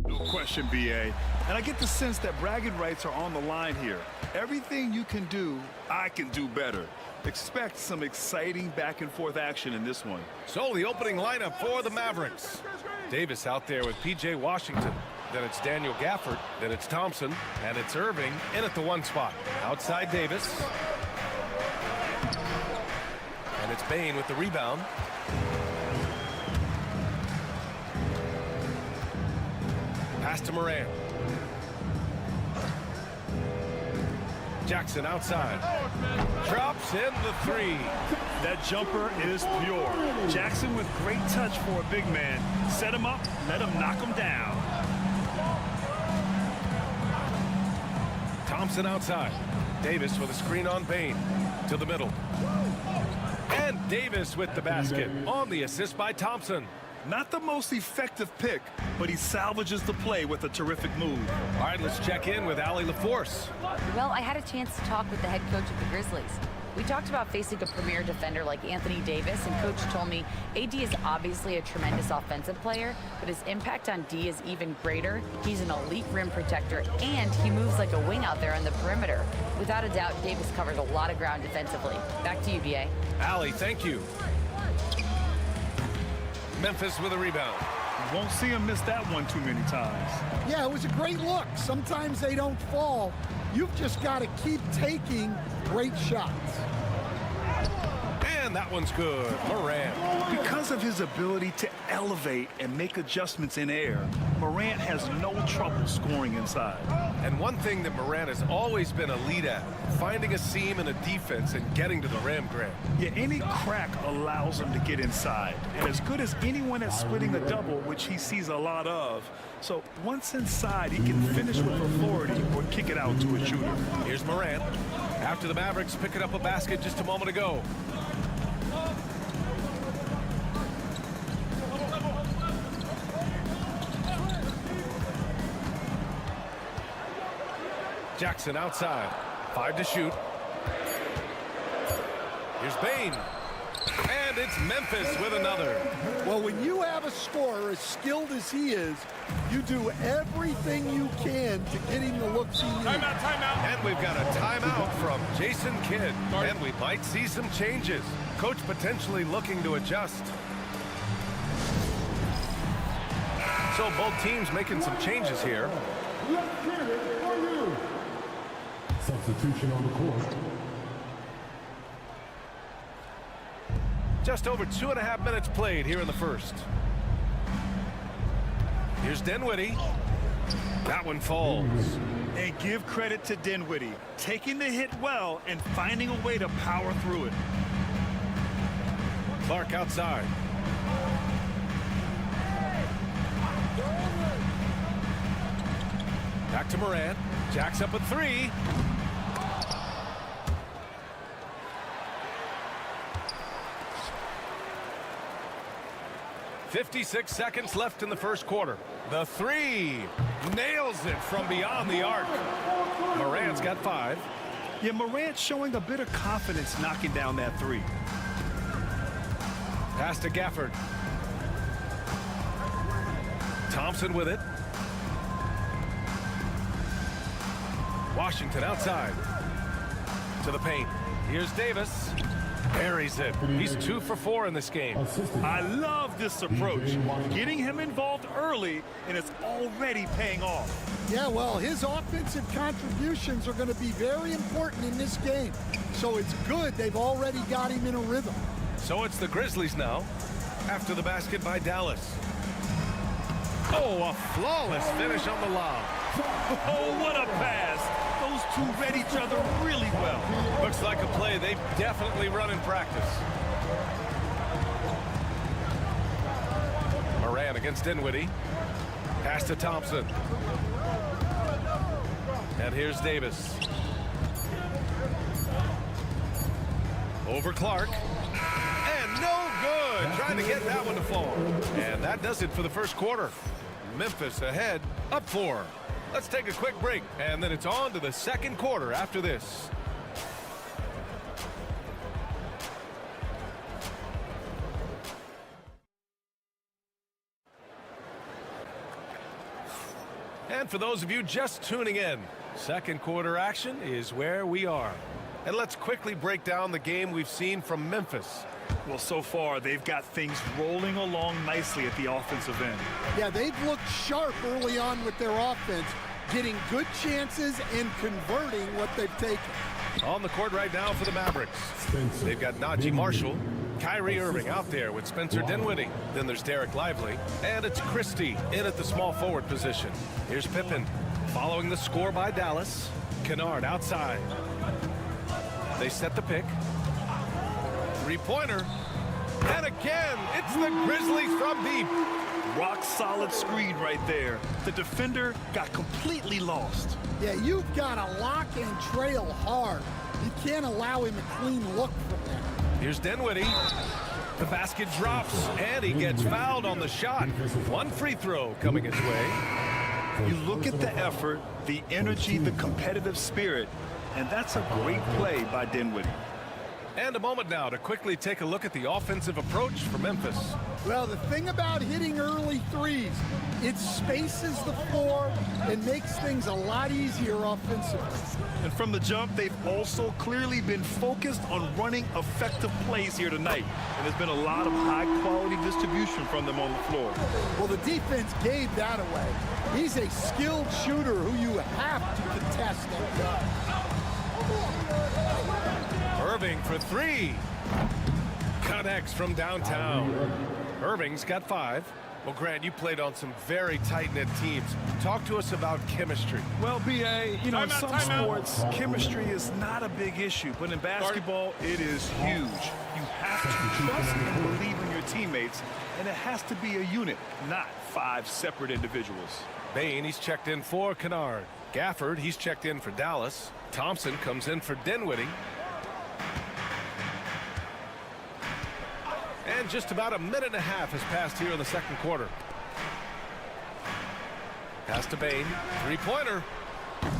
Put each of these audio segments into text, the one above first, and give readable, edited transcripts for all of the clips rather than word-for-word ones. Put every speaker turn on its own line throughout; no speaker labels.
No question, BA. And I get the sense that bragging rights are on the line here. Everything you can do, I can do better. Expect some exciting back-and-forth action in this one.
So the opening lineup for the Mavericks. Davis out there with P.J. Washington. Then it's Daniel Gafford. Then it's Thompson. And it's Irving in at the 1 spot. Outside Davis. And it's Bane with the rebound. Pass to Morant. Jackson outside. Drops in the 3.
That jumper is pure. Jackson with great touch for a big man. Set him up, let him knock him down.
Thompson outside. Davis with a screen on Bane. To the middle. And Davis with the basket on the assist by Thompson.
Not the most effective pick, but he salvages the play with a terrific move.
All right, let's check in with Allie LaForce.
Well, I had a chance to talk with the head coach of the Grizzlies. We talked about facing a premier defender like Anthony Davis, and Coach told me AD is obviously a tremendous offensive player, but his impact on D is even greater. He's an elite rim protector, and he moves like a wing out there on the perimeter. Without a doubt, Davis covers a lot of ground defensively. Back to you, B.A.
Allie, thank you. Memphis with a rebound.
You won't see him miss that one too many times.
Yeah, it was a great look. Sometimes they don't fall. You've just got to keep taking great shots.
And that one's good. Morant.
Because of his ability to elevate and make adjustments in air, Morant has no trouble scoring inside.
And one thing that Morant has always been elite at, finding a seam in a defense and getting to the rim, Grant.
Yeah, any crack allows him to get inside. And as good as anyone at splitting a double, which he sees a lot of. So once inside, he can finish with authority or kick it out to a shooter.
Here's Morant. After the Mavericks picking up a basket just a moment ago. Jackson outside. 5 to shoot. Here's Bane. And it's Memphis with another.
Well, when you have a scorer as skilled as he is, you do everything you can to get him the looks he needs.
Timeout, timeout. And we've got a timeout from Jason Kidd. And we might see some changes. Coach potentially looking to adjust. So both teams making some changes here.
Substitution on the court.
Just over 2.5 minutes played here in the first. Here's Dinwiddie. That one falls.
And give credit to Dinwiddie, taking the hit well and finding a way to power through it.
Clark outside. Back to Morant. Jack's up at 3. .56 seconds left in the first quarter. The 3 nails it from beyond the arc. Morant's got 5.
Yeah, Morant showing a bit of confidence knocking down that 3.
Pass to Gafford. Thompson with it. Washington outside. To the paint. Here's Davis. Buries it. He's 2 for 4 in this game.
I love this approach. Getting him involved early, and it's already paying off.
Yeah, well, his offensive contributions are going to be very important in this game. So it's good they've already got him in a rhythm.
So it's the Grizzlies now, after the basket by Dallas. Oh, a flawless finish on the lob.
Oh, what a pass. Those two read each other really well.
Looks like a play they've definitely run in practice. Morant against Dinwiddie. Pass to Thompson. And here's Davis. Over Clark. And no good. Trying to get that one to fall. And that does it for the first quarter. Memphis ahead, up 4. Let's take a quick break, and then it's on to the second quarter after this. And for those of you just tuning in, second quarter action is where we are. And let's quickly break down the game we've seen from Memphis.
Well, so far, they've got things rolling along nicely at the offensive end.
Yeah, they've looked sharp early on with their offense, getting good chances and converting what they've taken.
On the court right now for the Mavericks. They've got Najee Marshall, Kyrie Irving out there with Spencer Dinwiddie. Then there's Derek Lively, and it's Christie in at the small forward position. Here's Pippen following the score by Dallas. Kennard outside. They set the pick. Three-pointer. And again, it's the Grizzlies from deep.
Rock solid screen right there. The defender got completely lost.
Yeah, you've got to lock and trail hard. You can't allow him a clean look from there.
Here's Dinwiddie. The basket drops, and he gets fouled on the shot. One free throw coming his way.
You look at the effort, the energy, the competitive spirit, and that's a great play by Dinwiddie.
And a moment now to quickly take a look at the offensive approach for Memphis.
Well, the thing about hitting early threes, it spaces the floor and makes things a lot easier offensively.
And from the jump, they've also clearly been focused on running effective plays here tonight. And there's been a lot of high-quality distribution from them on the floor.
Well, the defense gave that away. He's a skilled shooter who you have to contest and
Irving for three. Connects from downtown. Irving's got 5. Well, Grant, you played on some very tight-knit teams. Talk to us about chemistry.
Well, B.A., you know, in some sports, chemistry is not a big issue. But in basketball, it is huge. You have to trust and believe in your teammates, and it has to be a unit, not 5 separate individuals.
Bain, he's checked in for Kennard. Gafford, he's checked in for Dallas. Thompson comes in for Dinwiddie. And just about a minute and a half has passed here in the second quarter. Pass to Bain. Three-pointer.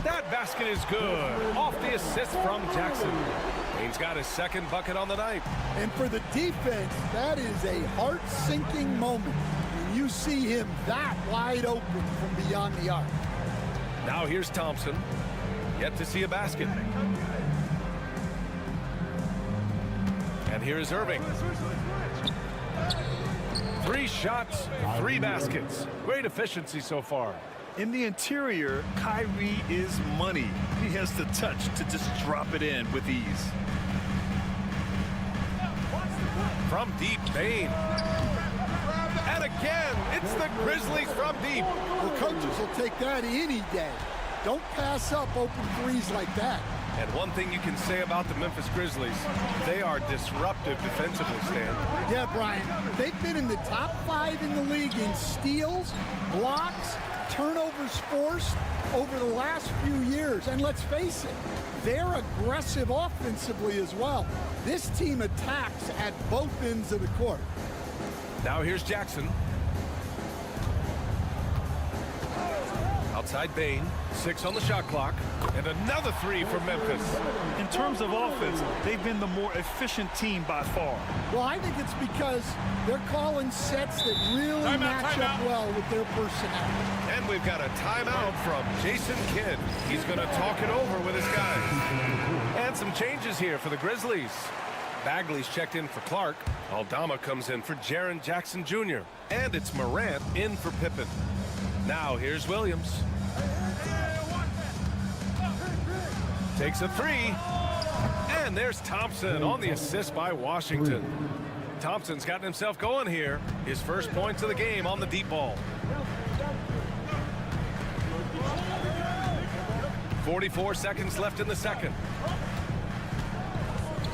That basket is good. Off the assist from Jackson. Bain's got his second bucket on the night.
And for the defense, that is a heart-sinking moment when you see him that wide open from beyond the arc.
Now here's Thompson. Yet to see a basket. And here is Irving. 3 shots, 3 baskets. Great efficiency so far.
In the interior, Kyrie is money. He has the touch to just drop it in with ease.
From deep, Bain. And again, it's the Grizzlies from deep.
The coaches will take that any day. Don't pass up open threes like that.
And one thing you can say about the Memphis Grizzlies, they are disruptive defensively, Stan.
Yeah, Brian, they've been in the top 5 in the league in steals, blocks, turnovers forced over the last few years. And let's face it, they're aggressive offensively as well. This team attacks at both ends of the court.
Now here's Jackson. Outside Bain, 6 on the shot clock, and another 3 from Memphis.
In terms of offense, they've been the more efficient team by far.
Well, I think it's because they're calling sets that really match up well with their personnel.
And we've got a timeout from Jason Kidd. He's going to talk it over with his guys. And some changes here for the Grizzlies. Bagley's checked in for Clark. Aldama comes in for Jaren Jackson Jr. And it's Morant in for Pippen. Now here's Williams. Takes a 3. And there's Thompson on the assist by Washington. Thompson's gotten himself going here. His first points of the game on the deep ball. 44 seconds left in the second.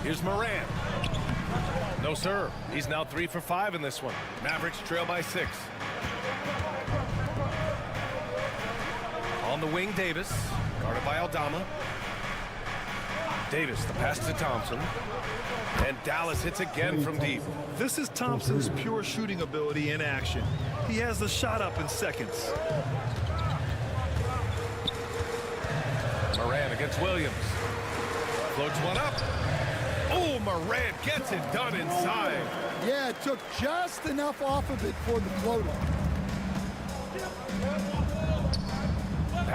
Here's Morant. No, sir. He's now 3 for 5 in this one. Mavericks trail by 6. On the wing, Davis. Guarded by Aldama. Davis, the pass to Thompson. And Dallas hits again from deep.
This is Thompson's pure shooting ability in action. He has the shot up in seconds.
Morant against Williams. Floats one up. Oh, Morant gets it done inside.
Yeah, it took just enough off of it for the floater.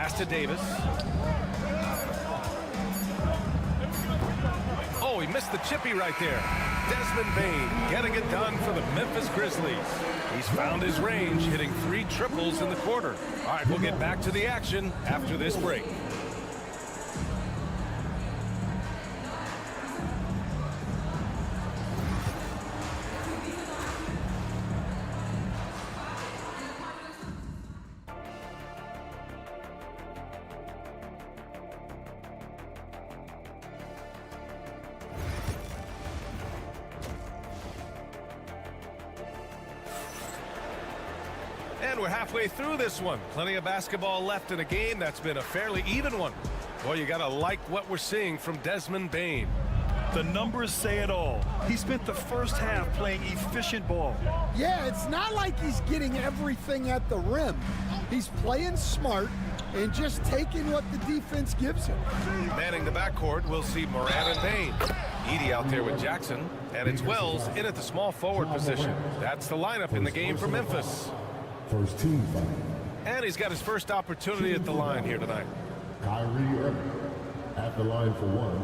Pass to Davis. Oh, he missed the chippy right there. Desmond Bane getting it done for the Memphis Grizzlies. He's found his range, hitting 3 triples in the quarter. All right, we'll get back to the action after this break. And we're halfway through this one. Plenty of basketball left in a game that's been a fairly even one. Boy, you gotta like what we're seeing from Desmond Bane.
The numbers say it all. He spent the first half playing efficient ball.
Yeah, it's not like he's getting everything at the rim. He's playing smart and just taking what the defense gives him.
Manning the backcourt, we'll see Moran and Bane. Edey out there with Jackson, and it's Wells in at the small forward position. That's the lineup in the game for Memphis.
First team foul.
And he's got his first opportunity at the line here tonight.
Kyrie Irving at the line for 1.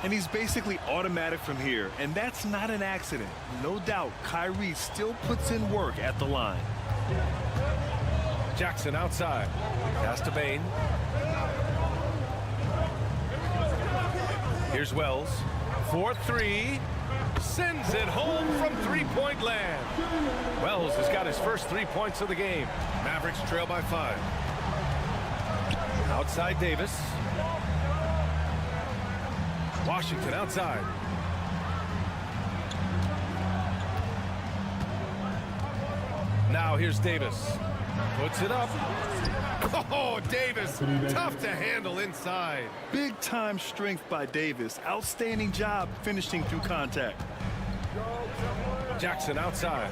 And he's basically automatic from here, and that's not an accident. No doubt, Kyrie still puts in work at the line.
Jackson outside. Pass to Bane. Here's Wells. 4-3. Sends it home from three-point land. Wells has got his first 3 points of the game. Mavericks trail by 5. Outside Davis. Washington outside. Now here's Davis. Puts it up. Oh, Davis. Tough to handle inside.
Big time strength by Davis. Outstanding job finishing through contact.
Jackson outside.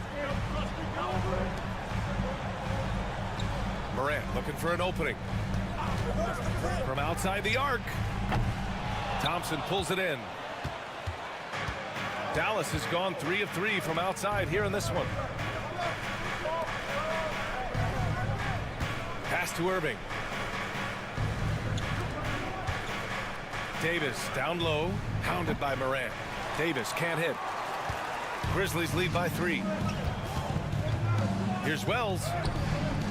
Morant looking for an opening. From outside the arc. Thompson pulls it in. Dallas has gone 3 of 3 from outside here in this one. Pass to Irving. Davis down low, hounded by Morant. Davis can't hit. Grizzlies lead by 3. Here's Wells.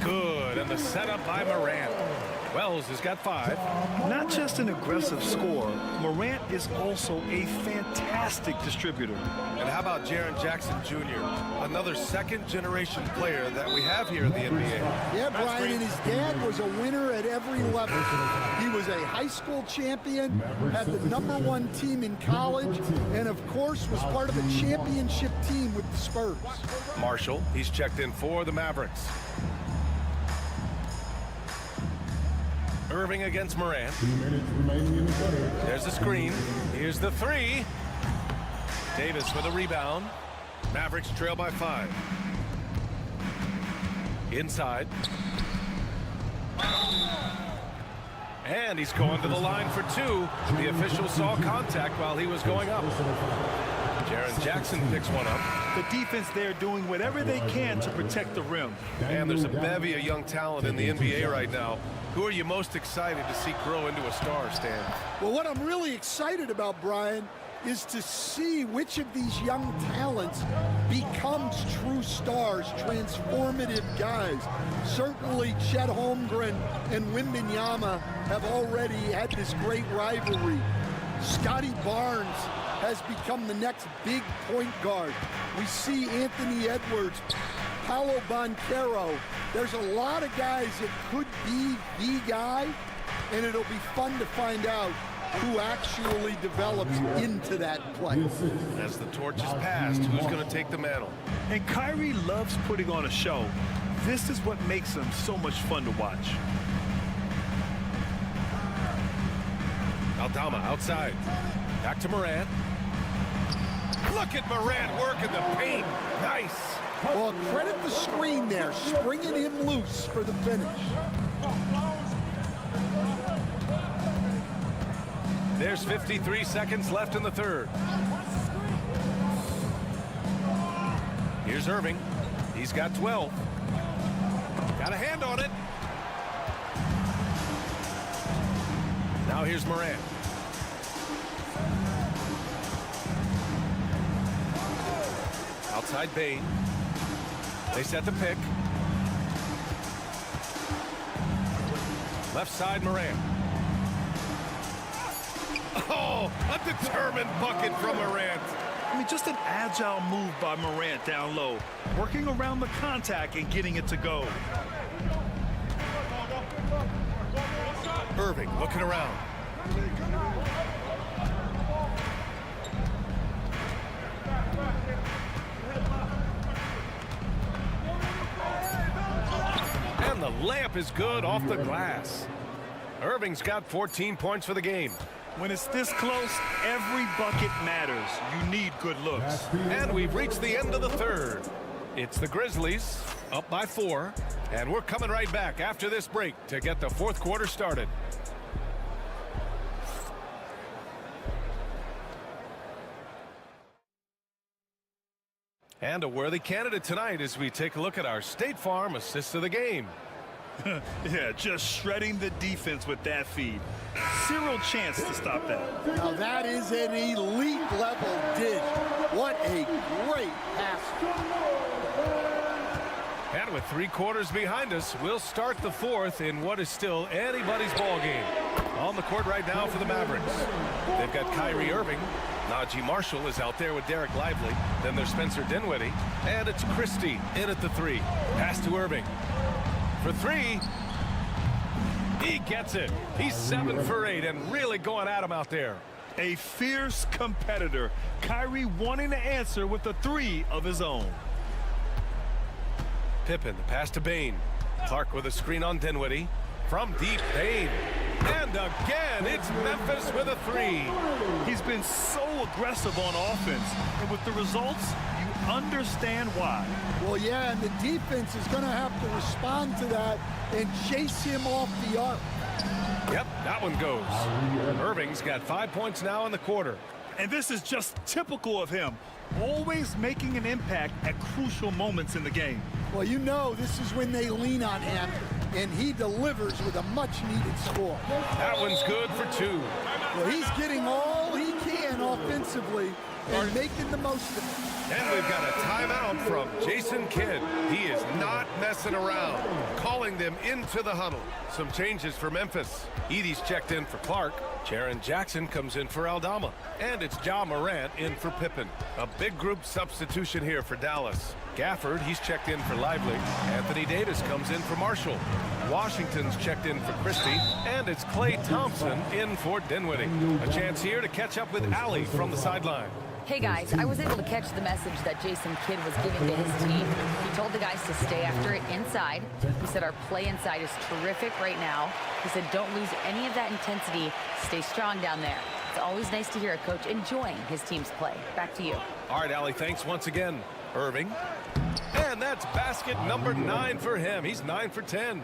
Good, and the setup by Morant. Wells has got 5.
Not just an aggressive scorer, Morant is also a fantastic distributor.
And how about Jaren Jackson Jr., another second-generation player that we have here in the NBA?
Yeah, Brian, and his dad was a winner at every level. He was a high school champion, had the #1 team in college, and of course was part of a championship team with the Spurs.
Marshall, he's checked in for the Mavericks. Irving against Morant.
2 minutes remaining in the third.
There's the screen. Here's the 3. Davis with a rebound. Mavericks trail by 5. Inside. And he's going to the line for 2. The official saw contact while he was going up. Jaren Jackson picks one up.
The defense there doing whatever they can to protect the rim.
And there's a bevy of young talent in the NBA right now. Who are you most excited to see grow into a star, Stan?
Well, what I'm really excited about, Brian, is to see which of these young talents becomes true stars, transformative guys. Certainly Chet Holmgren and Wembanyama have already had this great rivalry. Scotty Barnes has become the next big point guard. We see Anthony Edwards, Paolo Banchero. There's a lot of guys that could be the guy, and it'll be fun to find out who actually develops into that play.
As the torch is passed, who's going to take the mantle?
And Kyrie loves putting on a show. This is what makes him so much fun to watch.
Aldama outside. Back to Morant. Look at Morant working the paint. Nice.
Well, credit the screen there, springing him loose for the finish.
There's 53 seconds left in the third. Here's Irving. He's got 12. Got a hand on it. Now here's Morant. Outside Bain. They set the pick. Left side Morant. Oh, a determined bucket from Morant.
I mean, just an agile move by Morant down low, working around the contact and getting it to go.
Irving looking around. And the layup is good off the glass. Irving's got 14 points for the game.
When it's this close, every bucket matters. You need good looks.
And we've reached the end of the third. It's the Grizzlies up by 4. And we're coming right back after this break to get the fourth quarter started. And a worthy candidate tonight as we take a look at our State Farm assist of the game.
Yeah, just shredding the defense with that feed. Zero chance to stop that.
Now that is an elite level dish. What a great pass.
And with 3 quarters behind us, we'll start the fourth in what is still anybody's ball game. On the court right now for the Mavericks. They've got Kyrie Irving. Najee Marshall is out there with Derek Lively. Then there's Spencer Dinwiddie. And it's Christie in at the 3. Pass to Irving. For 3. He gets it. He's 7 for 8 and really going at him out there.
A fierce competitor. Kyrie wanting to answer with a 3 of his own.
Pippen, the pass to Bain. Clark with a screen on Dinwiddie. From deep, Bain. And again, it's Memphis with a 3.
He's been so aggressive on offense. And with the results, you understand why.
Well, yeah, and the defense is going to have to respond to that and chase him off the arc.
Yep, that one goes. Irving's got 5 points now in the quarter.
And this is just typical of him. Always making an impact at crucial moments in the game.
Well, you know this is when they lean on him, and he delivers with a much-needed score.
That one's good for 2.
Well, he's getting all he can offensively and making the most of it.
And we've got a timeout from Jason Kidd. He is not messing around, calling them into the huddle. Some changes for Memphis. Edey's checked in for Clark. Jaren Jackson comes in for Aldama. And it's Ja Morant in for Pippen. A big group substitution here for Dallas. Gafford, he's checked in for Lively. Anthony Davis comes in for Marshall. Washington's checked in for Christie. And it's Klay Thompson in for Dinwiddie. A chance here to catch up with Allie from the sideline.
Hey guys, I was able to catch the message that Jason Kidd was giving to his team. He told the guys to stay after it inside. He said our play inside is terrific right now. He said don't lose any of that intensity. Stay strong down there. It's always nice to hear a coach enjoying his team's play. Back to you.
All right, Allie, thanks once again. Irving. And that's basket number 9 for him. He's 9 for 10.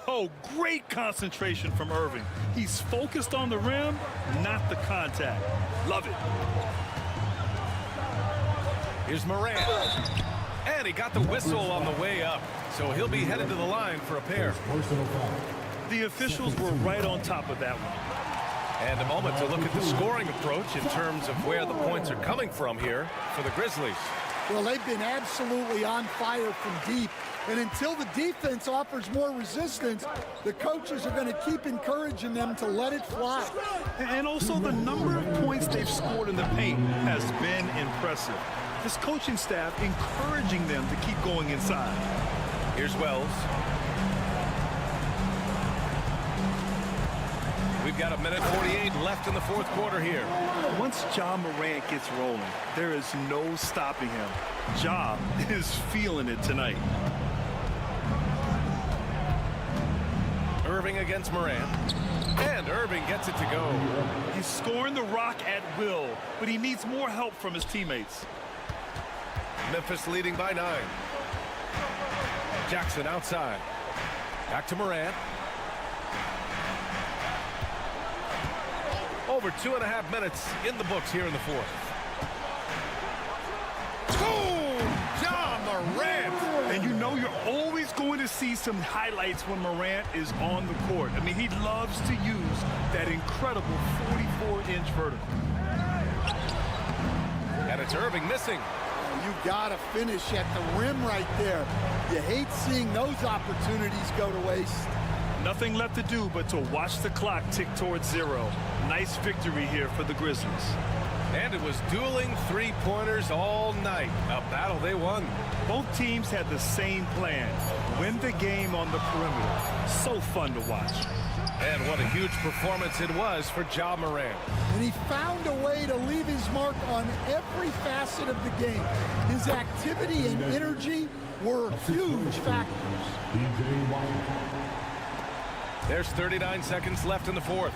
Oh, great concentration from Irving. He's focused on the rim, not the contact. Love it.
Here's Morant. And he got the whistle on the way up. So he'll be headed to the line for a pair.
The officials were right on top of that one.
And a moment to look at the scoring approach in terms of where the points are coming from here for the Grizzlies.
Well, they've been absolutely on fire from deep. And until the defense offers more resistance, the coaches are going to keep encouraging them to let it fly.
And also the number of points they've scored in the paint has been impressive. This coaching staff encouraging them to keep going inside.
Here's Wells. We've got 1:48 left in the fourth quarter here.
Once Ja Morant gets rolling, there is no stopping him. Ja is feeling it tonight.
Irving against Morant. And Irving gets it to go.
He's scoring the rock at will, but he needs more help from his teammates.
Memphis leading by 9. Jackson outside. Back to Morant. Over 2.5 minutes in the books here in the fourth. Boom! Ja Morant!
And you know you're always going to see some highlights when Morant is on the court. I mean, he loves to use that incredible 44-inch vertical.
And it's Irving missing.
You got to finish at the rim right there. You hate seeing those opportunities go to waste.
Nothing left to do but to watch the clock tick towards 0. Nice victory here for the Grizzlies.
And it was dueling three-pointers all night. A battle they won.
Both teams had the same plan. Win the game on the perimeter. So fun to watch.
And what a huge performance it was for Ja Morant.
And he found a way to leave his mark on every facet of the game. His activity and energy were huge factors.
There's 39 seconds left in the fourth.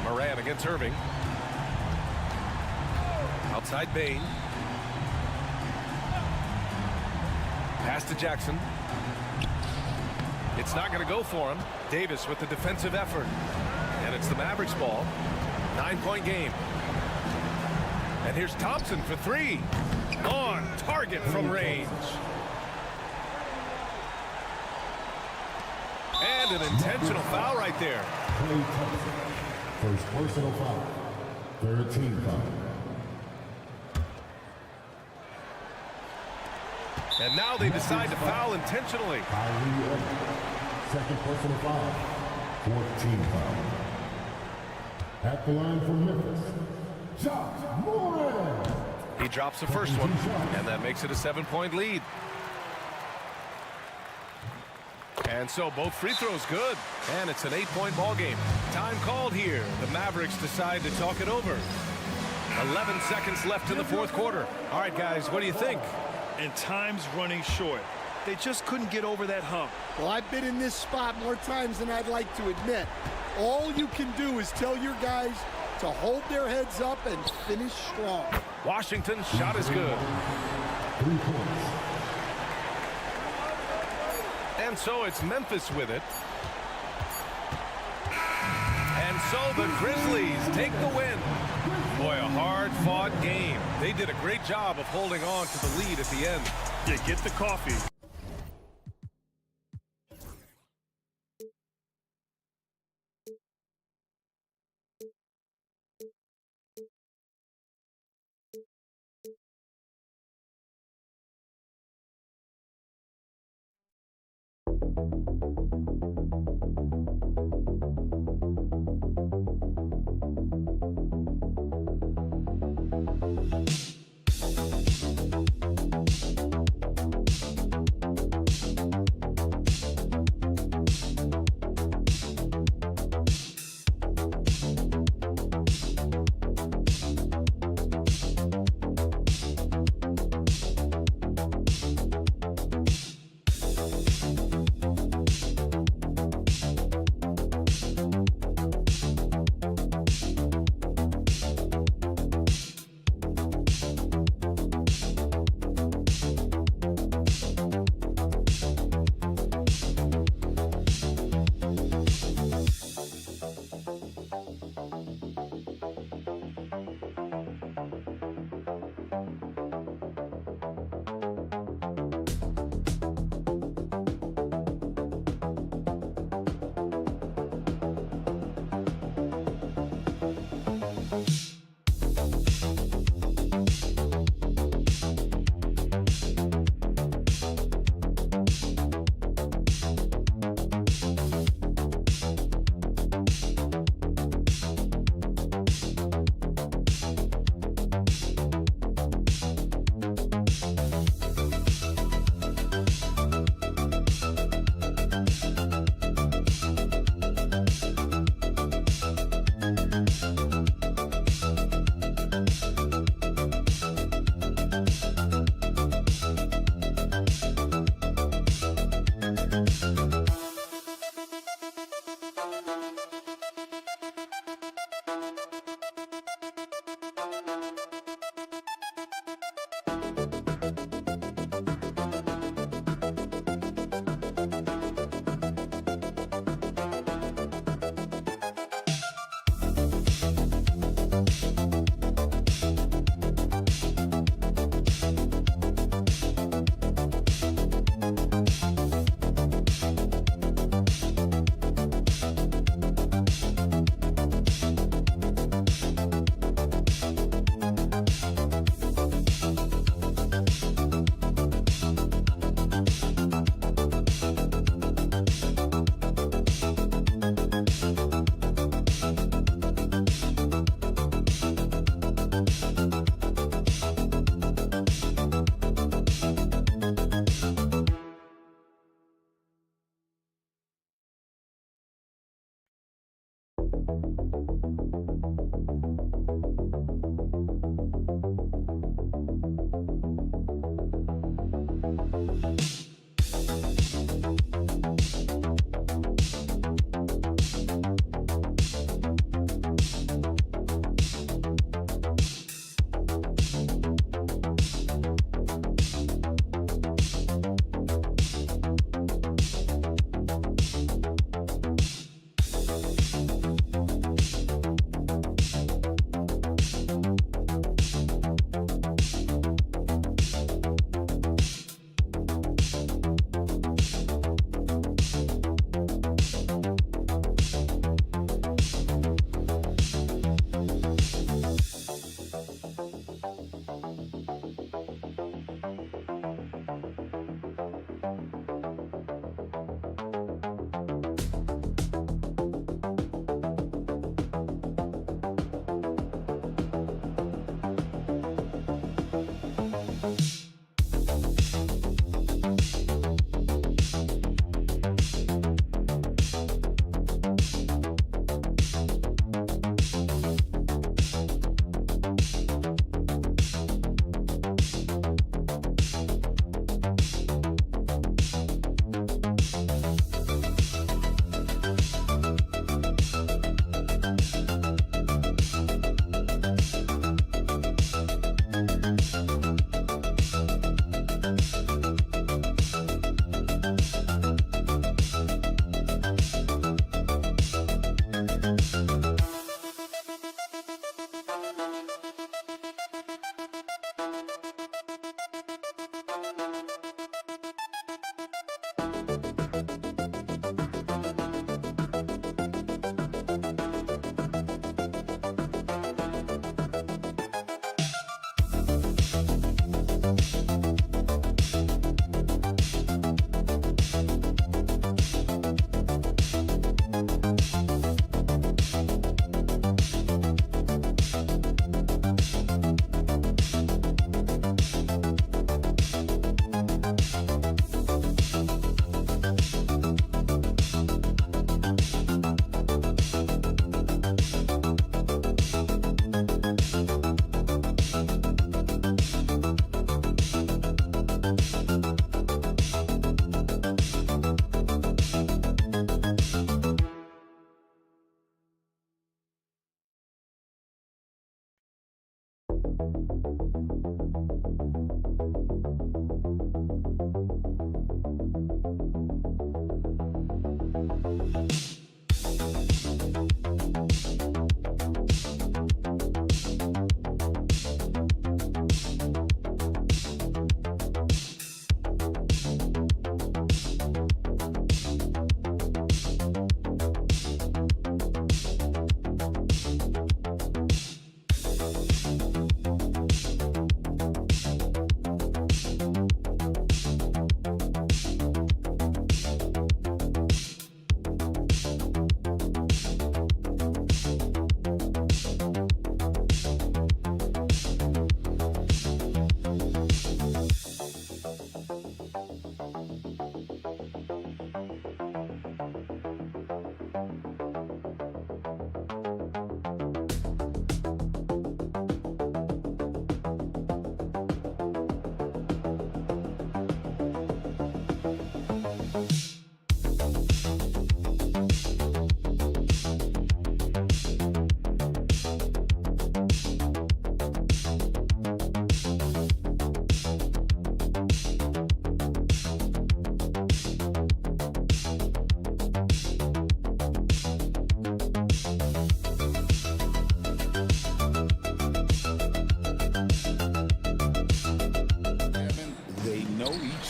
Morant against Irving. Outside Bain. Pass to Jackson. It's not going to go for him. Davis with the defensive effort. And it's the Mavericks ball. 9-point game. And here's Thompson for 3. On target from range. And an intentional foul right there.
First personal foul. Third team foul.
And now they decide to foul intentionally.
Second personal foul. Fourth team foul. At the line for Memphis, Ja Morant.
He drops the first one, and that makes it a 7-point lead. And so both free throws good, and it's an 8-point ball game. Time called here. The Mavericks decide to talk it over. 11 seconds left in the fourth quarter. All right, guys, what do you think?
And time's running short. They just couldn't get over that hump.
Well, I've been in this spot more times than I'd like to admit. All you can do is tell your guys to hold their heads up and finish strong.
Washington's shot is good.
3 points.
And so it's Memphis with it. And so the Grizzlies take the win. Boy, a hard-fought game. They did a great job of holding on to the lead at the end.
Yeah, get the coffee.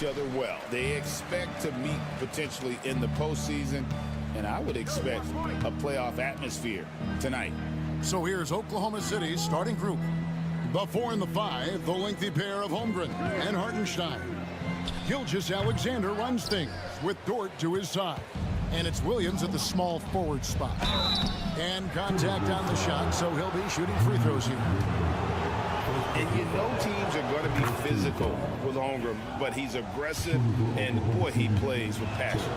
each other well. They expect to meet potentially in the postseason, and I would expect a playoff atmosphere tonight.
So here's Oklahoma City's starting group. The 4 and the 5, the lengthy pair of Holmgren and Hartenstein. Gilgeous-Alexander runs things with Dort to his side. And it's Williams at the small forward spot. And contact on the shot, so he'll be shooting free throws here.
And you know teams are going to be physical with Holmgren, but he's aggressive, and boy, he plays with passion.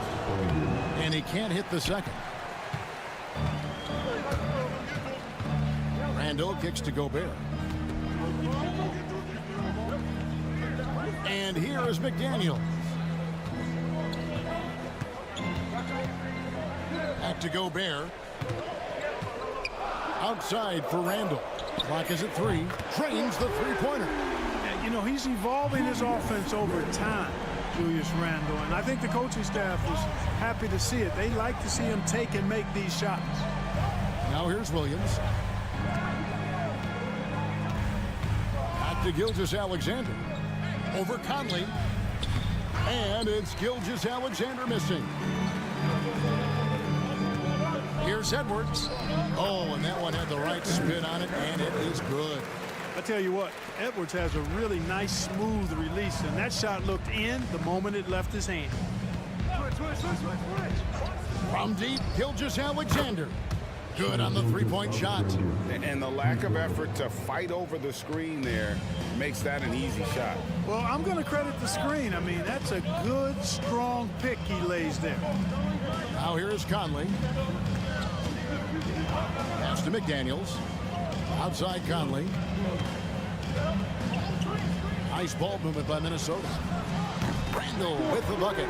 And he can't hit the second. Randall kicks to Gobert. And here is McDaniel. Back to Gobert. Outside for Randall. Clock is at 3. Drains the three-pointer.
You know, he's evolving his offense over time, Julius Randle, and I think the coaching staff is happy to see it. They like to see him take and make these shots.
Now here's Williams. Back to Gilgeous-Alexander. Over Conley. And it's Gilgeous-Alexander missing. Here's Edwards. Oh, and that one had the right spin on it, and it is good.
I tell you what, Edwards has a really nice, smooth release, and that shot looked in the moment it left his hand.
From deep, Gilgeous-Alexander. Good on the three-point shot.
And the lack of effort to fight over the screen there makes that an easy shot.
Well, I'm going to credit the screen. I mean, that's a good, strong pick he lays there.
Now here is Conley. Pass to McDaniels. Outside Conley. Nice ball movement by Minnesota. Randall with the bucket.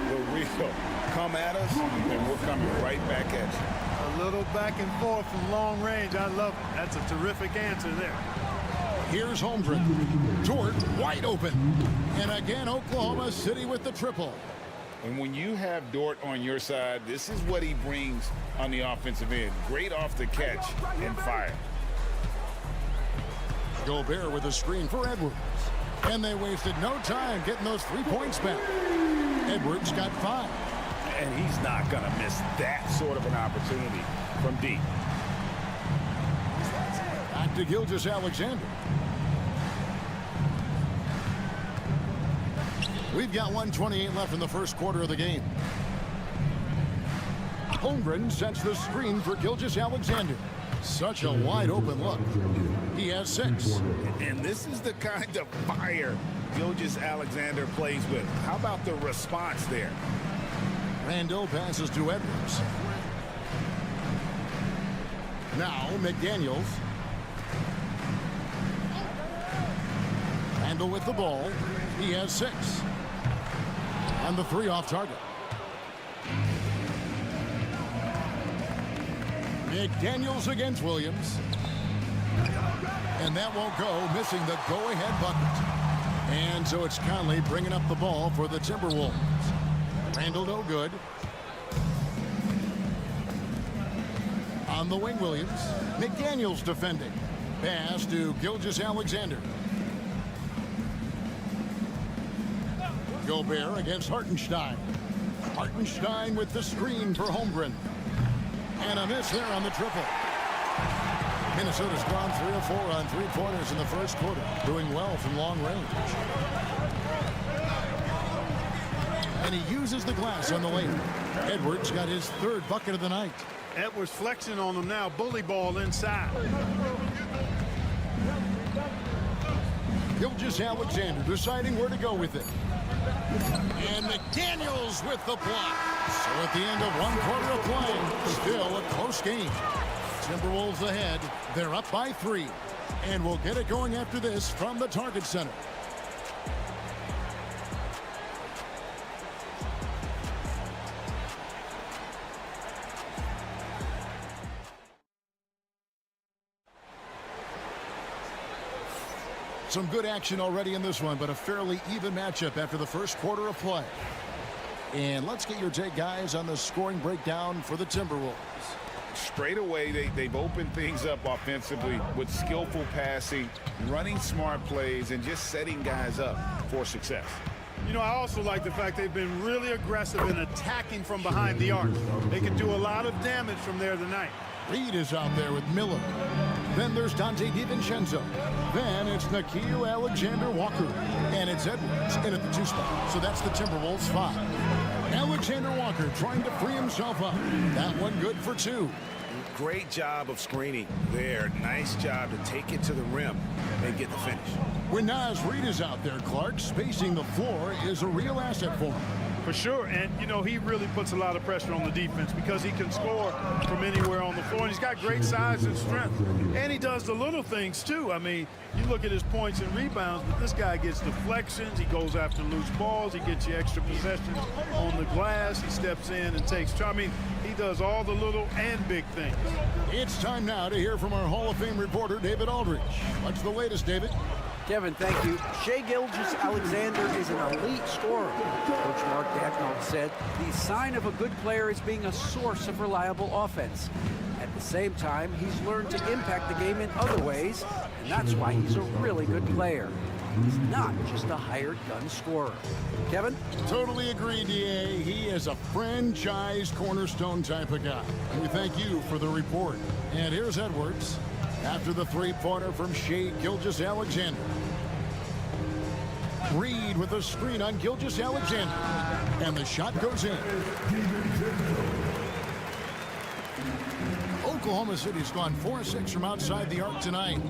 The real come at us, and we're coming right back at you.
A little back and forth from long range. I love it. That's a terrific answer there.
Here's Holmgren. Dort wide open. And again, Oklahoma City with the triple.
And when you have Dort on your side, this is what he brings on the offensive end. Great off the catch and fire.
Gobert with a screen for Edwards. And they wasted no time getting those 3 points back. Edwards got 5.
And he's not going to miss that sort of an opportunity from deep.
Back to Gilgeous-Alexander. We've got 1:28 left in the first quarter of the game. Holmgren sets the screen for Gilgeous-Alexander. Such a wide open look. He has 6.
And this is the kind of fire Gilgeous-Alexander plays with. How about the response there?
Randall passes to Edwards. Now McDaniels. Randall with the ball. He has 6. On the 3 off target. McDaniels against Williams. And that won't go, missing the go-ahead bucket. And so it's Conley bringing up the ball for the Timberwolves. Randall no good. On the wing, Williams. McDaniels defending. Pass to Gilgeous-Alexander. Gobert against Hartenstein. Hartenstein with the screen for Holmgren. And a miss there on the triple. Minnesota's gone 3 of 4 on 3-pointers in the first quarter, doing well from long range. And he uses the glass on the lane. Edwards got his 3rd bucket of the night.
Edwards flexing on them now. Bully ball inside.
Gilgeous-Alexander deciding where to go with it. And McDaniels with the block. So at the end of 1 quarter of play, still a close game. Timberwolves ahead. They're up by 3. And we'll get it going after this from the Target Center. Some good action already in this one, but a fairly even matchup after the first quarter of play. And let's get your take, guys, on the scoring breakdown for the Timberwolves.
Straight away, they've opened things up offensively with skillful passing, running smart plays, and just setting guys up for success.
You know, I also like the fact they've been really aggressive in attacking from behind the arc. They can do a lot of damage from there tonight.
Reed is out there with Miller. Then there's Dante DiVincenzo. Then it's Nickeil Alexander-Walker. And it's Edwards in at the 2 spot. So that's the Timberwolves 5. Alexander-Walker trying to free himself up. That one good for 2.
Great job of screening there. Nice job to take it to the rim and get the finish.
When Naz Reid is out there, Clark, spacing the floor is a real asset for him.
For sure, and you know, he really puts a lot of pressure on the defense because he can score from anywhere on the floor, and he's got great size and strength, and he does the little things too. I mean, you look at his points and rebounds, but this guy gets deflections, he goes after loose balls, he gets you extra possessions on the glass, he steps in and takes charge. I mean, he does all the little and big things.
It's time now to hear from our Hall of Fame reporter, David Aldridge. What's the latest, David?
Kevin, thank you. Shai Gilgeous-Alexander is an elite scorer. Coach Mark Daigneault said the sign of a good player is being a source of reliable offense. At the same time, he's learned to impact the game in other ways, and that's why he's a really good player. He's not just a hired gun scorer. Kevin?
Totally agree, D.A. He is a franchise cornerstone type of guy. We thank you for the report. And here's Edwards after the three-pointer from Shai Gilgeous-Alexander. Reed with a screen on Gilgeous-Alexander. And the shot goes in. Oklahoma City's gone 4-6 from outside the arc tonight.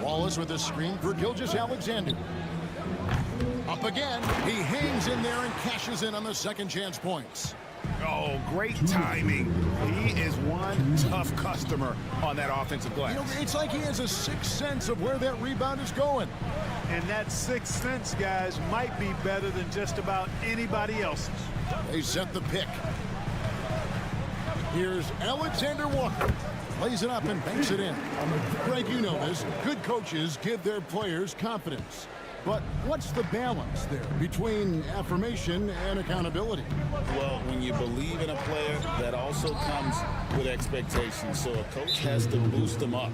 Wallace with a screen for Gilgeous-Alexander. Up again. He hangs in there and cashes in on the second chance points.
Oh, great timing. He is one tough customer on that offensive glass.
You know, it's like he has a sixth sense of where that rebound is going.
And that sixth sense, guys, might be better than just about anybody else's.
They set the pick. Here's Alexander Walker. Lays it up and banks it in. Greg, you know this. Good coaches give their players confidence. But what's the balance there between affirmation and accountability?
Well, when you believe in a player, that also comes with expectations. So a coach has to boost them up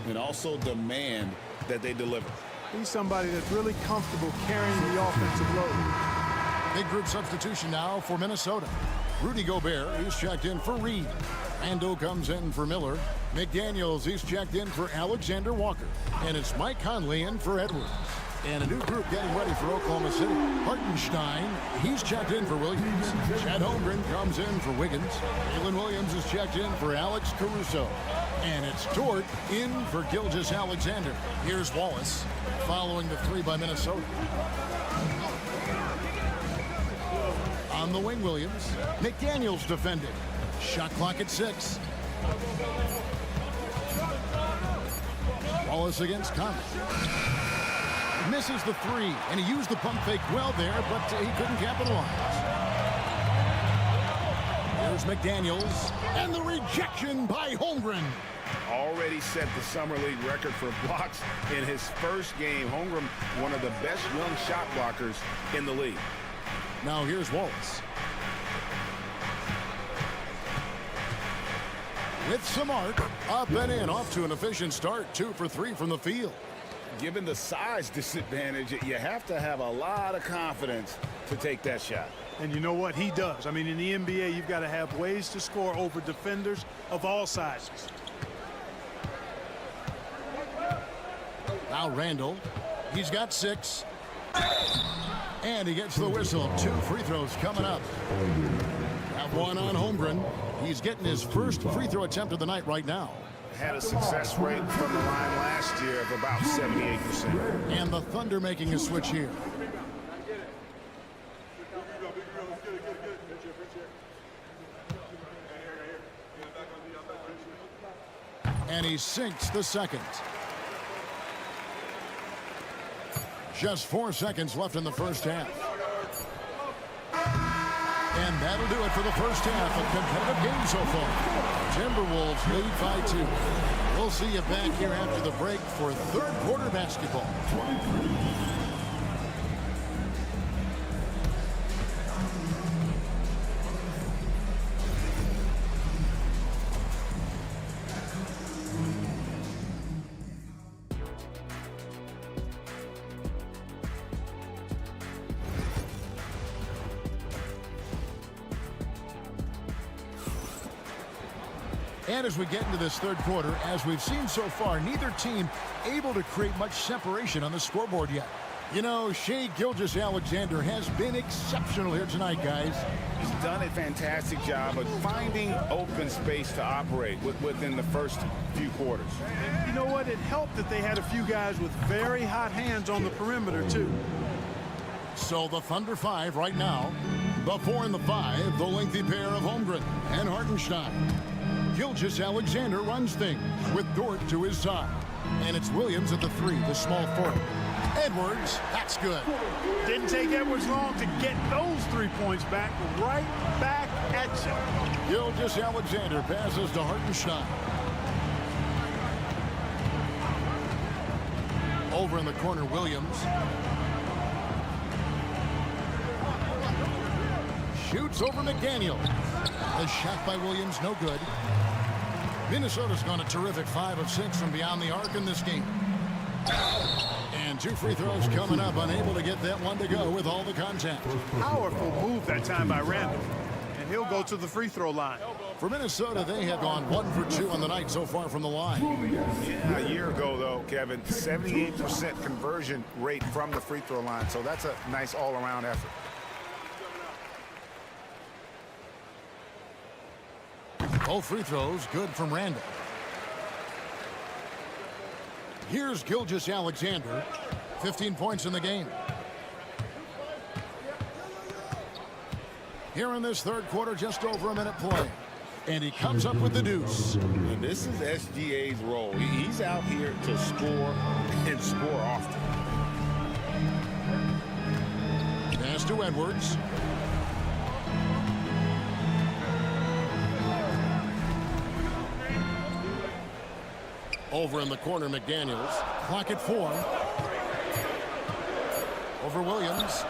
and also demand that they deliver.
He's somebody that's really comfortable carrying the offensive load.
Big group substitution now for Minnesota. Rudy Gobert, he's checked in for Reed. Randall comes in for Miller. McDaniels, he's checked in for Alexander Walker. And it's Mike Conley in for Edwards. And a new group getting ready for Oklahoma City. Hartenstein, he's checked in for Williams. Chad Holmgren comes in for Wiggins. Jalen Williams is checked in for Alex Caruso. And it's Dort in for Gilgeous-Alexander. Here's Wallace following the three by Minnesota. On the wing, Williams. McDaniels defending. Shot clock at 6. Wallace against Conley. Misses the three, and he used the pump fake well there, but he couldn't capitalize. There's McDaniels, and the rejection by Holmgren.
Already set the Summer League record for blocks in his first game. Holmgren, one of the best young shot blockers in the league.
Now here's Wallace. With some arc, up and in, off to an efficient start. 2 for 3 from the field.
Given the size disadvantage, you have to have a lot of confidence to take that shot.
And you know what? He does. I mean, in the NBA, you've got to have ways to score over defenders of all sizes.
Now Randall. He's got 6. And he gets the whistle. 2 free throws coming up. Have one on Holmgren. He's getting his first free throw attempt of the night right now.
Had a success rate from the line last year of about 78%.
And the Thunder making a switch here. And he sinks the second. Just 4 seconds left in the first half. And that'll do it for the first half. A competitive game so far. Timberwolves lead by 2. We'll see you back here after the break for third quarter basketball. And as we get into this third quarter, as we've seen so far, neither team able to create much separation on the scoreboard yet. You know, Shai Gilgeous-Alexander has been exceptional here tonight, guys.
He's done a fantastic job of finding open space to operate within the first few quarters.
You know what? It helped that they had a few guys with very hot hands on the perimeter, too.
So the Thunder 5 right now. The 4 and the 5, the lengthy pair of Holmgren and Hartenstein. Gilgeous-Alexander runs things with Dort to his side. And it's Williams at the 3, the small forward. Edwards, that's good.
Didn't take Edwards long to get those 3 points back. Right back at you.
Gilgeous-Alexander passes to Hartenstein. Over in the corner, Williams. Shoots over McDaniel. The shot by Williams, no good. Minnesota's gone a terrific 5 of 6 from beyond the arc in this game. And 2 free throws coming up, unable to get that one to go with all the contact.
Powerful move that time by Randall. And he'll go to the free throw line.
For Minnesota, they have gone 1 for 2 on the night so far from the line.
Yeah, a year ago, though, Kevin, 78% conversion rate from the free throw line. So that's a nice all-around effort.
Both free throws good from Randall. Here's Gilgeous-Alexander. 15 points in the game. Here in this third quarter, just over a minute play. And he comes up with the deuce.
And this is SGA's role. He's out here to score and score often.
Pass to Edwards. Over in the corner, McDaniels. Clock at 4. Over Williams.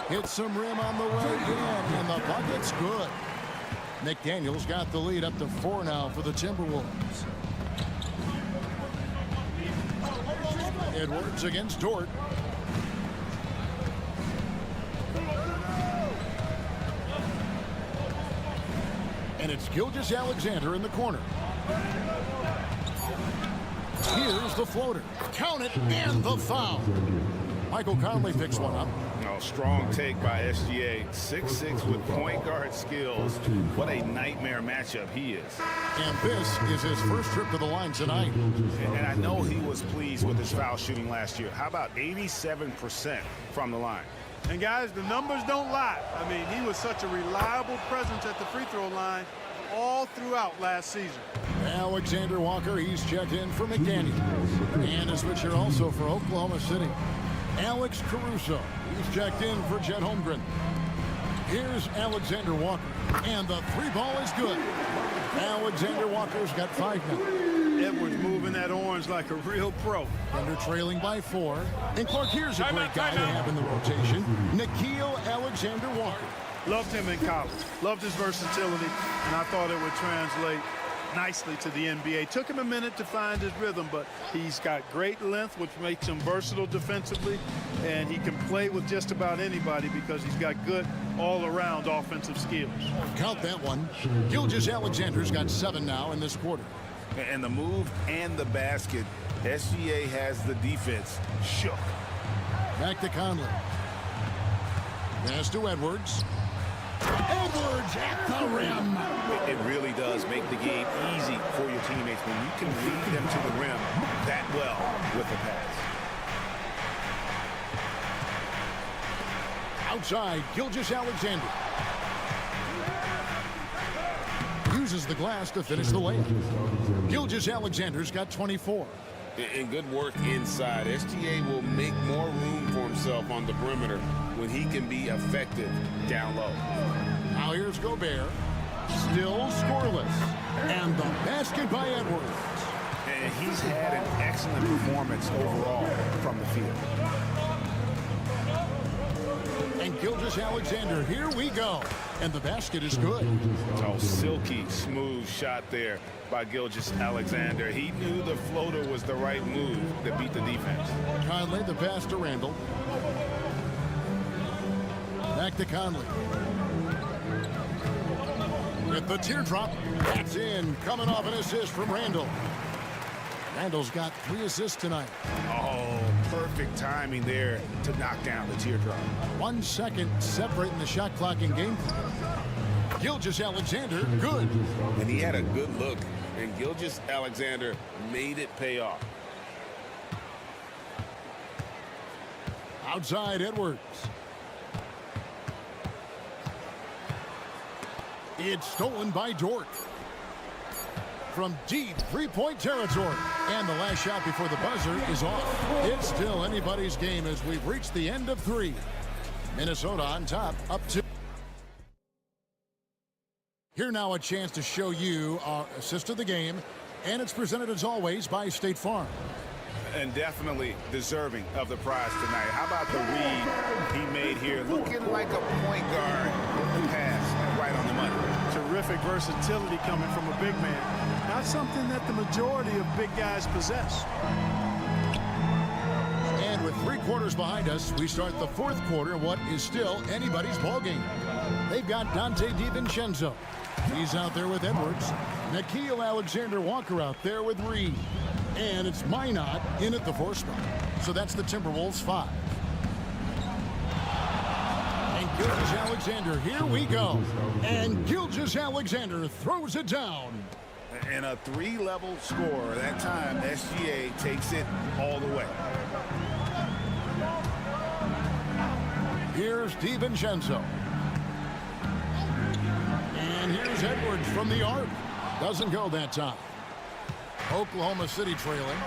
Hits some rim on the way in, and the bucket's good. McDaniels got the lead up to 4 now for the Timberwolves. Edwards against Dort. And it's Gilgeous-Alexander in the corner. Here's the floater. Count it, and the foul. Michael Conley picks one up.
Oh, strong take by SGA. 6'6" with point guard skills. What a nightmare matchup he is.
And this is his first trip to the line tonight.
And I know he was pleased with his foul shooting last year. How about 87% from the line?
And guys, the numbers don't lie. I mean, he was such a reliable presence at the free throw line all throughout last season.
Alexander Walker, he's checked in for McDaniel. And a switcher also for Oklahoma City. Alex Caruso, he's checked in for Chet Holmgren. Here's Alexander Walker, and the 3 ball is good. Alexander Walker's got 5 now.
Edwards moving that orange like a real pro.
Under trailing by 4. And Clark, here's a great guy to have in the rotation. Nickeil Alexander Walker.
Loved him in college. Loved his versatility, and I thought it would translate nicely to the NBA. Took him a minute to find his rhythm, but he's got great length, which makes him versatile defensively, and he can play with just about anybody because he's got good all-around offensive skills.
Count that one. Gilgeous-Alexander's got 7 now in this quarter.
And the move and the basket, SGA has the defense shook.
Back to Conley. Pass to Edwards. Edwards at the rim.
It really does make the game easy for your teammates when you can lead them to the rim that well with a pass.
Outside, Gilgeous-Alexander. Uses the glass to finish the layup. Gilgeous-Alexander's got 24.
And good work inside. SGA will make more room for himself on the perimeter when he can be effective down low.
Now here's Gobert. Still scoreless. And the basket by Edwards.
And he's had an excellent performance overall from the field.
And Gilgeous-Alexander, here we go. And the basket is good.
Oh, silky smooth shot there by Gilgeous-Alexander. He knew the floater was the right move to beat the defense.
Conley, the pass to Randall. Back to Conley. With the teardrop, that's in. Coming off an assist from Randall. Randall's got 3 assists tonight.
Oh, perfect timing there to knock down the teardrop.
1 second separating the shot clock in game. Gilgeous-Alexander, good.
And he had a good look, and Gilgeous-Alexander made it pay off.
Outside, Edwards. It's stolen by Dort. From deep three-point territory. And the last shot before the buzzer is off. It's still anybody's game as we've reached the end of 3. Minnesota on top, up 2. Here now a chance to show you our assist of the game. And it's presented as always by State Farm.
And definitely deserving of the prize tonight. How about the read he made here? Looking like a point guard. Pass right on the money.
Terrific versatility coming from a big man. Not something that the majority of big guys possess.
And with 3 quarters behind us, we start the 4th quarter, what is still anybody's ballgame. They've got Dante DiVincenzo. He's out there with Edwards. Nickeil Alexander-Walker out there with Reed. And it's Minot in at the 4 spot. So that's the Timberwolves 5. And Gilgeous-Alexander, here we go. And Gilgeous-Alexander throws it down.
And a 3-level score. That time, SGA takes it all the way.
Here's DiVincenzo. And here's Edwards from the arc. Doesn't go that time. Oklahoma City trailing.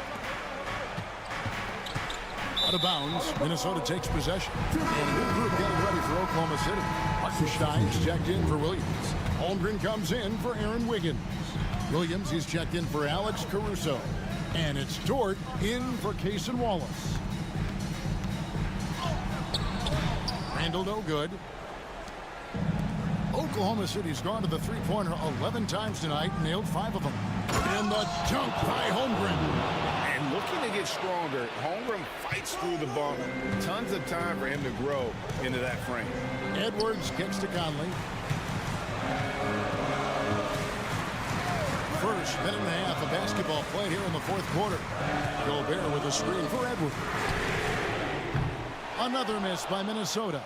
Out of bounds. Minnesota takes possession. And new group getting ready for Oklahoma City. Hartenstein's checked in for Williams. Holmgren comes in for Aaron Wiggins. Williams is checked in for Alex Caruso. And it's Dort in for Cason Wallace. Randall no good. Oklahoma City's gone to the three-pointer 11 times tonight, nailed 5 of them. And the dunk by Holmgren.
And looking to get stronger, Holmgren fights through the bump. Tons of time for him to grow into that frame.
Edwards gets to Conley. First minute and a half of basketball played here in the 4th quarter. Gobert with a screen for Edwards. Another miss by Minnesota.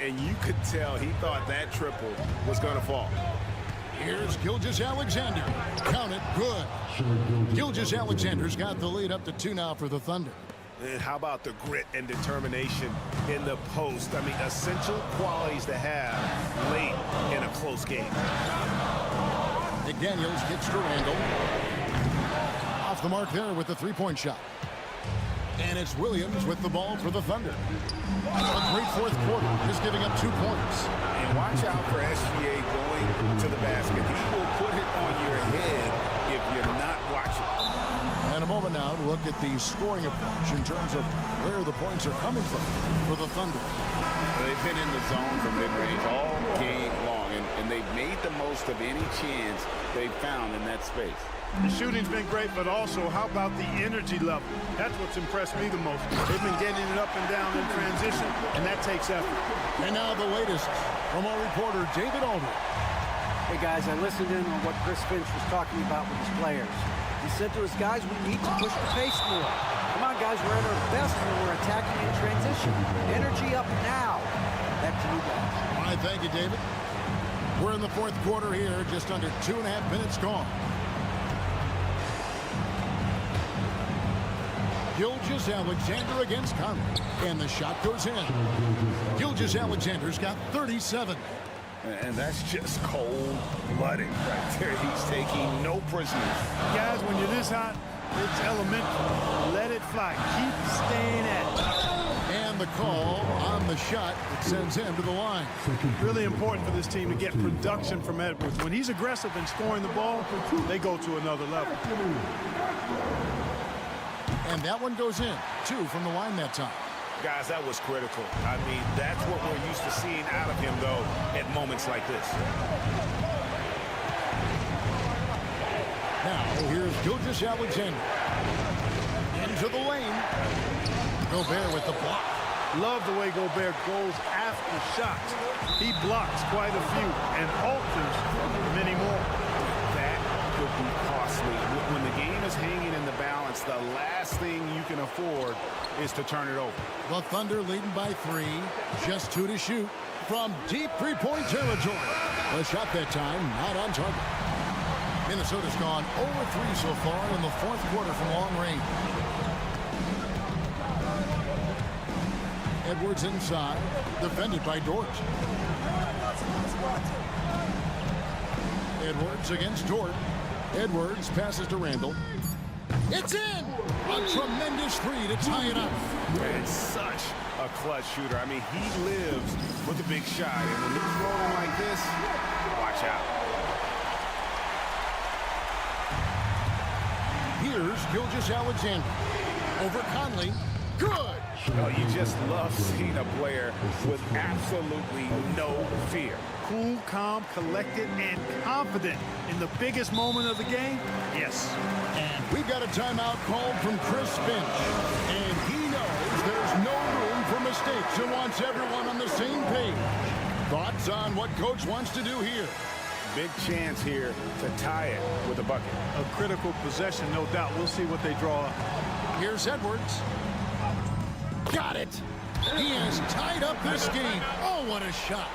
And you could tell he thought that triple was going to fall.
Here's Gilgeous-Alexander. Count it, good. Gilgeous-Alexander's got the lead up to 2 now for the Thunder.
And how about the grit and determination in the post? I mean, essential qualities to have late in a close game.
McDaniels gets to Randall. Off the mark there with the 3-point shot. And it's Williams with the ball for the Thunder. A great 4th quarter, just giving up 2 points.
And watch out for SGA going to the basket. He will put it on your head if you're not watching.
And a moment now to look at the scoring approach in terms of where the points are coming from for the Thunder.
They've been in the zone from mid-range all game long, and they've made the most of any chance they've found in that space.
The shooting's been great, but also how about the energy level? That's what's impressed me the most. They've been getting it up and down in transition, and that takes effort.
And now the latest from our reporter, David Aldridge.
Hey, guys, I listened in on what Chris Finch was talking about with his players. He said to his guys, we need to push the pace more. Come on, guys, we're at our best when we're attacking in transition. Energy up now. Back to you guys.
All right, thank you, David. We're in the 4th quarter here, just under 2.5 minutes gone. Gilgeous-Alexander against Conley. And the shot goes in. Gilgeous-Alexander's got 37.
And that's just cold-blooded right there. He's taking no prisoners.
Guys, when you're this hot, it's elemental. Let it fly. Keep staying at it.
And the call on the shot that sends him to the line.
Really important for this team to get production from Edwards. When he's aggressive and scoring the ball, they go to another level.
And that one goes in. 2 from the line that time.
Guys, that was critical. I mean, that's what we're used to seeing out of him, though, at moments like this.
Now, here's Gilgeous-Alexander. Into the lane. Gobert with the block.
Love the way Gobert goes after shots. He blocks quite a few and alters many more.
That could be costly. When the game is hanging in the balance, the last thing you can afford is to turn it over.
The Thunder leading by 3. Just 2 to shoot from deep 3-point territory. The shot that time not on target. Minnesota's gone 0-3 so far in the 4th quarter from long range. Edwards inside, defended by Dort. Edwards against Dort. Edwards passes to Randall. It's in! A tremendous three to tie it up.
And such a clutch shooter. I mean, he lives with a big shot. And when he's rolling like this, watch out.
Here's Gilgeous-Alexander. Over Conley. Good!
Oh, you just love seeing a player with absolutely no fear.
Cool, calm, collected, and confident in the biggest moment of the game. Yes.
And we've got a timeout called from Chris Finch. And he knows there's no room for mistakes and wants everyone on the same page. Thoughts on what Coach wants to do here?
Big chance here to tie it with a bucket.
A critical possession, no doubt. We'll see what they draw up.
Here's Edwards. Got it. He has tied up this game. Oh, what a shot.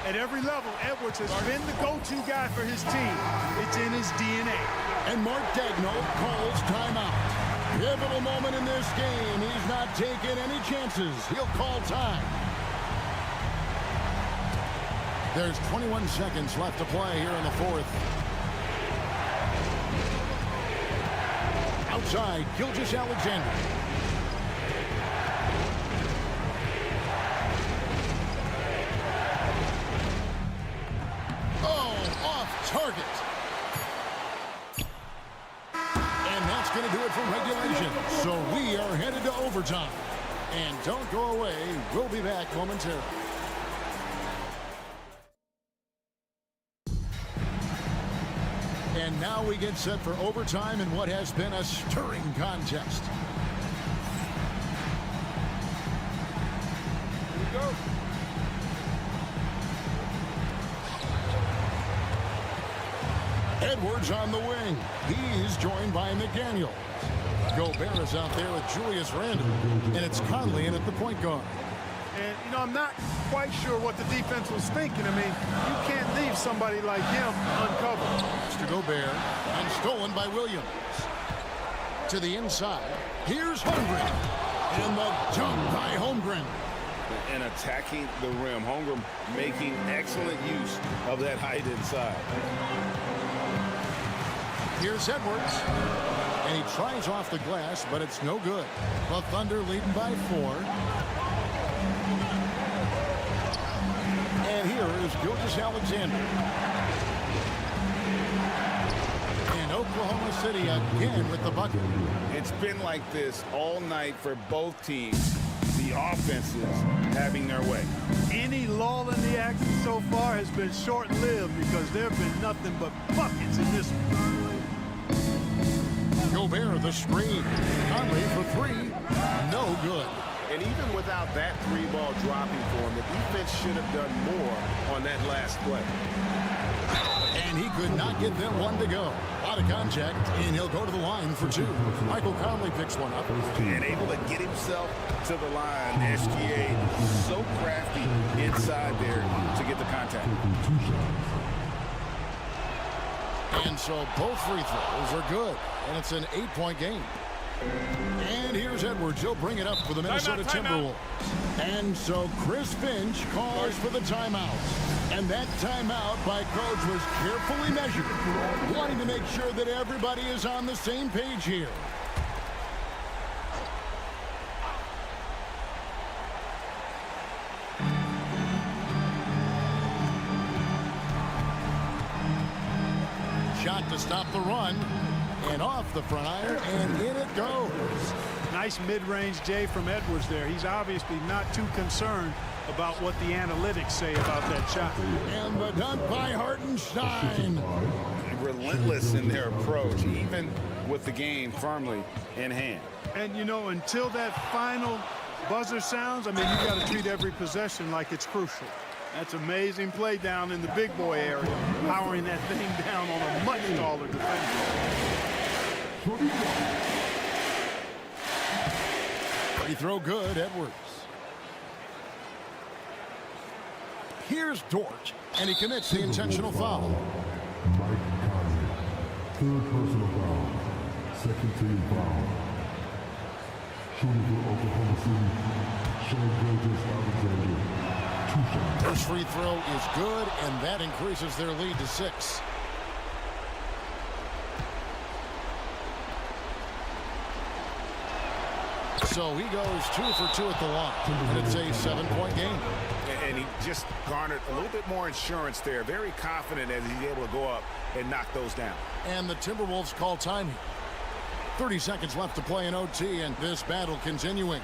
At every level, Edwards has been the go-to guy for his team. It's in his DNA.
And Mark Daigneault calls timeout. Pivotal moment in this game. He's not taking any chances. He'll call time. There's 21 seconds left to play here in the fourth. Outside, Gilgeous-Alexander. Target. And that's going to do it for regulation. So we are headed to overtime. And don't go away. We'll be back momentarily. And now we get set for overtime in what has been a stirring contest. Here we go. Edwards on the wing. He's joined by McDaniel. Gobert is out there with Julius Randle. And it's Conley in at the point guard.
And, you know, I'm not quite sure what the defense was thinking. I mean, you can't leave somebody like him uncovered.
Mr. Gobert, and stolen by Williams. To the inside. Here's Holmgren. And the dunk by Holmgren.
And attacking the rim. Holmgren making excellent use of that height inside.
Here's Edwards. And he tries off the glass, but it's no good. The Thunder leading by 4. And here is Gilgeous-Alexander. And Oklahoma City again with the bucket.
It's been like this all night for both teams. The offenses having their way.
Any lull in the action so far has been short-lived because there have been nothing but buckets in this one.
Gobert the screen. Conley for 3. No good.
And even without that 3-ball dropping for him, the defense should have done more on that last play.
And he could not get them one to go. Out of contact, and he'll go to the line for 2. Michael Conley picks one up.
And able to get himself to the line. SGA so crafty inside there to get the contact.
And so both free throws are good. And it's an 8-point game. And here's Edwards. He'll bring it up for the Minnesota Timberwolves. And so Chris Finch calls for the timeout. And that timeout by Coach was carefully measured, wanting to make sure that everybody is on the same page here. Shot to stop the run. And off the front iron, and in it goes.
Nice mid-range J from Edwards there. He's obviously not too concerned about what the analytics say about that shot.
And the dunk by Hartenstein.
Relentless in their approach, even with the game firmly in hand.
And, you know, until that final buzzer sounds, I mean, you got to treat every possession like it's crucial. That's amazing play down in the big boy area, powering that thing down on a much taller defender.
Free throw good, Edwards. Here's Dort, and he commits the intentional foul.
Mike Conley, 3rd personal foul, 2nd team foul. Shooting for Oklahoma City, Shai Gilgeous-Alexander, 2 shots.
First free throw is good, and that increases their lead to 6. So he goes 2 for 2 at the line, and it's a 7-point game.
And he just garnered a little bit more insurance there. Very confident as he's able to go up and knock those down.
And the Timberwolves call time here. 30 seconds left to play in OT, and this battle continuing.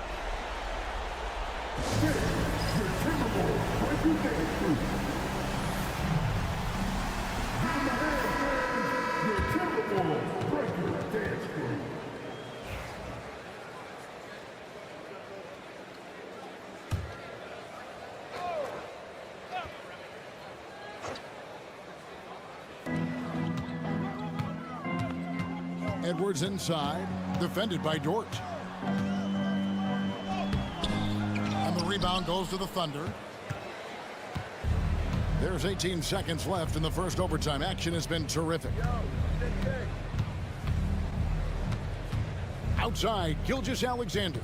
Edwards inside, defended by Dort. And the rebound goes to the Thunder. There's 18 seconds left in the first overtime. Action has been terrific. Outside, Gilgeous-Alexander.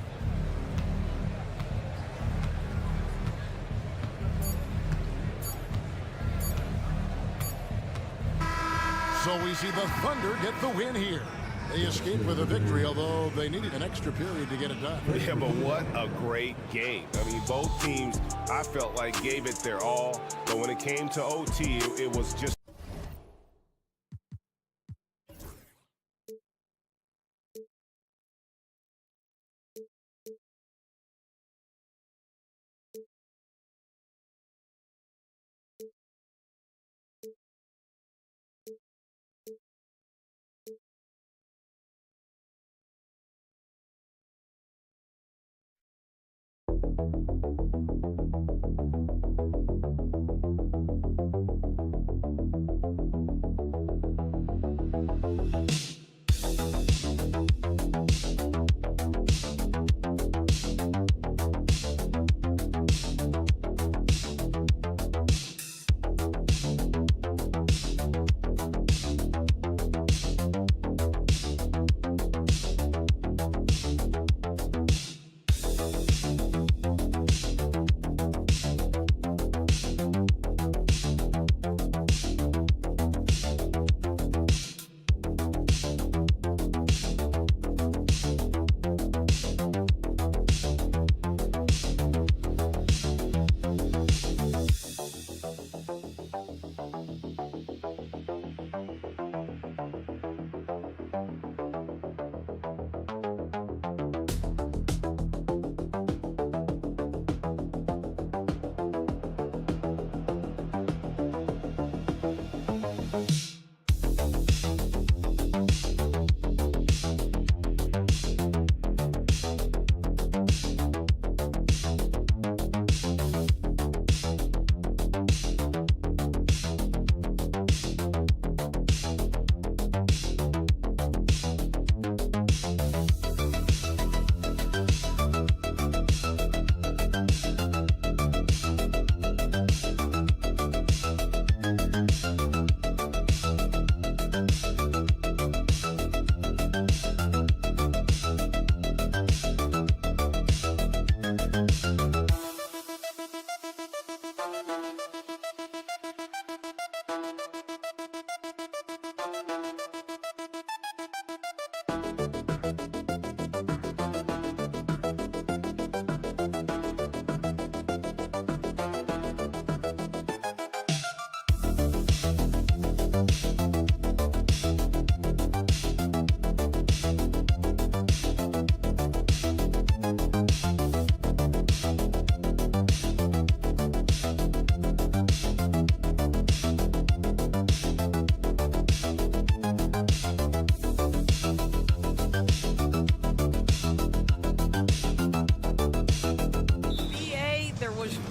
So we see the Thunder get the win here. They escaped with a victory, although they needed an extra period to get it done.
Yeah, but what a great game. I mean, both teams, I felt like, gave it their all. But when it came to OT, it was just...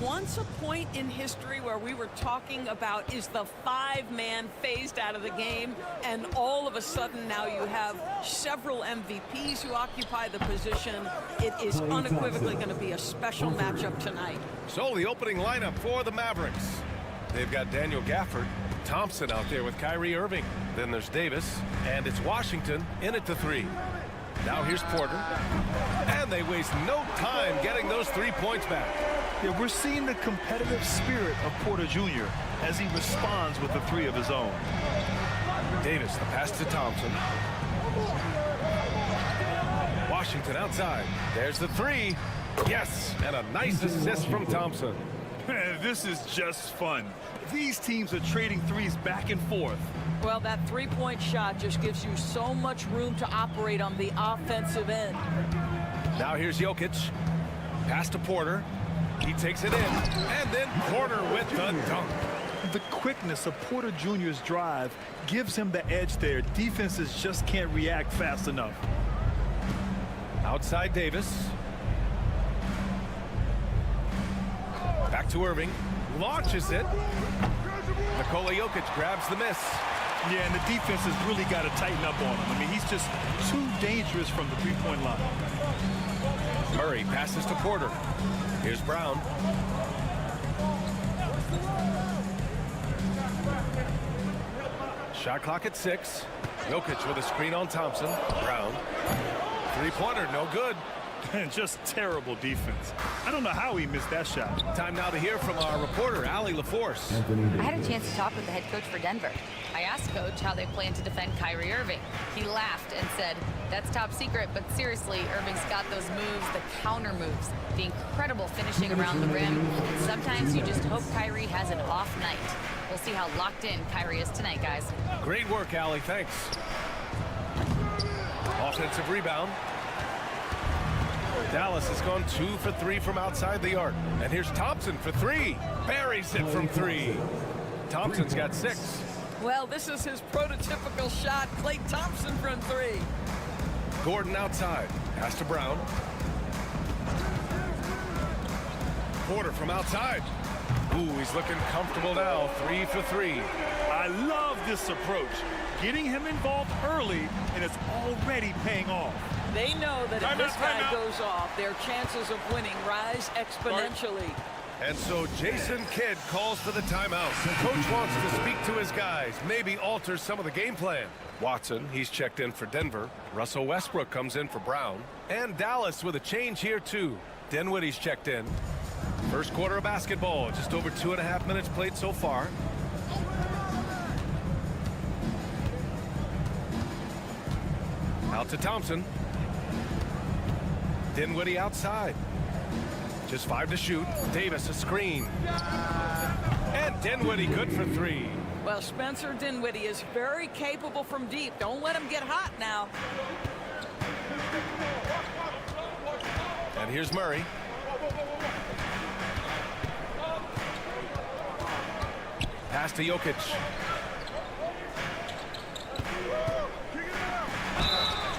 once a point in history where we were talking about, is the five-man phased out of the game, and all of a sudden now you have several MVPs who occupy the position. It is unequivocally going to be a special matchup tonight.
So the opening lineup for the Mavericks. They've got Daniel Gafford, Thompson out there with Kyrie Irving. Then there's Davis, and it's Washington in at the 3. Now here's Porter, and they waste no time getting those 3 points back.
Yeah, we're seeing the competitive spirit of Porter Jr. as he responds with the 3 of his own.
Davis, the pass to Thompson. Washington Washington outside. There's the three. Yes, and a nice assist from Thompson.
This is just fun. These teams are trading threes back and forth.
Well, that three-point shot just gives you so much room to operate on the offensive end.
Now here's Jokic. Pass to Porter. He takes it in. And then Porter with the dunk.
The quickness of Porter Jr.'s drive gives him the edge there. Defenses just can't react fast enough.
Outside Davis. Back to Irving. Launches it. Nikola Jokic grabs the miss.
Yeah, and the defense has really got to tighten up on him. I mean, he's just too dangerous from the three-point line.
Murray passes to Porter. Here's Brown. Shot clock at 6. Jokic with a screen on Thompson. Brown. Three-pointer, no good.
Just terrible defense. I don't know how he missed that shot.
Time now to hear from our reporter, Allie LaForce.
I had a chance to talk with the head coach for Denver. I asked Coach how they plan to defend Kyrie Irving. He laughed and said, "That's top secret, but seriously, Irving's got those moves, the counter moves, the incredible finishing around the rim, and sometimes you just hope Kyrie has an off night." We'll see how locked in Kyrie is tonight, guys.
Great work, Allie. Thanks. Offensive rebound. Dallas has gone 2 for 3 from outside the arc. And here's Thompson for 3. Buries it from 3. Thompson's got 6.
Well, this is his prototypical shot. Klay Thompson from 3.
Gordon outside. Pass to Brown. Porter from outside. Ooh, he's looking comfortable now. 3 for 3.
I love this approach. Getting him involved early, and it's already paying off.
They know that if this guy goes off, their chances of winning rise exponentially.
And so Jason Kidd calls for the timeout. Coach wants to speak to his guys, maybe alter some of the game plan. Watson, he's checked in for Denver. Russell Westbrook comes in for Brown. And Dallas with a change here too. Dinwiddie's checked in. First quarter of basketball, just over 2.5 minutes played so far. Out to Thompson. Dinwiddie outside. Just 5 to shoot. Davis a screen. And Dinwiddie good for 3.
Well, Spencer Dinwiddie is very capable from deep. Don't let him get hot now.
And here's Murray. Pass to Jokic.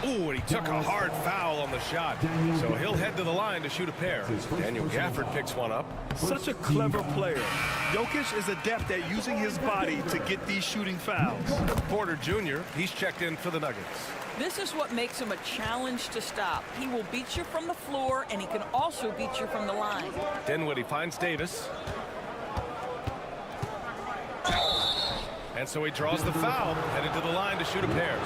Ooh, and he took a hard foul on the shot. So he'll head to the line to shoot a pair. Daniel Gafford picks one up.
Such a clever player. Jokic is adept at using his body to get these shooting fouls.
Porter Jr., he's checked in for the Nuggets.
This is what makes him a challenge to stop. He will beat you from the floor, and he can also beat you from the line.
Dinwiddie finds Davis. And so he draws the foul, headed to the line to shoot a pair.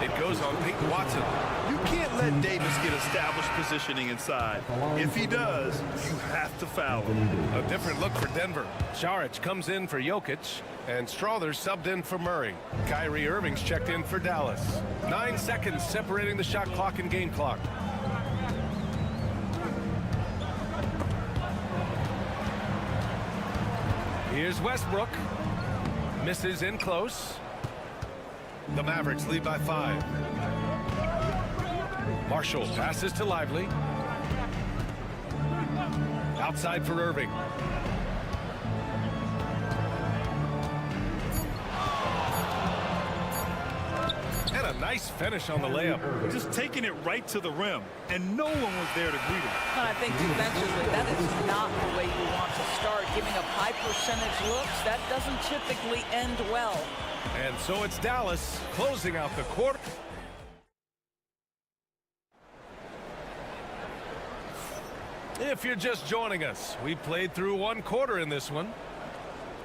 It goes on Peyton Watson.
You can't let Davis get established positioning inside. If he does, you have to foul him.
A different look for Denver. Saric comes in for Jokic, and Strawther subbed in for Murray. Kyrie Irving's checked in for Dallas. 9 seconds separating the shot clock and game clock. Here's Westbrook. Misses in close. The Mavericks lead by 5. Marshall passes to Lively. Outside for Irving. And a nice finish on the layup.
Just taking it right to the rim, and no one was there to greet him.
And I think defensively, that is not the way you want to start. Giving up high percentage looks, that doesn't typically end well.
And so it's Dallas closing out the quarter. If you're just joining us, we played through 1 quarter in this one.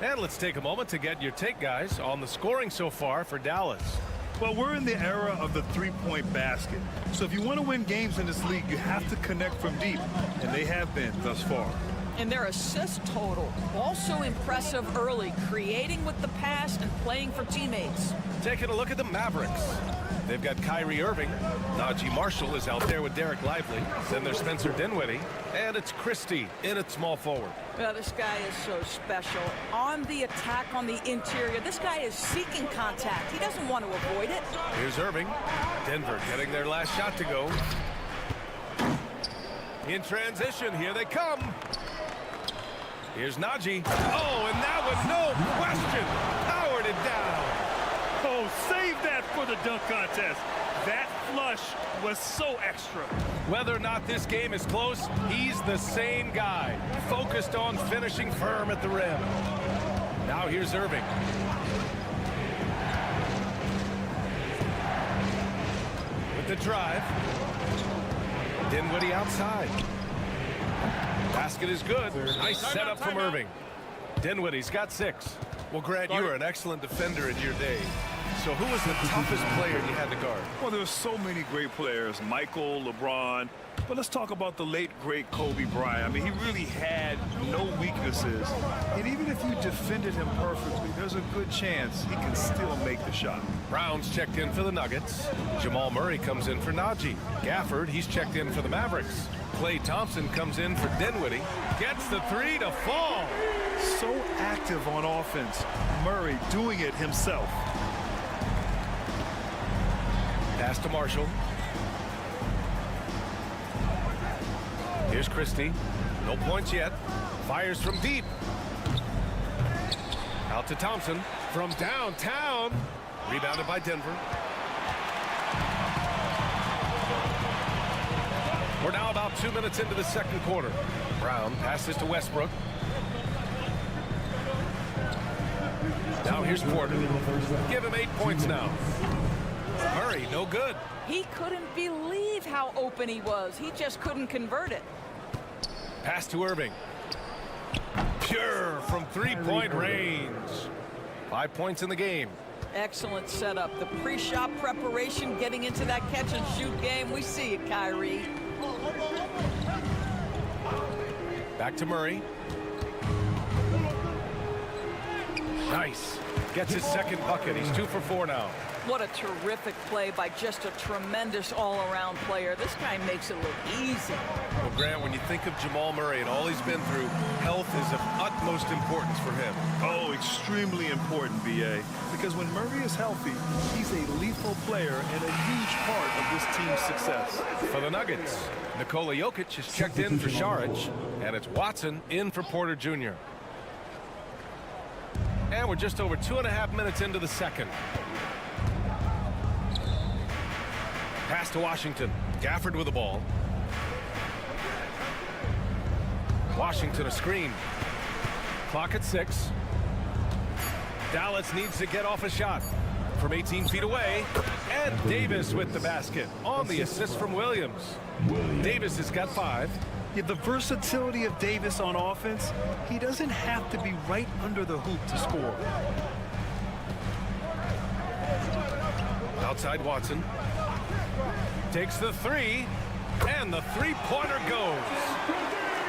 And let's take a moment to get your take, guys, on the scoring so far for Dallas.
Well, we're in the era of the three-point basket. So if you want to win games in this league, you have to connect from deep. And they have been thus far.
And their assist total, also impressive early, creating with the pass and playing for teammates.
Taking a look at the Mavericks. They've got Kyrie Irving. Najee Marshall is out there with Derek Lively. Then there's Spencer Dinwiddie. And it's Christie in at small forward.
Well, this guy is so special. On the attack on the interior, this guy is seeking contact. He doesn't want to avoid it.
Here's Irving. Denver getting their last shot to go. In transition, here they come. Here's Najee. Oh, and that was no question. Powered it down.
Oh, save that for the dunk contest. That flush was so extra.
Whether or not this game is close, he's the same guy, focused on finishing firm at the rim. Now here's Irving. With the drive. Dinwiddie outside. Basket is good. Nice setup from Irving. Dinwiddie's got 6. Well, Grant, you were an excellent defender in your day. So who was the toughest player you had to guard?
Well, there's so many great players, Michael, LeBron. But let's talk about the late, great Kobe Bryant. I mean, he really had no weaknesses. And even if you defended him perfectly, there's a good chance he can still make the shot.
Brown's checked in for the Nuggets. Jamal Murray comes in for Najee. Gafford, he's checked in for the Mavericks. Klay Thompson comes in for Dinwiddie. Gets the 3 to fall.
So active on offense. Murray doing it himself.
Pass to Marshall. Here's Christie. No points yet. Fires from deep. Out to Thompson from downtown. Rebounded by Denver. We're now about 2 minutes into the second quarter. Brown passes to Westbrook. Now here's Porter. Give him 8 points now. Murray, no good.
He couldn't believe how open he was. He just couldn't convert it.
Pass to Irving. Pure from three-point range. 5 points in the game.
Excellent setup. The pre-shot preparation, getting into that catch-and-shoot game. We see it, Kyrie.
Back to Murray. Nice. Gets his second bucket. He's 2 for 4 now.
What a terrific play by just a tremendous all-around player. This guy makes it look easy.
Well, Grant, when you think of Jamal Murray and all he's been through, health is of utmost importance for him.
Oh, extremely important, B.A. Because when Murray is healthy, he's a lethal player and a huge part of this team's success.
For the Nuggets, Nikola Jokic is checked in for Saric, and it's Watson in for Porter Jr. And we're just over 2.5 minutes into the second. Pass to Washington. Gafford with the ball. Washington a screen. Clock at 6. Dallas needs to get off a shot from 18 feet away. And Davis with the basket on the assist from Williams. Davis has got 5.
Yeah, the versatility of Davis on offense, he doesn't have to be right under the hoop to score.
Outside Watson. Takes the 3, and the three-pointer goes.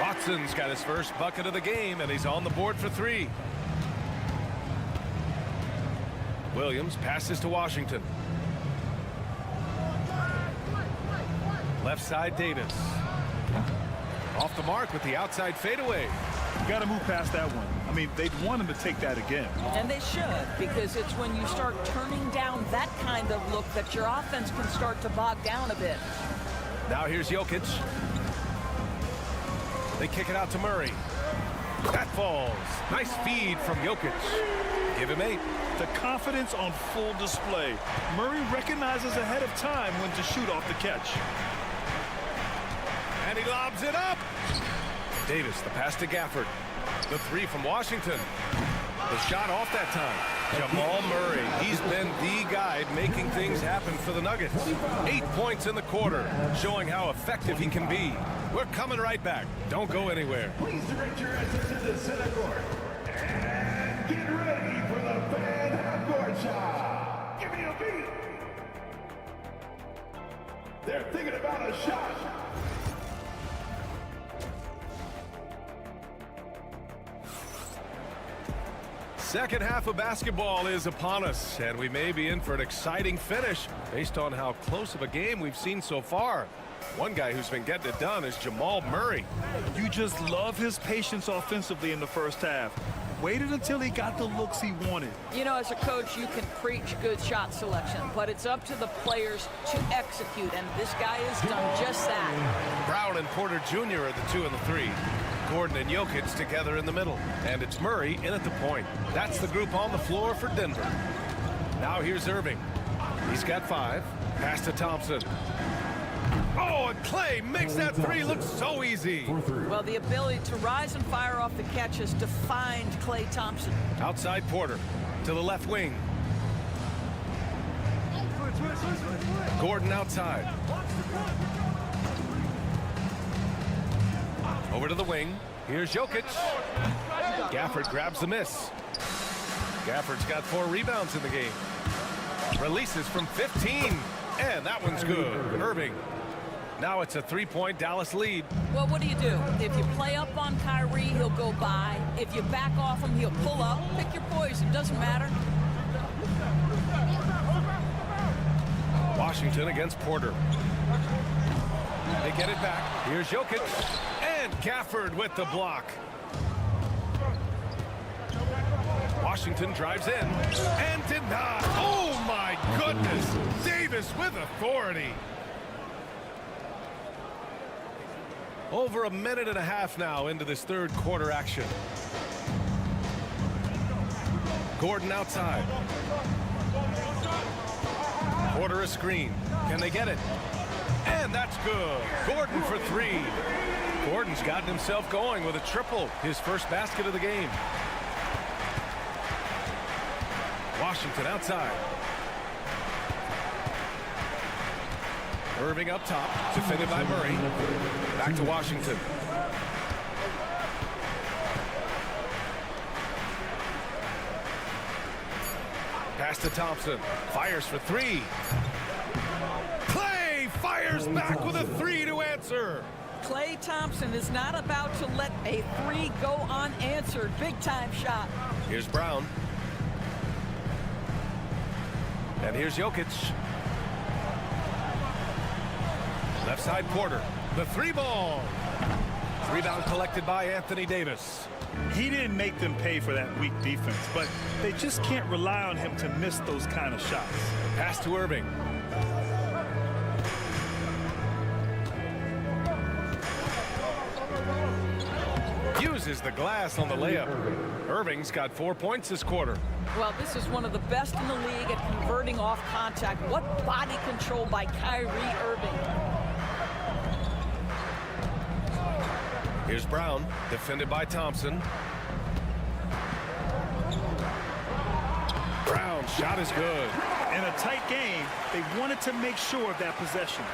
Watson's got his first bucket of the game, and he's on the board for 3. Williams passes to Washington. Left side Davis. Off the mark with the outside fadeaway.
You got to move past that one. I mean, they'd want him to take that again.
And they should, because it's when you start turning down that kind of look that your offense can start to bog down a bit.
Now here's Jokic. They kick it out to Murray. That falls. Nice feed from Jokic. Give him 8.
The confidence on full display. Murray recognizes ahead of time when to shoot off the catch.
And he lobs it up. Davis, the pass to Gafford. The 3 from Washington. The shot off that time. Jamal Murray, he's been the guy making things happen for the Nuggets. 8 points in the quarter, showing how effective he can be. We're coming right back. Don't go anywhere.
Please direct your attention to center court. And get ready for the fan half-court shot. Give me a beat. They're thinking about a shot.
Second half of basketball is upon us, and we may be in for an exciting finish based on how close of a game we've seen so far. One guy who's been getting it done is Jamal Murray.
You just love his patience offensively in the first half. Waited until he got the looks he wanted.
You know, as a coach, you can preach good shot selection, but it's up to the players to execute, and this guy has done just that.
Brown and Porter Jr. are the 2 and the 3. Gordon and Jokic together in the middle, and it's Murray in at the point. That's the group on the floor for Denver. Now here's Irving. He's got 5. Pass to Thompson. Oh, and Clay makes that 3 look so easy.
Well, the ability to rise and fire off the catch has defined Klay Thompson.
Outside Porter to the left wing. Gordon outside. Over to the wing. Here's Jokic. Gafford grabs the miss. Gafford's got 4 rebounds in the game. Releases from 15. And that one's good. Irving. Now it's a 3-point Dallas lead.
Well, what do? If you play up on Kyrie, he'll go by. If you back off him, he'll pull up. Pick your poison. Doesn't matter.
Washington against Porter. They get it back. Here's Jokic. And Gafford with the block. Washington drives in and denied. Oh, my goodness. Davis with authority. Over a minute and a half now into this third quarter action. Gordon outside. Porter a screen. Can they get it? And that's good. Gordon for 3. Gordon's gotten himself going with a triple. His first basket of the game. Washington outside. Irving up top, defended by Murray. Back to Washington. Pass to Thompson. Fires for 3. Clay fires back with a 3 to answer.
Klay Thompson is not about to let a 3 go unanswered. Big time shot.
Here's Brown. And here's Jokic. Left side Porter. The 3 ball. Rebound collected by Anthony Davis.
He didn't make them pay for that weak defense, but they just can't rely on him to miss those kind of shots.
Pass to Irving. Uses the glass on the layup. Irving's got 4 points this quarter.
Well, this is one of the best in the league at converting off contact. What body control by Kyrie Irving.
Here's Brown, defended by Thompson. Brown's shot is good.
In a tight game, they wanted to make sure of that possession.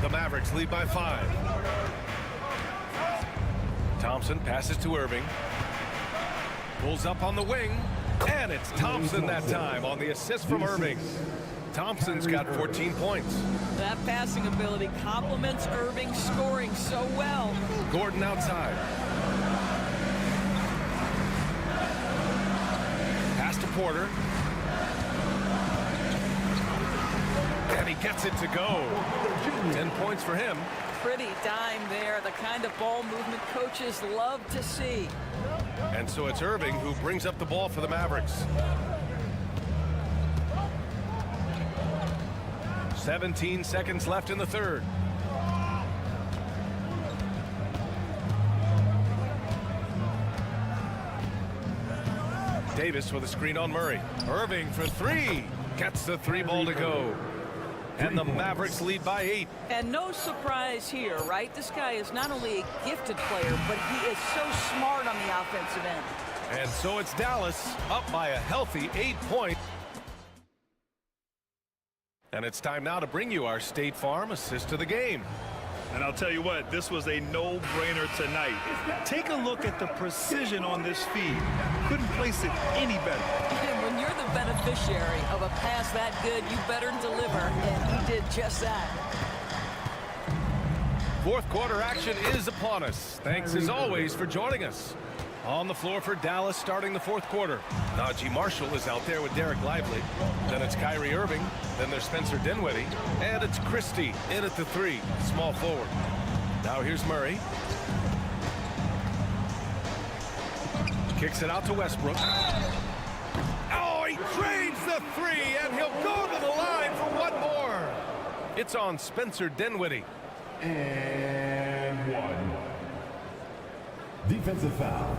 The Mavericks lead by 5. Thompson passes to Irving. Pulls up on the wing. And it's Thompson that time on the assist from Irving. Thompson's got 14 points.
That passing ability complements Irving scoring so well.
Gordon outside. Pass to Porter. And he gets it to go. 10 points for him.
Pretty dime there, the kind of ball movement coaches love to see.
And so it's Irving who brings up the ball for the Mavericks. 17 seconds left in the third. Davis with a screen on Murray. Irving for 3. Gets the 3 ball to go. And the Mavericks lead by 8.
And no surprise here, right? This guy is not only a gifted player, but he is so smart on the offensive end.
And so it's Dallas up by a healthy 8 points. And it's time now to bring you our State Farm assist of the game.
And I'll tell you what, this was a no-brainer tonight. Take a look at the precision on this feed. Couldn't place it any better.
And when you're the beneficiary of a pass that good, you better deliver. And he did just that.
Fourth quarter action is upon us. Thanks as always for joining us. On the floor for Dallas starting the fourth quarter. Najee Marshall is out there with Derek Lively. Then it's Kyrie Irving. Then there's Spencer Dinwiddie. And it's Christie in at the 3, small forward. Now here's Murray. Kicks it out to Westbrook. Oh, he drains the 3, and he'll go to the line for one more. It's on Spencer Dinwiddie.
And one. Defensive foul.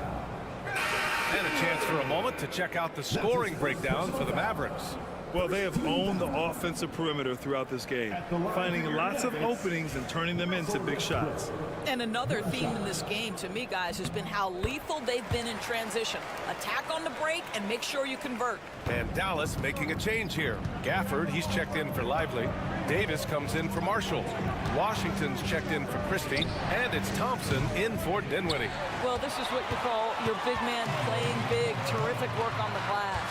And a chance for a moment to check out the scoring breakdown for the Mavericks.
Well, they have owned the offensive perimeter throughout this game, finding lots of openings and turning them into big shots.
And another theme in this game to me, guys, has been how lethal they've been in transition. Attack on the break and make sure you convert.
And Dallas making a change here. Gafford, he's checked in for Lively. Davis comes in for Marshall. Washington's checked in for Christie. And it's Thompson in for Dinwiddie.
Well, this is what you call your big man playing big. Terrific work on the glass.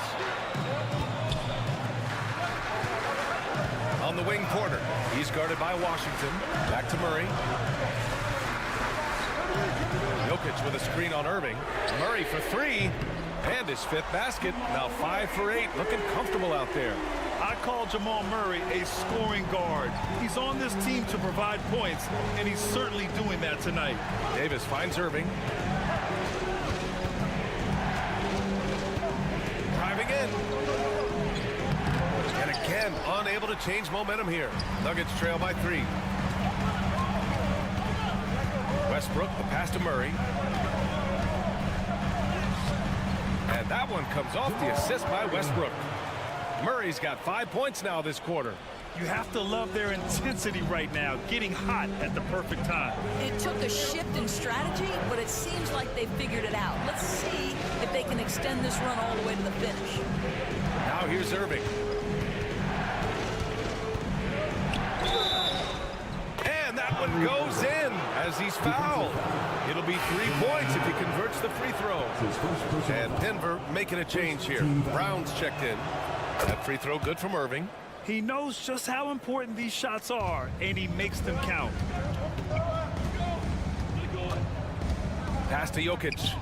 On the wing, Porter. He's guarded by Washington. Back to Murray. Jokic with a screen on Irving. Murray for 3. And his 5th basket. Now 5 for 8. Looking comfortable out there.
I call Jamal Murray a scoring guard. He's on this team to provide points, and he's certainly doing that tonight.
Davis finds Irving. Driving in. And again, unable to change momentum here. Nuggets trail by 3. Westbrook, the pass to Murray. And that one comes off the assist by Westbrook. Murray's got 5 points now this quarter.
You have to love their intensity right now, getting hot at the perfect time.
It took a shift in strategy, but it seems like they figured it out. Let's see if they can extend this run all the way to the finish.
Now here's Irving. And that one goes in as he's fouled. It'll be 3 points if he converts the free throw. And Denver making a change here. Brown's checked in. That free throw good from Irving.
He knows just how important these shots are, and he makes them count.
Pass to Jokic.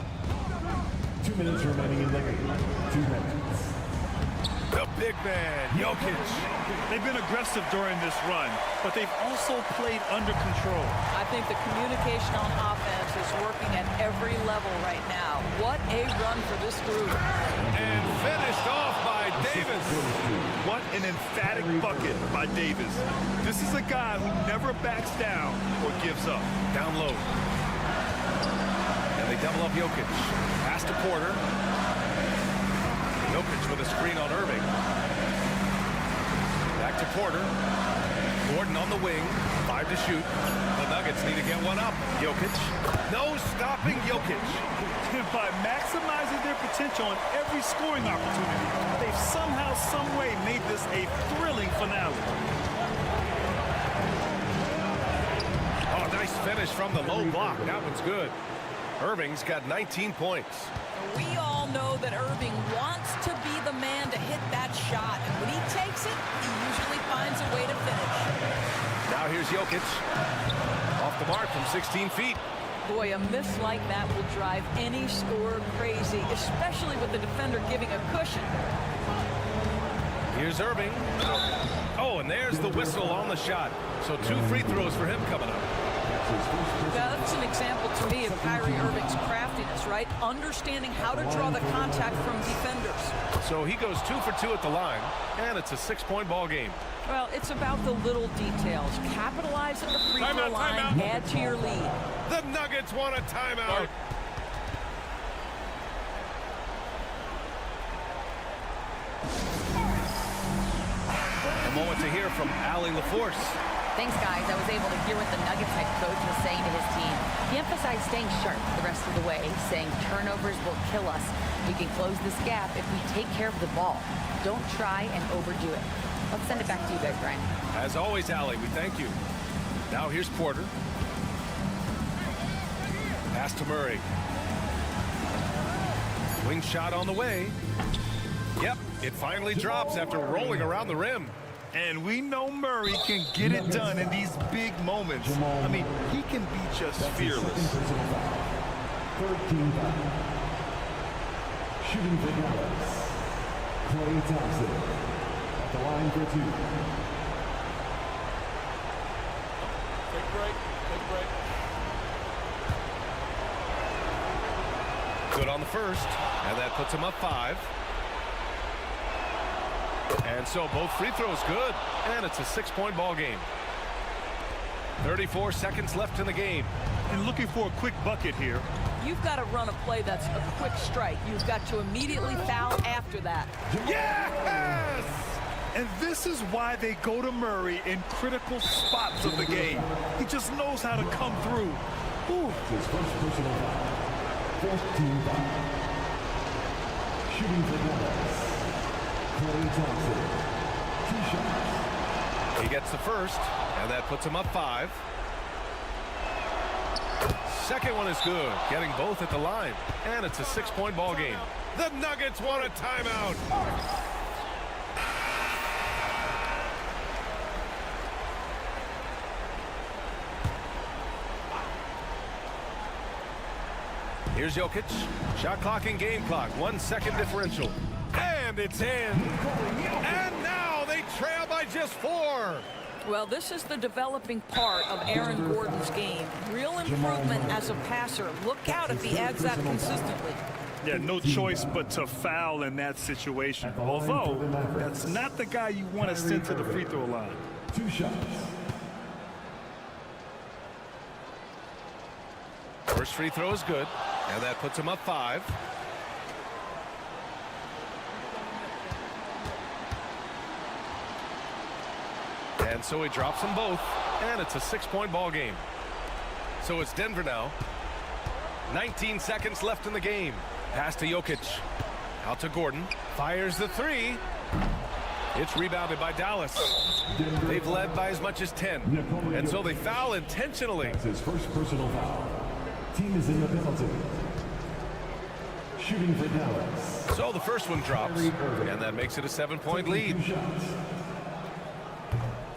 2 minutes remaining in the game. 2 minutes.
The big man, Jokic.
They've been aggressive during this run, but they've also played under control.
I think the communication on offense is working at every level right now. What a run for this group.
And finished off by Davis.
What an emphatic bucket by Davis. This is a guy who never backs down or gives up.
Down low. And they double up Jokic. Pass to Porter. Jokic with a screen on Irving. Back to Porter. Gordon on the wing. 5 to shoot. The Nuggets need to get one up. Jokic. No stopping Jokic.
By maximizing their potential on every scoring opportunity, they've somehow, some way made this a thrilling finale.
Oh, nice finish from the low block. That one's good. Irving's got 19 points.
We all know that Irving wants to be the man to hit that shot. And when he takes it, he usually finds a way to finish.
Now here's Jokic. Off the mark from 16 feet.
Boy, a miss like that will drive any scorer crazy, especially with the defender giving a cushion.
Here's Irving. Oh, and there's the whistle on the shot. So 2 free throws for him coming up.
Now, that's an example to me of Kyrie Irving's craftiness, right? Understanding how to draw the contact from defenders.
So he goes 2 for 2 at the line, and it's a 6-point ball game.
Well, it's about the little details. Capitalize at the free throw line, add to your lead.
The Nuggets want a timeout. A moment to hear from Allie LaForce.
Thanks, guys. I was able to hear what the Nuggets head coach was saying to his team. He emphasized staying sharp the rest of the way, saying turnovers will kill us. We can close this gap if we take care of the ball. Don't try and overdo it. Let's send it back to you guys, Brian.
As always, Allie, we thank you. Now here's Porter. Pass to Murray. Wing shot on the way. Yep, it finally drops after rolling around the rim.
And we know Murray can get it done in these big moments. I mean, he can be just fearless.
13 foul. Shooting for Dallas, Klay Thompson. At the line for 2.
Take break. Good on the first, and that puts him up 5. And so both free throws good, and it's a 6-point ball game. 34 seconds left in the game.
And looking for a quick bucket here.
You've got to run a play that's a quick strike. You've got to immediately foul after that.
Yes! And this is why they go to Murray in critical spots of the game. He just knows how to come through. Ooh.
His first personal foul. First team foul. Shooting for Dallas, Klay Thompson. 2 shots.
He gets the first, and that puts him up 5. Second one is good, getting both at the line, and it's a 6-point ball game. The Nuggets want a timeout. Here's Jokic. Shot clock and game clock. 1 second differential. And it's in. And now they trail by just 4.
Well, this is the developing part of Aaron Gordon's game. Real improvement as a passer. Look out if he adds that consistently.
Yeah, no choice but to foul in that situation. Although, that's not the guy you want to send to the free throw line.
2 shots.
First free throw is good, and that puts him up 5. And so he drops them both, and it's a 6-point ball game. So it's Denver now. 19 seconds left in the game. Pass to Jokic. Out to Gordon. Fires the 3. It's rebounded by Dallas. They've led by as much as 10. And so they foul intentionally.
That's his first personal foul. Team is in the penalty. Shooting for Dallas.
So the first one drops, and that makes it a 7-point lead.
2 shots.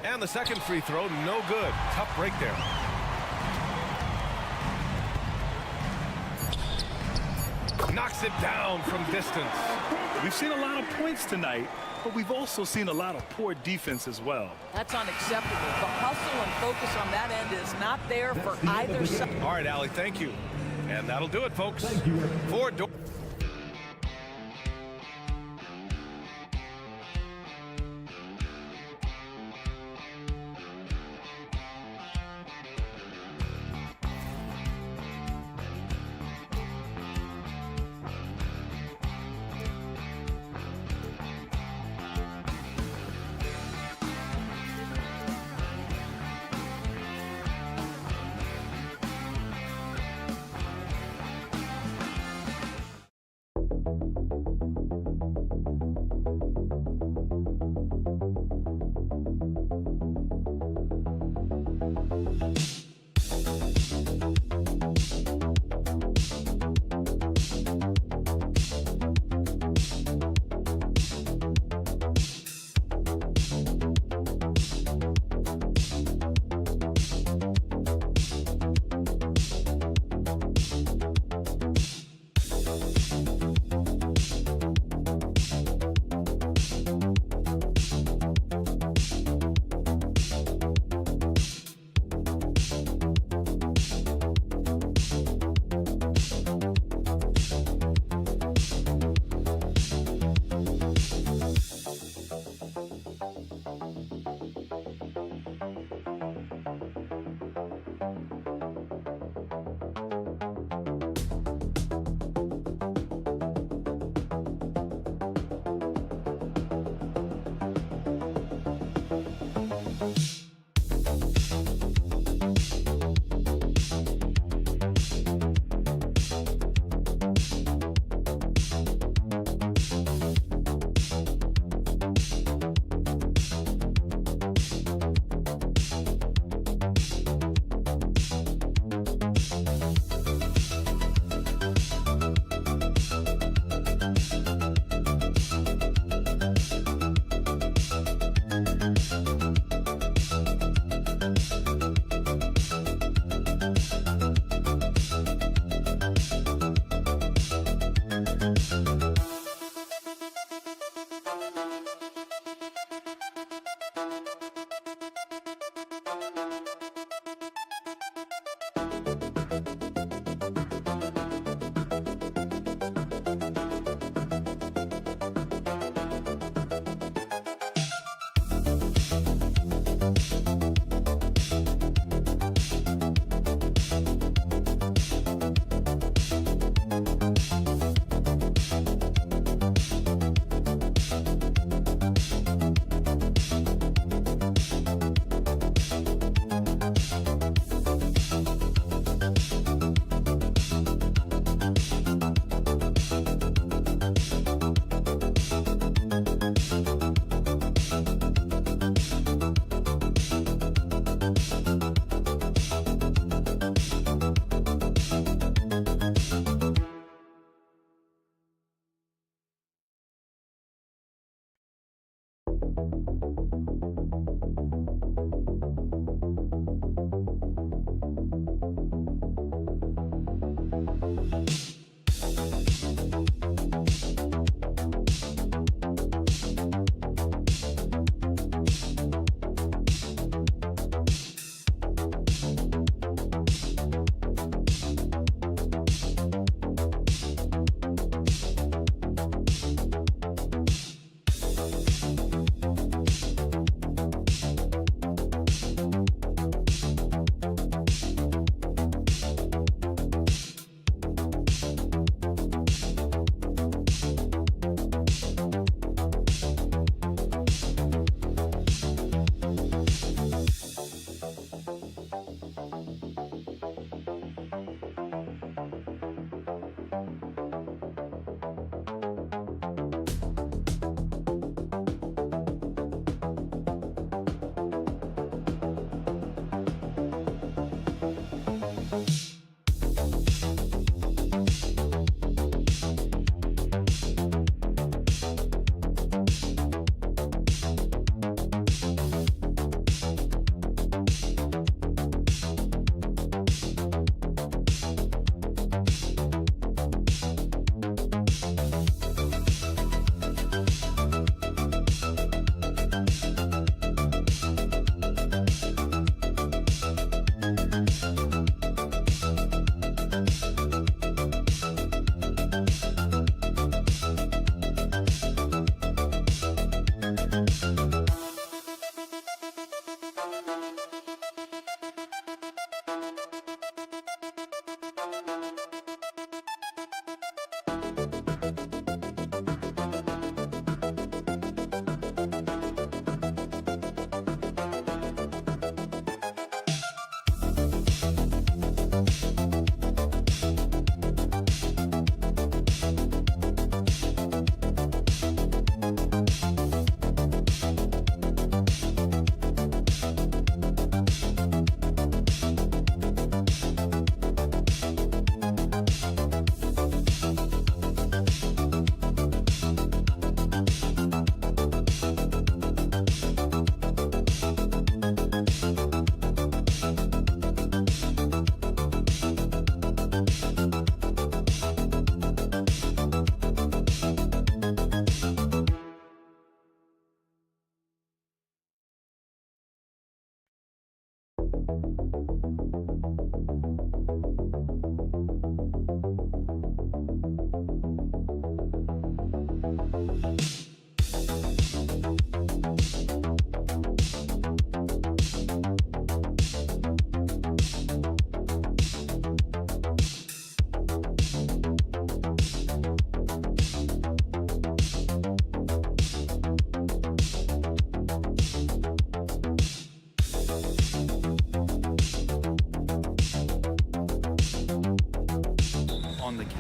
And the second free throw, no good. Tough break there. Knocks it down from distance.
We've seen a lot of points tonight, but we've also seen a lot of poor defense as well.
That's unacceptable. The hustle and focus on that end is not there for either side.
All right, Allie, thank you. And that'll do it, folks.
Thank you.
For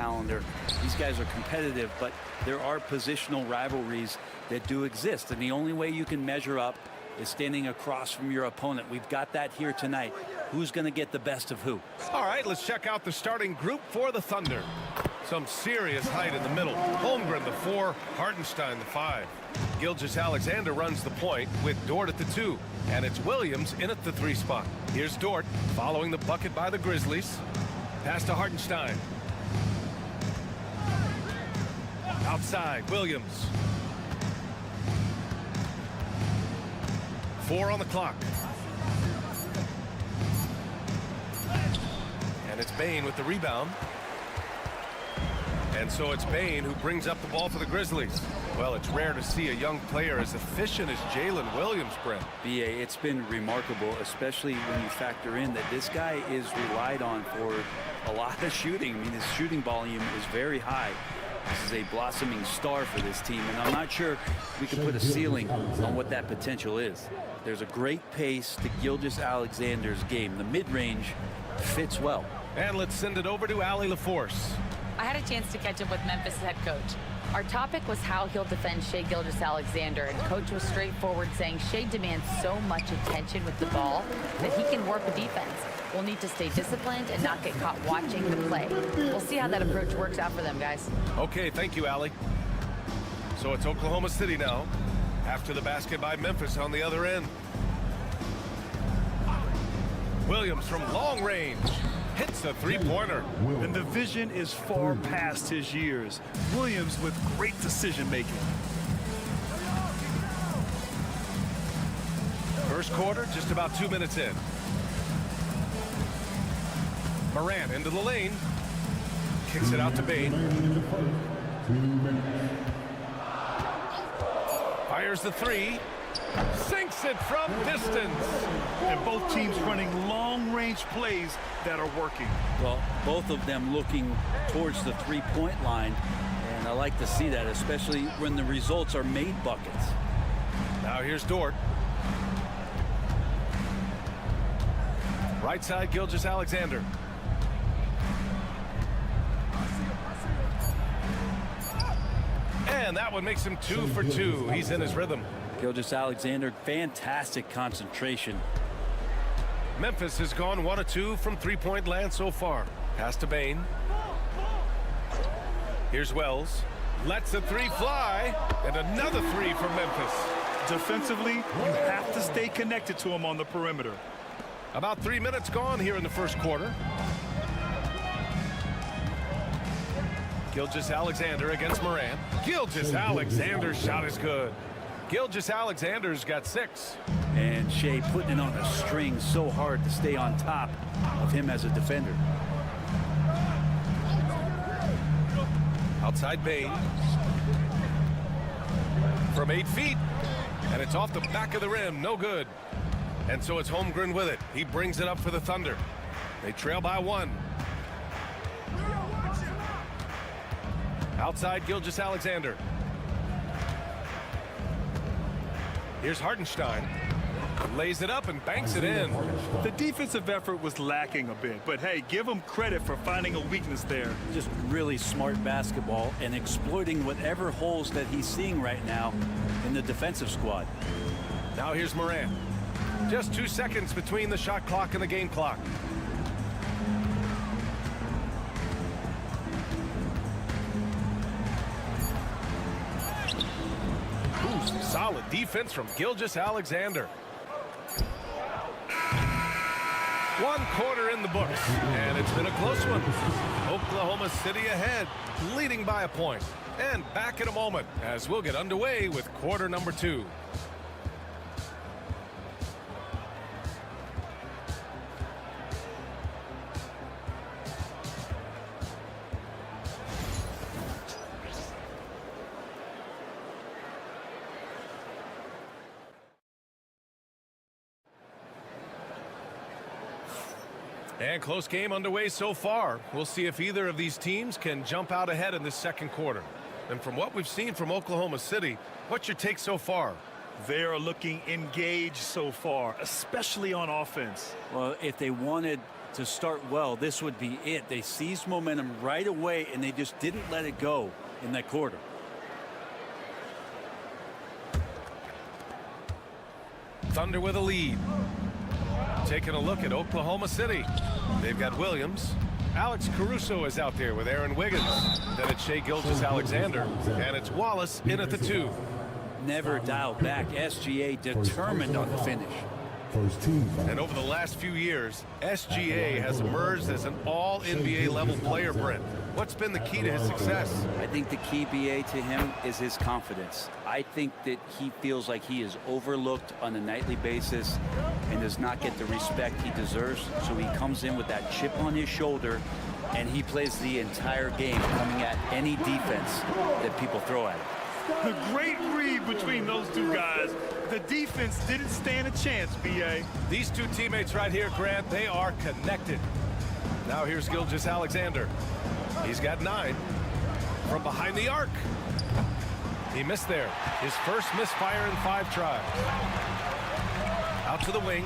calendar. These guys are competitive, but there are positional rivalries that do exist, and the only way you can measure up is standing across from your opponent. We've got that here tonight. Who's going to get the best of who?
All right, let's check out the starting group for the Thunder. Some serious height in the middle. Holmgren, the 4, Hartenstein, the 5. Gilgeous-Alexander runs the point with Dort at the 2, and it's Williams in at the 3 spot. Here's Dort following the bucket by the Grizzlies. Pass to Hartenstein. Outside, Williams. 4 on the clock. It's Bane with the rebound. And so it's Bane who brings up the ball for the Grizzlies. Well, it's rare to see a young player as efficient as Jalen Williams, Brent.
B.A., it's been remarkable, especially when you factor in that this guy is relied on for a lot of shooting. I mean, his shooting volume is very high. This is a blossoming star for this team, and I'm not sure we can put a ceiling on what that potential is. There's a great pace to Gilgeous-Alexander's game. The mid-range fits well.
And let's send it over to Allie LaForce.
I had a chance to catch up with Memphis head coach. Our topic was how he'll defend Shai Gilgeous-Alexander, and coach was straightforward, saying Shai demands so much attention with the ball that he can warp a defense. We'll need to stay disciplined and not get caught watching the play. We'll see how that approach works out for them, guys.
Okay, thank you, Allie. So it's Oklahoma City now, after the basket by Memphis on the other end. Williams from long range hits a three-pointer.
And the vision is far past his years. Williams with great decision-making.
First quarter, just about 2 minutes in. Morant into the lane. Kicks it out to Bane. Fires the three. Sinks it from distance.
And both teams running long-range plays that are working.
Well, both of them looking towards the three-point line, and I like to see that, especially when the results are made buckets.
Now here's Dort. Right side, Gilgeous-Alexander. And that one makes him 2 for 2. He's in his rhythm.
Gilgeous-Alexander, fantastic concentration.
Memphis has gone 1 of 2 from three-point land so far. Pass to Bane. Here's Wells. Lets a three fly. And another three from Memphis.
Defensively, you have to stay connected to him on the perimeter.
About 3 minutes gone here in the first quarter. Gilgeous-Alexander against Morant. Gilgeous-Alexander's shot is good. Gilgeous-Alexander's got 6.
And Shai putting it on a string so hard to stay on top of him as a defender.
Outside Bane. From 8 feet. And it's off the back of the rim. No good. And so it's Holmgren with it. He brings it up for the Thunder. They trail by 1. Outside Gilgeous-Alexander. Here's Hartenstein. Lays it up and banks it in.
The defensive effort was lacking a bit, but hey, give him credit for finding a weakness there.
Just really smart basketball and exploiting whatever holes that he's seeing right now in the defensive squad.
Now here's Morant. Just 2 seconds between the shot clock and the game clock. Solid defense from Gilgeous-Alexander. 1 quarter in the books, and it's been a close one. Oklahoma City ahead, leading by a point. And back in a moment as we'll get underway with quarter number 2. And close game underway so far. We'll see if either of these teams can jump out ahead in this second quarter. And from what we've seen from Oklahoma City, what's your take so far?
They are looking engaged so far, especially on offense.
Well, if they wanted to start well, this would be it. They seized momentum right away, and they just didn't let it go in that quarter.
Thunder with a lead. Taking a look at Oklahoma City. They've got Williams. Alex Caruso is out there with Aaron Wiggins. Then it's Shai Gilgeous-Alexander. And it's Wallace in at the 2.
Never dialed back. SGA determined on the finish.
First team foul.
And over the last few years, SGA has emerged as an all-NBA level player, Brent. What's been the key to his success?
I think the key, BA, to him is his confidence. I think that he feels like he is overlooked on a nightly basis and does not get the respect he deserves. So he comes in with that chip on his shoulder, and he plays the entire game coming at any defense that people throw at him.
A great read between those two guys. The defense didn't stand a chance, B.A.
These two teammates right here, Grant, they are connected. Now here's Gilgeous-Alexander. He's got 9 from behind the arc. He missed there. His first misfire in 5 tries. Out to the wing.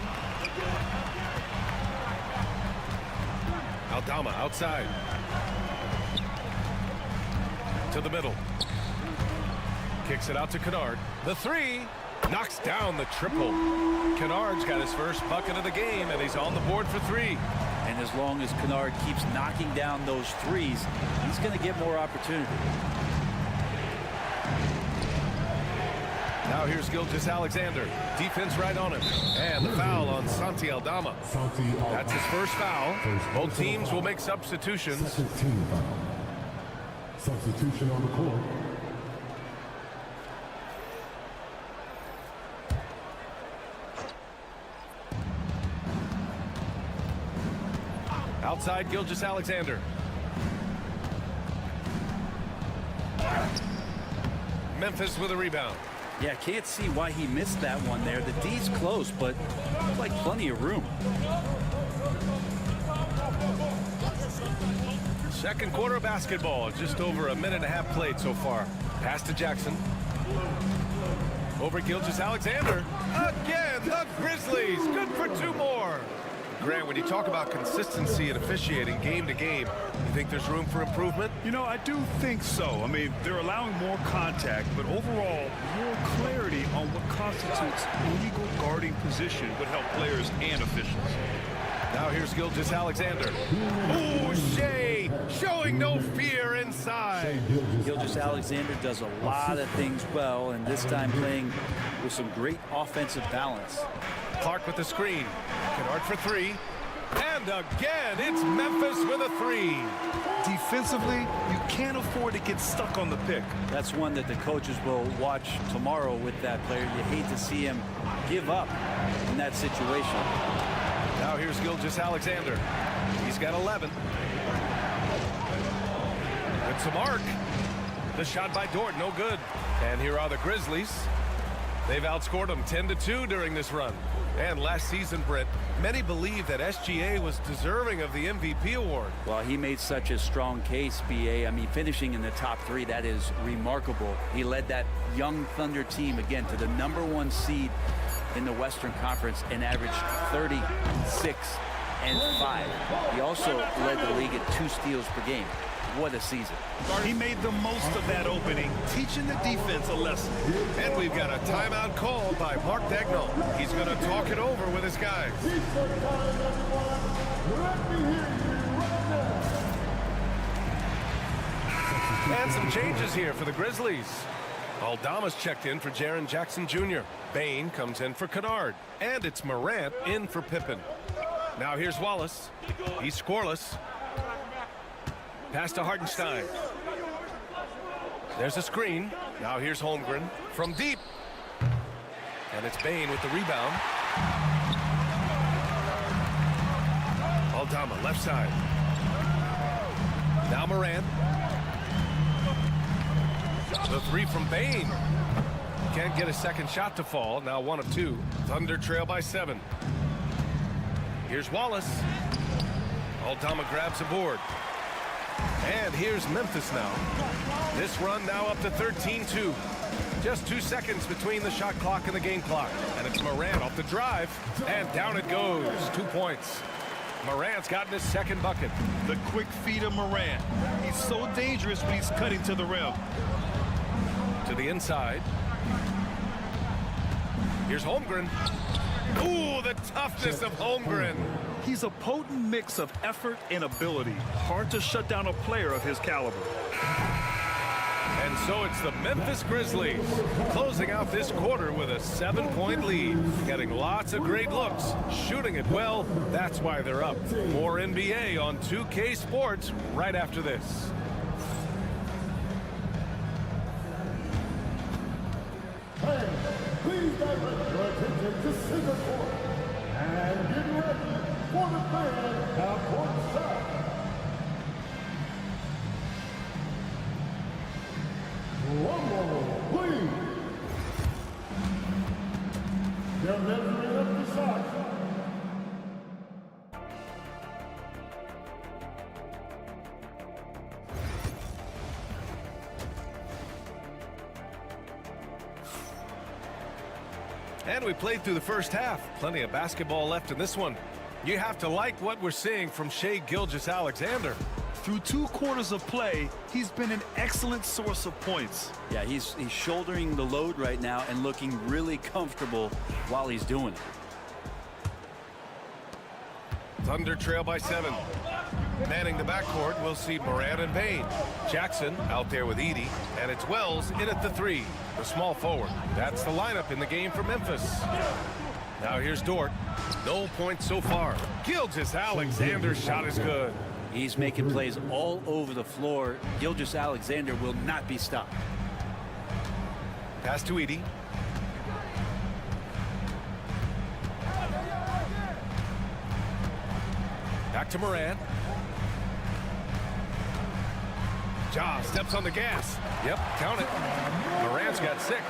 Aldama outside. To the middle. Kicks it out to Kennard. The 3 knocks down the triple. Kennard's got his first bucket of the game, and he's on the board for 3.
And as long as Kennard keeps knocking down those threes, he's going to get more opportunity.
Now here's Gilgeous-Alexander. Defense right on him. And the foul on Santi Aldama. That's his first foul. Both teams will make substitutions.
Second team foul. Substitution on the court.
Outside Gilgeous-Alexander. Memphis with a rebound.
Yeah, can't see why he missed that one there. The D's close, but looks like plenty of room.
Second quarter of basketball. Just over a minute and a half played so far. Pass to Jackson. Over Gilgeous-Alexander. Again, the Grizzlies. Good for 2 more. Grant, when you talk about consistency and officiating game to game, you think there's room for improvement?
You know, I do think so. I mean, they're allowing more contact, but overall, more clarity on what constitutes legal guarding position would help players and officials.
Now here's Gilgeous-Alexander. Ooh, Shea showing no fear inside.
Gilgeous-Alexander does a lot of things well, and this time playing with some great offensive balance.
Clark with the screen. Kennard for 3. And again, it's Memphis with a 3.
Defensively, you can't afford to get stuck on the pick.
That's one that the coaches will watch tomorrow with that player. You hate to see him give up in that situation.
Now here's Gilgeous-Alexander. He's got 11. It's a mark. The shot by Dort, no good. And here are the Grizzlies. They've outscored them 10-2 during this run. And last season, Brent, many believe that SGA was deserving of the MVP award.
Well, he made such a strong case, BA. I mean, finishing in the top 3, that is remarkable. He led that young Thunder team, again, to the #1 seed in the Western Conference and averaged 36 and 5. He also led the league at 2 steals per game. What a season.
He made the most of that opening, teaching the defense a lesson.
And we've got a timeout called by Mark Dagnall. He's going to talk it over with his guys. And some changes here for the Grizzlies. Aldama's checked in for Jaren Jackson Jr. Bane comes in for Kennard. And it's Morant in for Pippen. Now here's Wallace. He's scoreless. Pass to Hartenstein. There's a screen. Now here's Holmgren from deep. And it's Bane with the rebound. Aldama left side. Now Morant. The 3 from Bane. Can't get a second shot to fall. Now 1 of 2. Thunder trail by 7. Here's Wallace. Aldama grabs a board. And here's Memphis now. This run now up to 13-2. Just 2 seconds between the shot clock and the game clock. And it's Morant off the drive. And down it goes. 2 points. Morant's gotten his second bucket.
The quick feed of Morant. He's so dangerous when he's cutting to the rim.
To the inside. Here's Holmgren. Ooh, the toughness of Holmgren.
He's a potent mix of effort and ability. Hard to shut down a player of his caliber.
And so it's the Memphis Grizzlies closing out this quarter with a 7-point lead. Getting lots of great looks, shooting it well. That's why they're up. More NBA on 2K Sports right after this.
Please direct your attention to center court and get ready for the fan half-court shot. Rumble, please. They're measuring up the shot.
And we played through the first half. Plenty of basketball left in this one. You have to like what we're seeing from Shai Gilgeous-Alexander.
Through 2 quarters of play, he's been an excellent source of points.
Yeah, he's shouldering the load right now and looking really comfortable while he's doing it.
Thunder trail by 7. Manning the backcourt, we'll see Morant and Payne. Jackson out there with Edey, and it's Wells in at the 3, the small forward. That's the lineup in the game for Memphis. Now here's Dort. No points so far. Gilgeous-Alexander's shot is good.
He's making plays all over the floor. Gilgeous-Alexander will not be stopped.
Pass to Edey. Back to Morant. Ja steps on the gas. Yep, count it. Morant's got 6.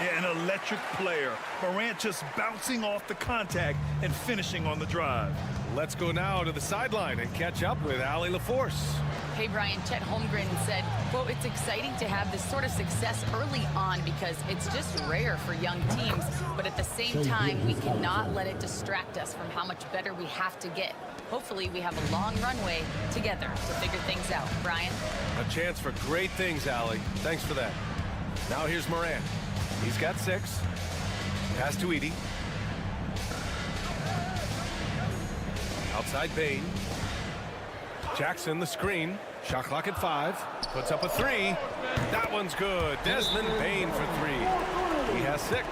Yeah, an electric player. Morant just bouncing off the contact and finishing on the drive.
Let's go now to the sideline and catch up with Allie LaForce.
Hey, Brian, Chet Holmgren said, quote, "It's exciting to have this sort of success early on because it's just rare for young teams. But at the same time, we cannot let it distract us from how much better we have to get. Hopefully, we have a long runway together to figure things out." Brian?
A chance for great things, Allie. Thanks for that. Now here's Morant. He's got 6. Pass to Edey. Outside Payne. Jackson the screen. Shot clock at 5. Puts up a 3. That one's good. Desmond Payne for 3. He has 6.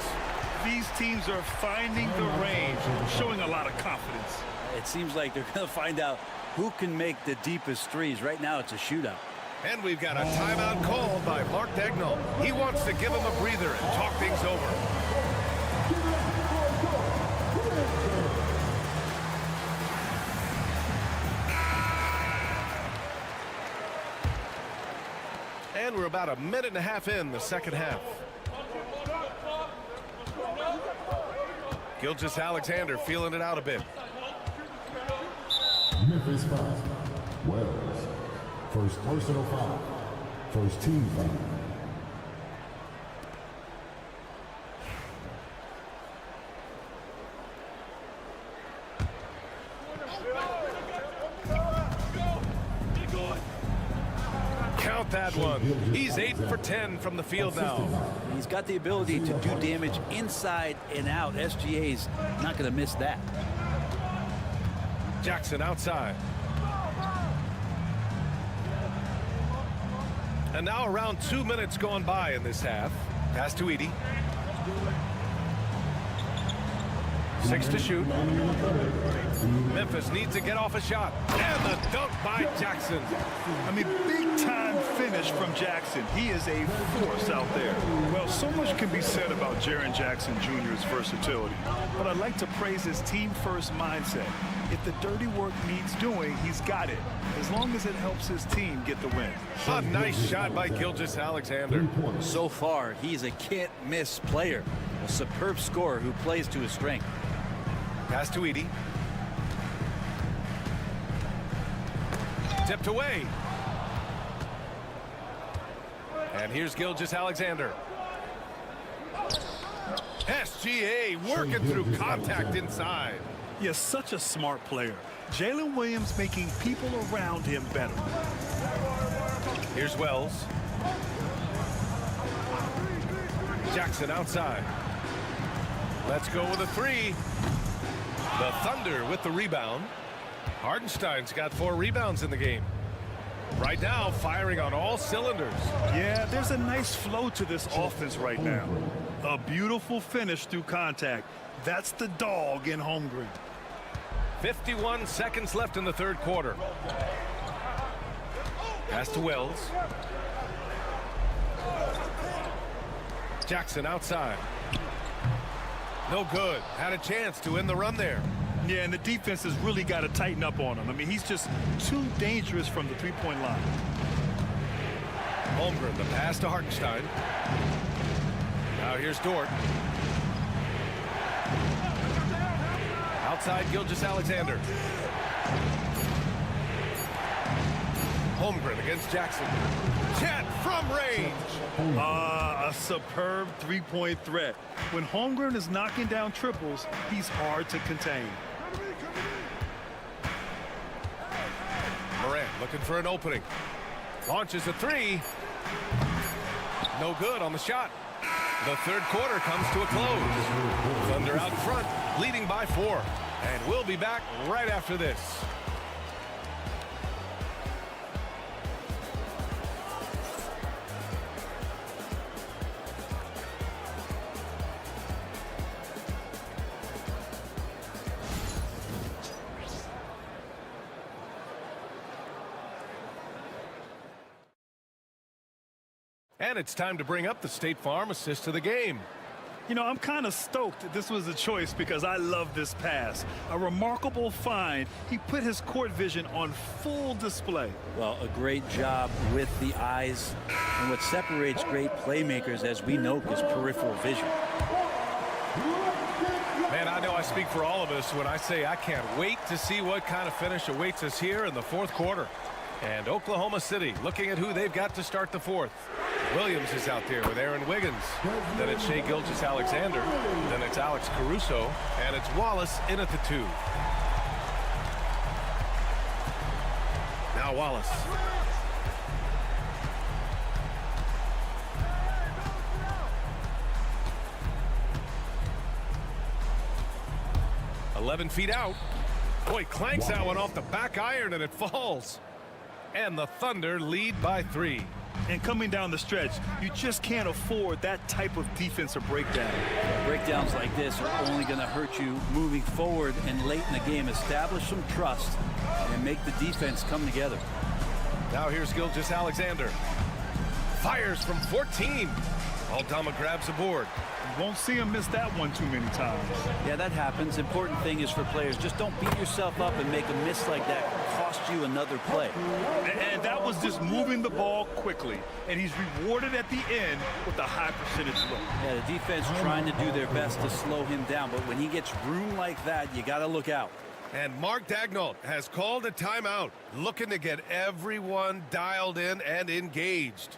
These teams are finding the range, showing a lot of confidence.
It seems like they're going to find out who can make the deepest threes. Right now, it's a shootout.
And we've got a timeout called by Mark Dagnall. He wants to give him a breather and talk things over. And we're about a minute and a half in the second half. Gilgeous-Alexander feeling it out a bit.
Memphis foul. Wells. First personal foul. First team foul.
Count that one. He's 8 for 10 from the field now.
He's got the ability to do damage inside and out. SGA's not going to miss that.
Jackson outside. And now around 2 minutes gone by in this half. Pass to Edey. 6 to shoot. Memphis needs to get off a shot. And the dunk by Jackson.
I mean, big-time finish from Jackson. He is a force out there. Well, so much can be said about Jaren Jackson Jr.'s versatility, but I'd like to praise his team-first mindset. If the dirty work needs doing, he's got it, as long as it helps his team get the win.
A nice shot by Gilgeous-Alexander.
So far, he's a can't-miss player. A superb scorer who plays to his strength.
Pass to Edey. Tipped away. And here's Gilgeous-Alexander. SGA working through contact inside.
He is such a smart player. Jalen Williams making people around him better.
Here's Wells. Jackson outside. Let's go with a 3. The Thunder with the rebound. Hardenstein's got 4 rebounds in the game. Right now, firing on all cylinders.
Yeah, there's a nice flow to this offense right now. A beautiful finish through contact. That's the dog in Holmgren.
51 seconds left in the third quarter. Pass to Wells. Jackson outside. No good. Had a chance to end the run there.
Yeah, and the defense has really got to tighten up on him. I mean, he's just too dangerous from the three-point line.
Holmgren, the pass to Hartenstein. Now here's Dort. Outside Gilgeous-Alexander. Holmgren against Jackson. Chet from range.
A superb three-point threat. When Holmgren is knocking down triples, he's hard to contain.
Morant looking for an opening. Launches a three. No good on the shot. The third quarter comes to a close. Thunder out in front, leading by 4. And we'll be back right after this. And it's time to bring up the State Farm assist of the game.
You know, I'm kind of stoked that this was a choice because I love this pass. A remarkable find. He put his court vision on full display.
Well, a great job with the eyes. And what separates great playmakers, as we know, is peripheral vision.
Man, I know I speak for all of us when I say I can't wait to see what kind of finish awaits us here in the fourth quarter. And Oklahoma City looking at who they've got to start the fourth. Williams is out there with Aaron Wiggins. Then it's Shai Gilgeous-Alexander. Then it's Alex Caruso. And it's Wallace in at the 2. Now Wallace. "11 feet out." Boy, clanks that one off the back iron and it falls. And the Thunder lead by 3.
And coming down the stretch, you just can't afford that type of defensive breakdown.
Breakdowns like this are only going to hurt you moving forward and late in the game. Establish some trust and make the defense come together.
Now here's Gilgeous-Alexander. Fires from 14. Aldama grabs a board.
You won't see him miss that one too many times.
Yeah, that happens. Important thing is for players, just don't beat yourself up and make a miss like that cost you another play.
And that was just moving the ball quickly. And he's rewarded at the end with a high percentage look.
Yeah, the defense trying to do their best to slow him down, but when he gets room like that, you got to look out.
And Mark Daigneault has called a timeout, looking to get everyone dialed in and engaged.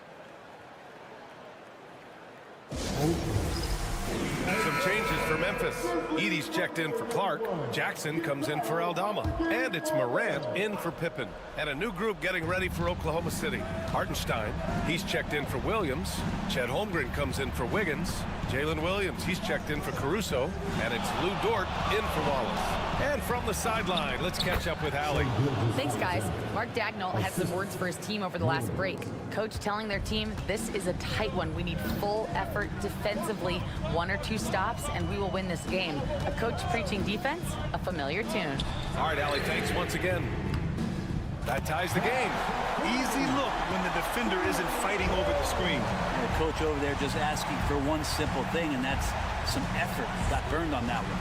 Some changes for Memphis. Edey's checked in for Clark. Jackson comes in for Aldama. And it's Morant in for Pippen. And a new group getting ready for Oklahoma City. Hartenstein, he's checked in for Williams. Chet Holmgren comes in for Wiggins. Jalen Williams, he's checked in for Caruso. And it's Lou Dort in for Wallace. And from the sideline, let's catch up with Allie.
Thanks, guys. Mark Daigneault had some words for his team over the last break. Coach telling their team, this is a tight one. We need full effort defensively, 1 or 2 stops, and we will win this game. A coach preaching defense, a familiar tune.
All right, Allie, thanks once again. That ties the game.
Easy look when the defender isn't fighting over the screen.
And the coach over there just asking for one simple thing, and that's some effort. Got burned on that one.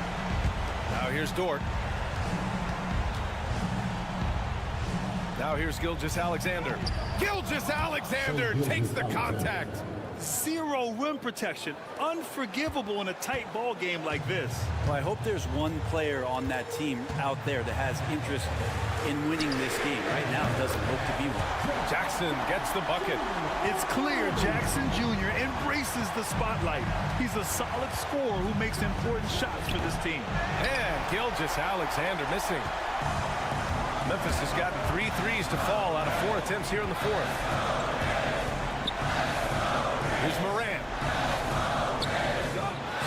Now here's Dort. Now here's Gilgeous-Alexander. Gilgeous-Alexander takes the contact.
Zero rim protection. Unforgivable in a tight ball game like this.
Well, I hope there's one player on that team out there that has interest in winning this game. Right now, it doesn't look to be one.
Jackson gets the bucket.
It's clear Jackson Jr. embraces the spotlight. He's a solid scorer who makes important shots for this team.
And Gilgeous-Alexander missing. Memphis has gotten 3 threes to fall out of 4 attempts here in the fourth. Here's Morant.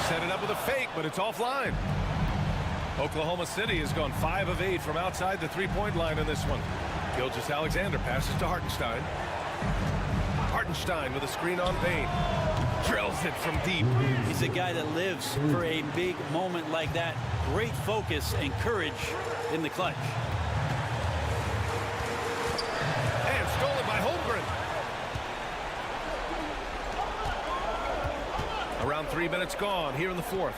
Set it up with a fake, but it's offline. Oklahoma City has gone 5 of 8 from outside the three-point line in this one. Gilgeous-Alexander passes to Hartenstein. Hartenstein with a screen on Payne. Drills it from deep.
He's a guy that lives for a big moment like that. Great focus and courage in the clutch.
And stolen by Holmgren. Around 3 minutes gone here in the fourth.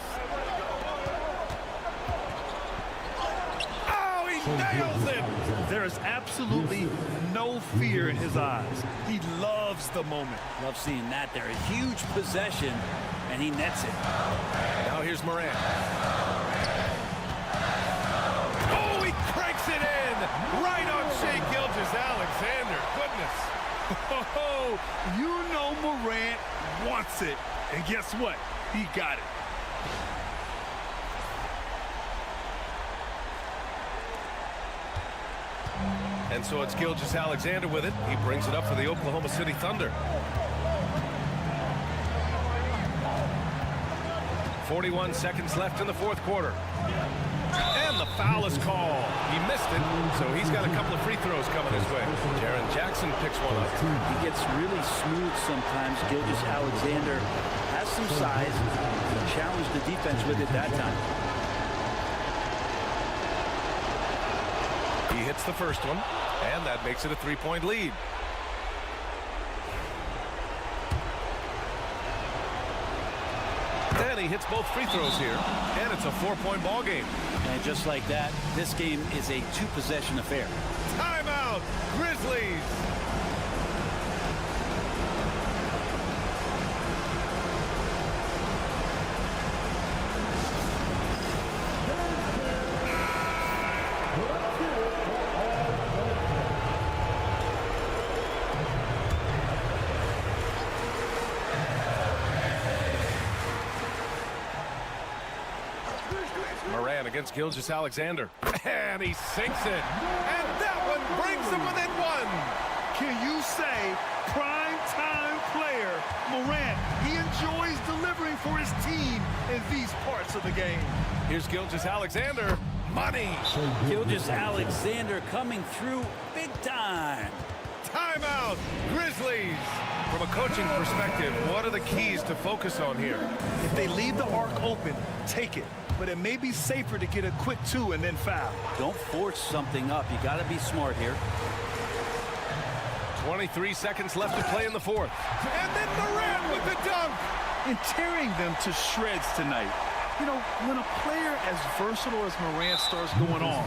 Oh, he nails it!
There is absolutely no fear in his eyes. He loves the moment.
Love seeing that there. A huge possession, and he nets it.
Now here's Morant. Oh, he cranks it in! Right on Shai Gilgeous-Alexander. Goodness.
Oh, you know Morant wants it. And guess what? He got it.
And so it's Gilgeous-Alexander with it. He brings it up for the Oklahoma City Thunder. 41 seconds left in the fourth quarter. And the foul is called. He missed it, so he's got a couple of free throws coming his way. Jaren Jackson picks one up.
He gets really smooth sometimes. Gilgeous-Alexander has some size. He challenged the defense with it that time.
He hits the first one, and that makes it a three-point lead. And he hits both free throws here, and it's a 4-point ball game.
And just like that, this game is a two-possession affair.
Timeout, Grizzlies. Morant against Gilgeous-Alexander. And he sinks it. And that one brings him within one.
Can you say prime time player Morant? He enjoys delivering for his team in these parts of the game.
Here's Gilgeous-Alexander. Money.
Gilgeous-Alexander coming through big time.
Timeout, Grizzlies. From a coaching perspective, what are the keys to focus on here?
If they leave the arc open, take it. But it may be safer to get a quick two and then foul.
Don't force something up. You got to be smart here.
23 seconds left to play in the fourth. And then Morant with the dunk.
And tearing them to shreds tonight. You know, when a player as versatile as Morant starts going on,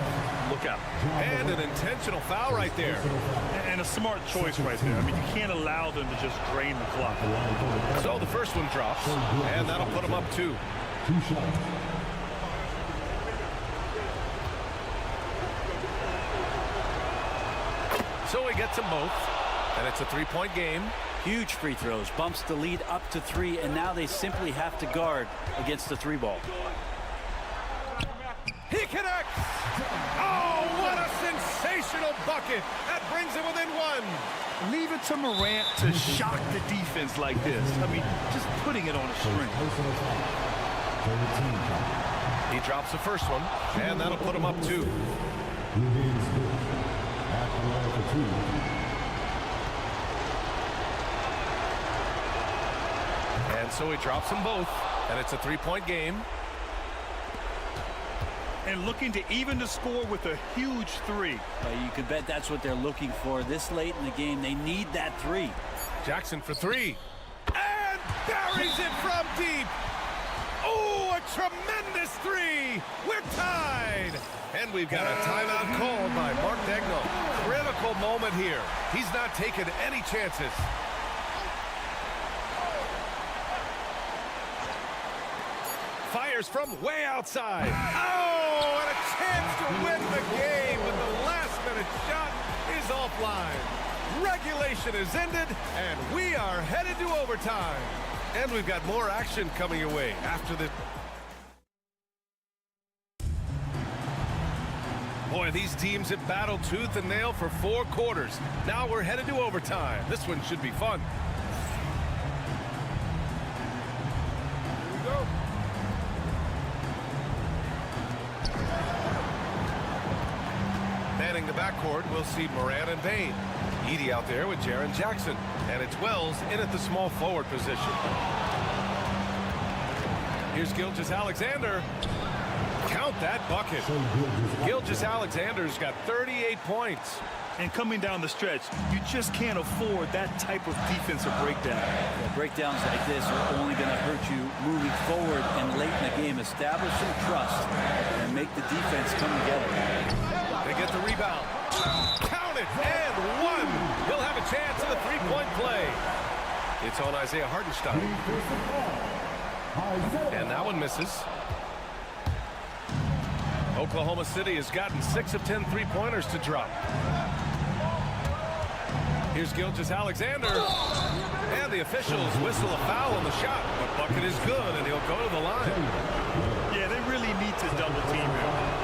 look out.
And an intentional foul right there.
And a smart choice right there. I mean, you can't allow them to just drain the clock.
So the first one drops, and that'll put them up 2.
2 shots.
So he gets them both, and it's a 3-point game.
Huge free throws, bumps the lead up to 3, and now they simply have to guard against the 3-ball.
He connects! Oh, what a sensational bucket! That brings him within 1.
Leave it to Morant to shock the defense like this. I mean, just putting it on a string.
He drops the first one, and that'll put him up 2. And so he drops them both, and it's a 3-point game.
And looking to even the score with a huge 3.
You can bet that's what they're looking for. This late in the game, they need that 3.
Jackson for 3. And buries it from deep. Oh, a tremendous 3. We're tied. And we've got a timeout called by Mark Daigneault. Critical moment here. He's not taking any chances. Fires from way outside. Oh, and a chance to win the game, but the last-minute shot is offline. Regulation is ended, and we are headed to overtime. And we've got more action coming your way after this. Boy, these teams have battled tooth and nail for 4 quarters. Now we're headed to overtime. This one should be fun. Here we go. manning the backcourt, we'll see Moran and Bain. Edey out there with Jaren Jackson. And it's Wells in at the small forward position. Here's Gilgeous-Alexander. Count that bucket. Gilgeous-Alexander's got 38 points.
And coming down the stretch, you just can't afford that type of defensive breakdown.
Yeah, breakdowns like this are only going to hurt you moving forward and late in the game. Establish some trust and make the defense come together.
They get the rebound. Count it, and one. He'll have a chance at a three-point play. It's on Isaiah Hartenstein. And that one misses. Oklahoma City has gotten 6 of 10 three-pointers to drop. Here's Gilgeous-Alexander. And the officials whistle a foul on the shot. The bucket is good, and he'll go to the line.
Yeah, they really need to double team him.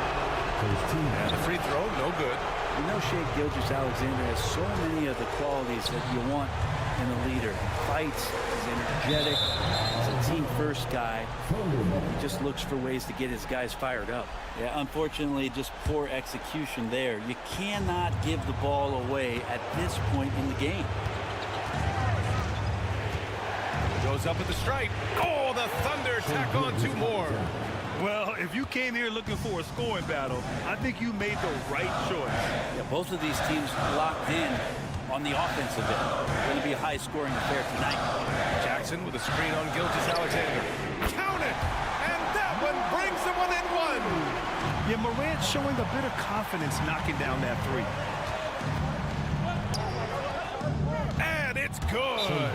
And the free throw, no good.
You know, Shai Gilgeous-Alexander has so many of the qualities that you want in a leader. He fights, he's energetic, he's a team-first guy. He just looks for ways to get his guys fired up. Yeah, unfortunately, just poor execution there. You cannot give the ball away at this point in the game.
Goes up at the stripe. Oh, the Thunder tack on 2 more.
Well, if you came here looking for a scoring battle, I think you made the right choice.
Yeah, both of these teams locked in on the offensive end. It's going to be a high-scoring affair tonight.
Jackson with a screen on Gilgeous-Alexander. Count it! And that one brings them within 1.
Yeah, Morant's showing a bit of confidence knocking down that three.
And it's good.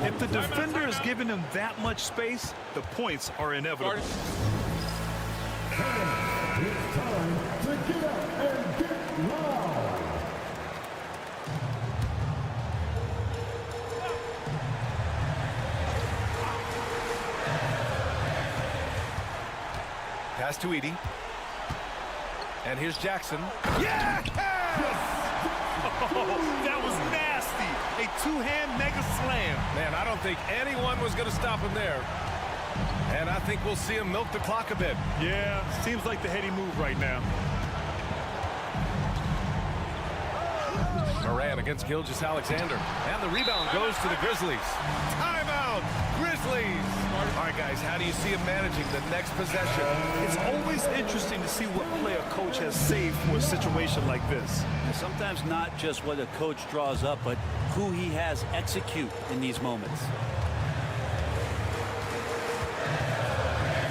If the defender is giving him that much space, the points are inevitable.
It's time to get up and get loud.
Pass to Edey. And here's Jackson. Yes!
Oh, that was nasty. A two-hand mega slam.
Man, I don't think anyone was going to stop him there. And I think we'll see him milk the clock a bit.
Yeah, seems like the heady move right now.
Moran against Gilgeous-Alexander. And the rebound goes to the Grizzlies. Timeout, Grizzlies. All right, guys, how do you see him managing the next possession?
It's always interesting to see what play a coach has saved for a situation like this.
And sometimes not just what a coach draws up, but who he has execute in these moments.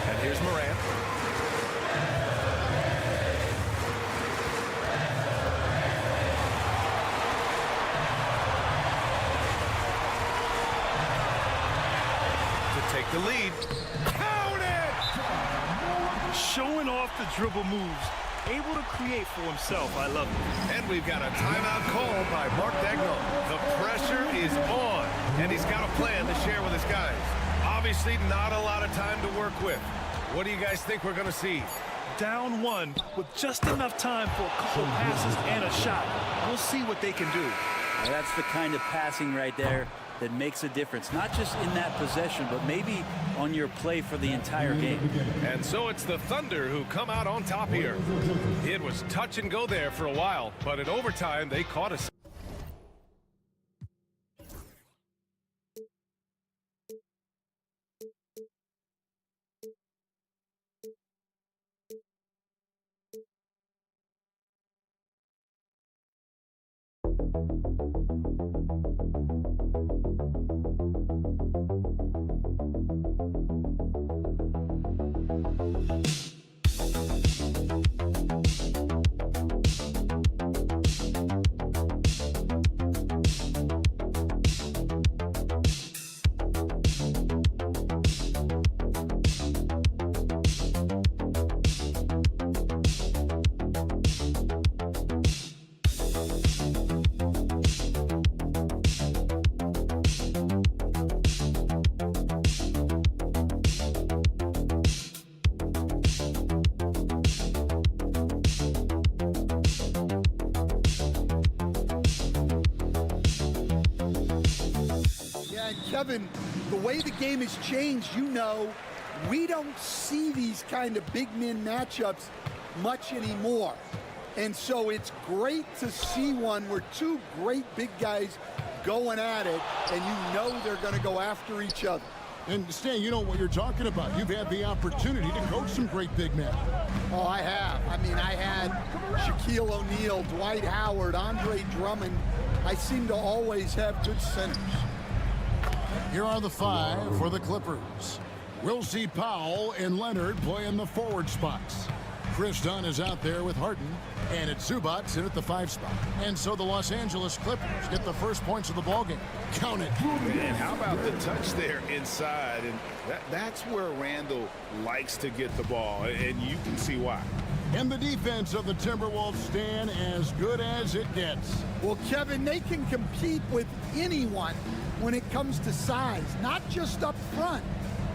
And here's Moran. Take the lead. Count it!
Showing off the dribble moves. Able to create for himself. I love it.
And we've got a timeout call by Mark Daigneault. The pressure is on, and he's got a plan to share with his guys. Obviously, not a lot of time to work with. What do you guys think we're going to see?
Down 1 with just enough time for a couple passes and a shot. We'll see what they can do.
Now, that's the kind of passing right there that makes a difference, not just in that possession, but maybe on your play for the entire game.
And so it's the Thunder who come out on top here. It was touch and go there for a while, but in overtime, they caught us.
Kevin, the way the game has changed, you know, we don't see these kind of big men matchups much anymore. And so it's great to see one where two great big guys going at it, and you know they're going to go after each other.
And Stan, you know what you're talking about. You've had the opportunity to coach some great big men.
Oh, I have. I mean, I had Shaquille O'Neal, Dwight Howard, Andre Drummond. I seem to always have good centers.
Here are the five for the Clippers. We'll see Powell and Leonard play in the forward spots. Chris Dunn is out there with Harden, and it's Zubac in at the 5 spot. And so the Los Angeles Clippers get the first points of the ballgame. Count it.
And how about the touch there inside? And that's where Randall likes to get the ball, and you can see why.
And the defense of the Timberwolves stand as good as it gets.
Well, Kevin, they can compete with anyone when it comes to size, not just up front,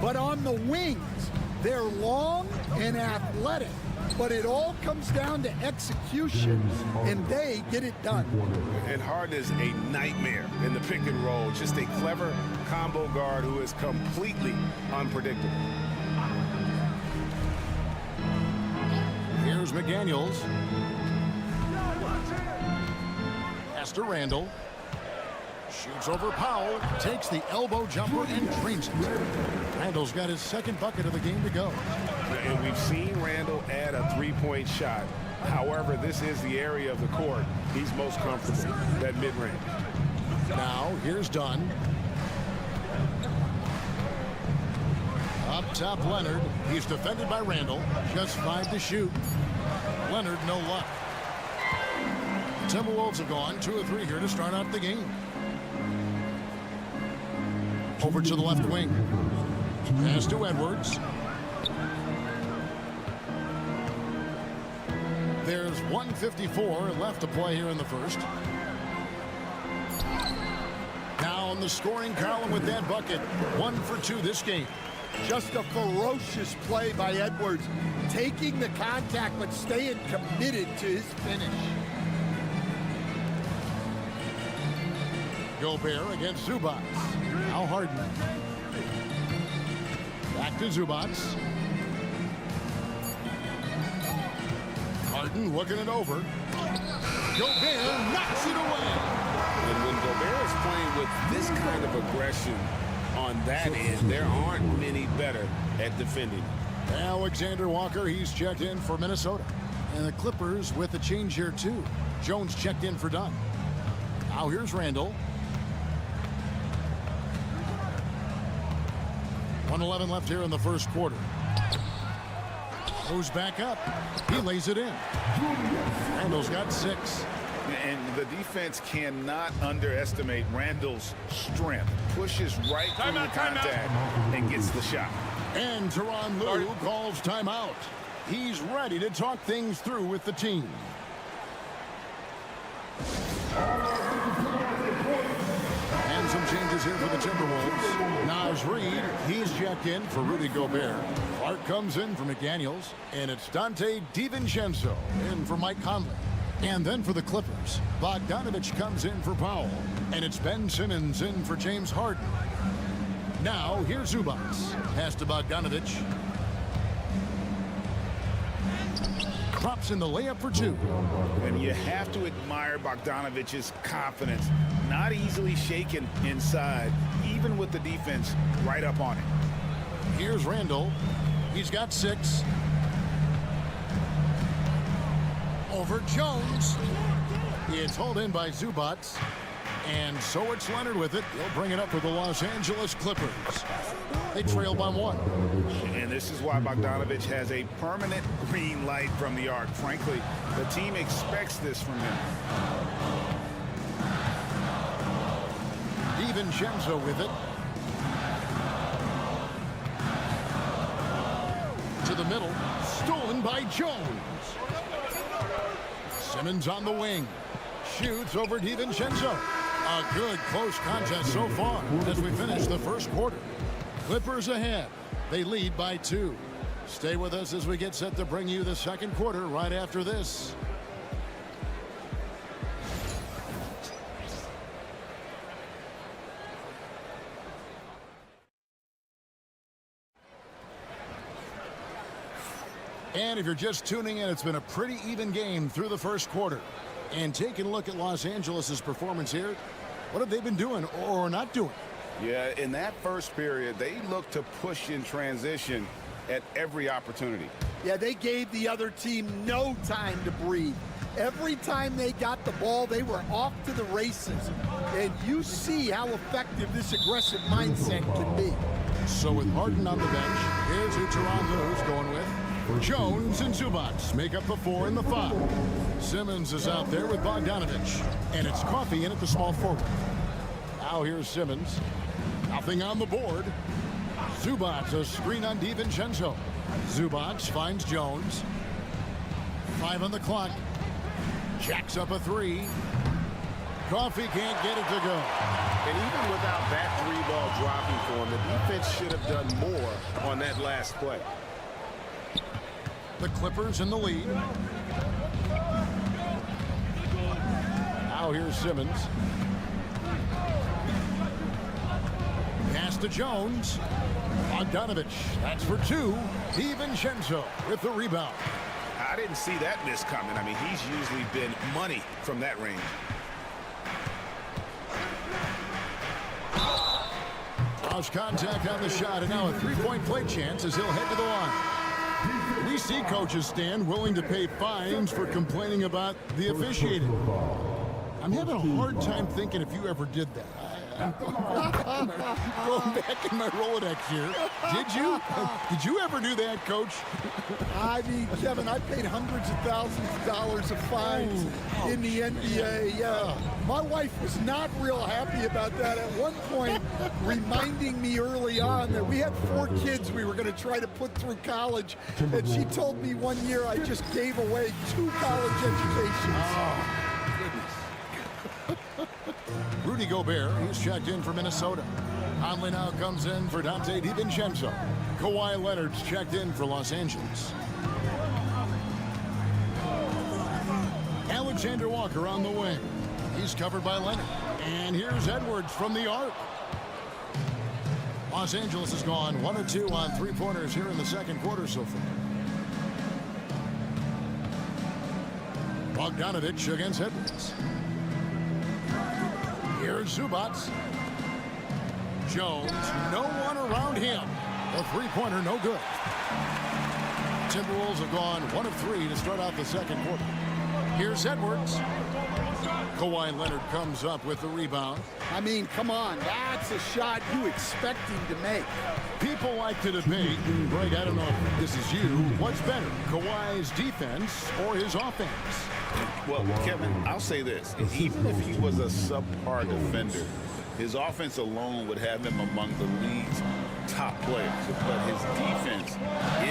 but on the wings. They're long and athletic, but it all comes down to execution, and they get it done.
And Harden is a nightmare in the pick and roll. Just a clever combo guard who is completely unpredictable.
Here's McDaniels. Pass to Randall. Shoots over Powell, takes the elbow jumper and drains it. Randall's got his second bucket of the game to go.
And we've seen Randall add a three-point shot. However, this is the area of the court he's most comfortable, that mid-range.
Now, here's Dunn. Up top, Leonard. He's defended by Randall. Just 5 to shoot. Leonard, no luck. Timberwolves have gone 2 of 3 here to start out the game. Over to the left wing. Pass to Edwards. There's 1:54 left to play here in the first. Now on the scoring column with that bucket. 1 for 2 this game.
Just a ferocious play by Edwards, taking the contact but staying committed to his finish.
Gobert against Zubac. Now Harden. Back to Zubac. Harden looking it over. Gobert knocks it away.
And when Gobert is playing with this kind of aggression on that end, there aren't many better at defending.
Alexander Walker, he's checked in for Minnesota. And the Clippers with a change here too. Jones checked in for Dunn. Now here's Randall. 1:11 left here in the first quarter. Goes back up. He lays it in. Randall's got 6.
And the defense cannot underestimate Randall's strength. Pushes right through the contact and gets the shot.
And Tyronn Lue calls timeout. He's ready to talk things through with the team. And some changes here for the Timberwolves. Naz Reid, he's checked in for Rudy Gobert. Clark comes in for McDaniels. And it's Dante DiVincenzo in for Mike Conley. And then for the Clippers, Bogdanovich comes in for Powell. And it's Ben Simmons in for James Harden. Now, here's Zubac. Pass to Bogdanovich. Drops in the layup for 2.
And you have to admire Bogdanovich's confidence. Not easily shaken inside, even with the defense right up on him.
Here's Randall. He's got 6. Over Jones. It's hauled in by Zubac. And so it's Leonard with it. He'll bring it up for the Los Angeles Clippers. They trail by 1.
And this is why Bogdanovich has a permanent green light from the arc. Frankly, the team expects this from him.
DiVincenzo with it. To the middle. Stolen by Jones. Simmons on the wing. Shoots over DiVincenzo. A good close contest so far as we finish the first quarter. Clippers ahead. They lead by 2. Stay with us as we get set to bring you the second quarter right after this. And if you're just tuning in, it's been a pretty even game through the first quarter. And taking a look at Los Angeles' performance here, what have they been doing or not doing?
Yeah, in that first period, they looked to push in transition at every opportunity.
Yeah, they gave the other team no time to breathe. Every time they got the ball, they were off to the races. And you see how effective this aggressive mindset can be.
So with Harden on the bench, here's who Toronto's going with. Jones and Zubac make up the 4 and the 5. Simmons is out there with Bogdanovich. And it's Coffey in at the small forward. Now here's Simmons. Nothing on the board. Zubac, a screen on DiVincenzo. Zubac finds Jones. 5 on the clock. Jacks up a 3. Coffey can't get it to go.
And even without that 3-ball dropping for him, the defense should have done more on that last play.
The Clippers in the lead. Now here's Simmons. Pass to Jones. Bogdanovich, that's for 2. DiVincenzo with the rebound.
I didn't see that miss coming. I mean, he's usually been money from that range.
Lost contact on the shot, and now a 3-point play chance as he'll head to the line. We see coaches stand willing to pay fines for complaining about the officiating. I'm having a hard time thinking if you ever did that. Going back in my Rolodex here. Did you ever do that, Coach?
I mean, Kevin, I paid hundreds of thousands of dollars of fines in the NBA. My wife was not real happy about that at one point, reminding me early on that we had 4 kids we were going to try to put through college. And she told me one year I just gave away 2 college educations.
Rudy Gobert, he's checked in for Minnesota. Conley now comes in for Dante DiVincenzo. Kawhi Leonard's checked in for Los Angeles. Alexander Walker on the wing. He's covered by Leonard. And here's Edwards from the arc. Los Angeles has gone 1 of 2 on 3-pointers here in the second quarter so far. Bogdanovich against Edwards. Here's Zubac. Jones, no one around him. The 3-pointer, no good. Timberwolves have gone 1 of 3 to start out the second quarter. Here's Edwards. Kawhi Leonard comes up with the rebound.
I mean, come on, that's a shot you expect him to make.
People like to debate, Greg, I don't know if this is you, what's better, Kawhi's defense or his offense?
Well, Kevin, I'll say this. Even if he was a subpar defender, his offense alone would have him among the league's top players. But his defense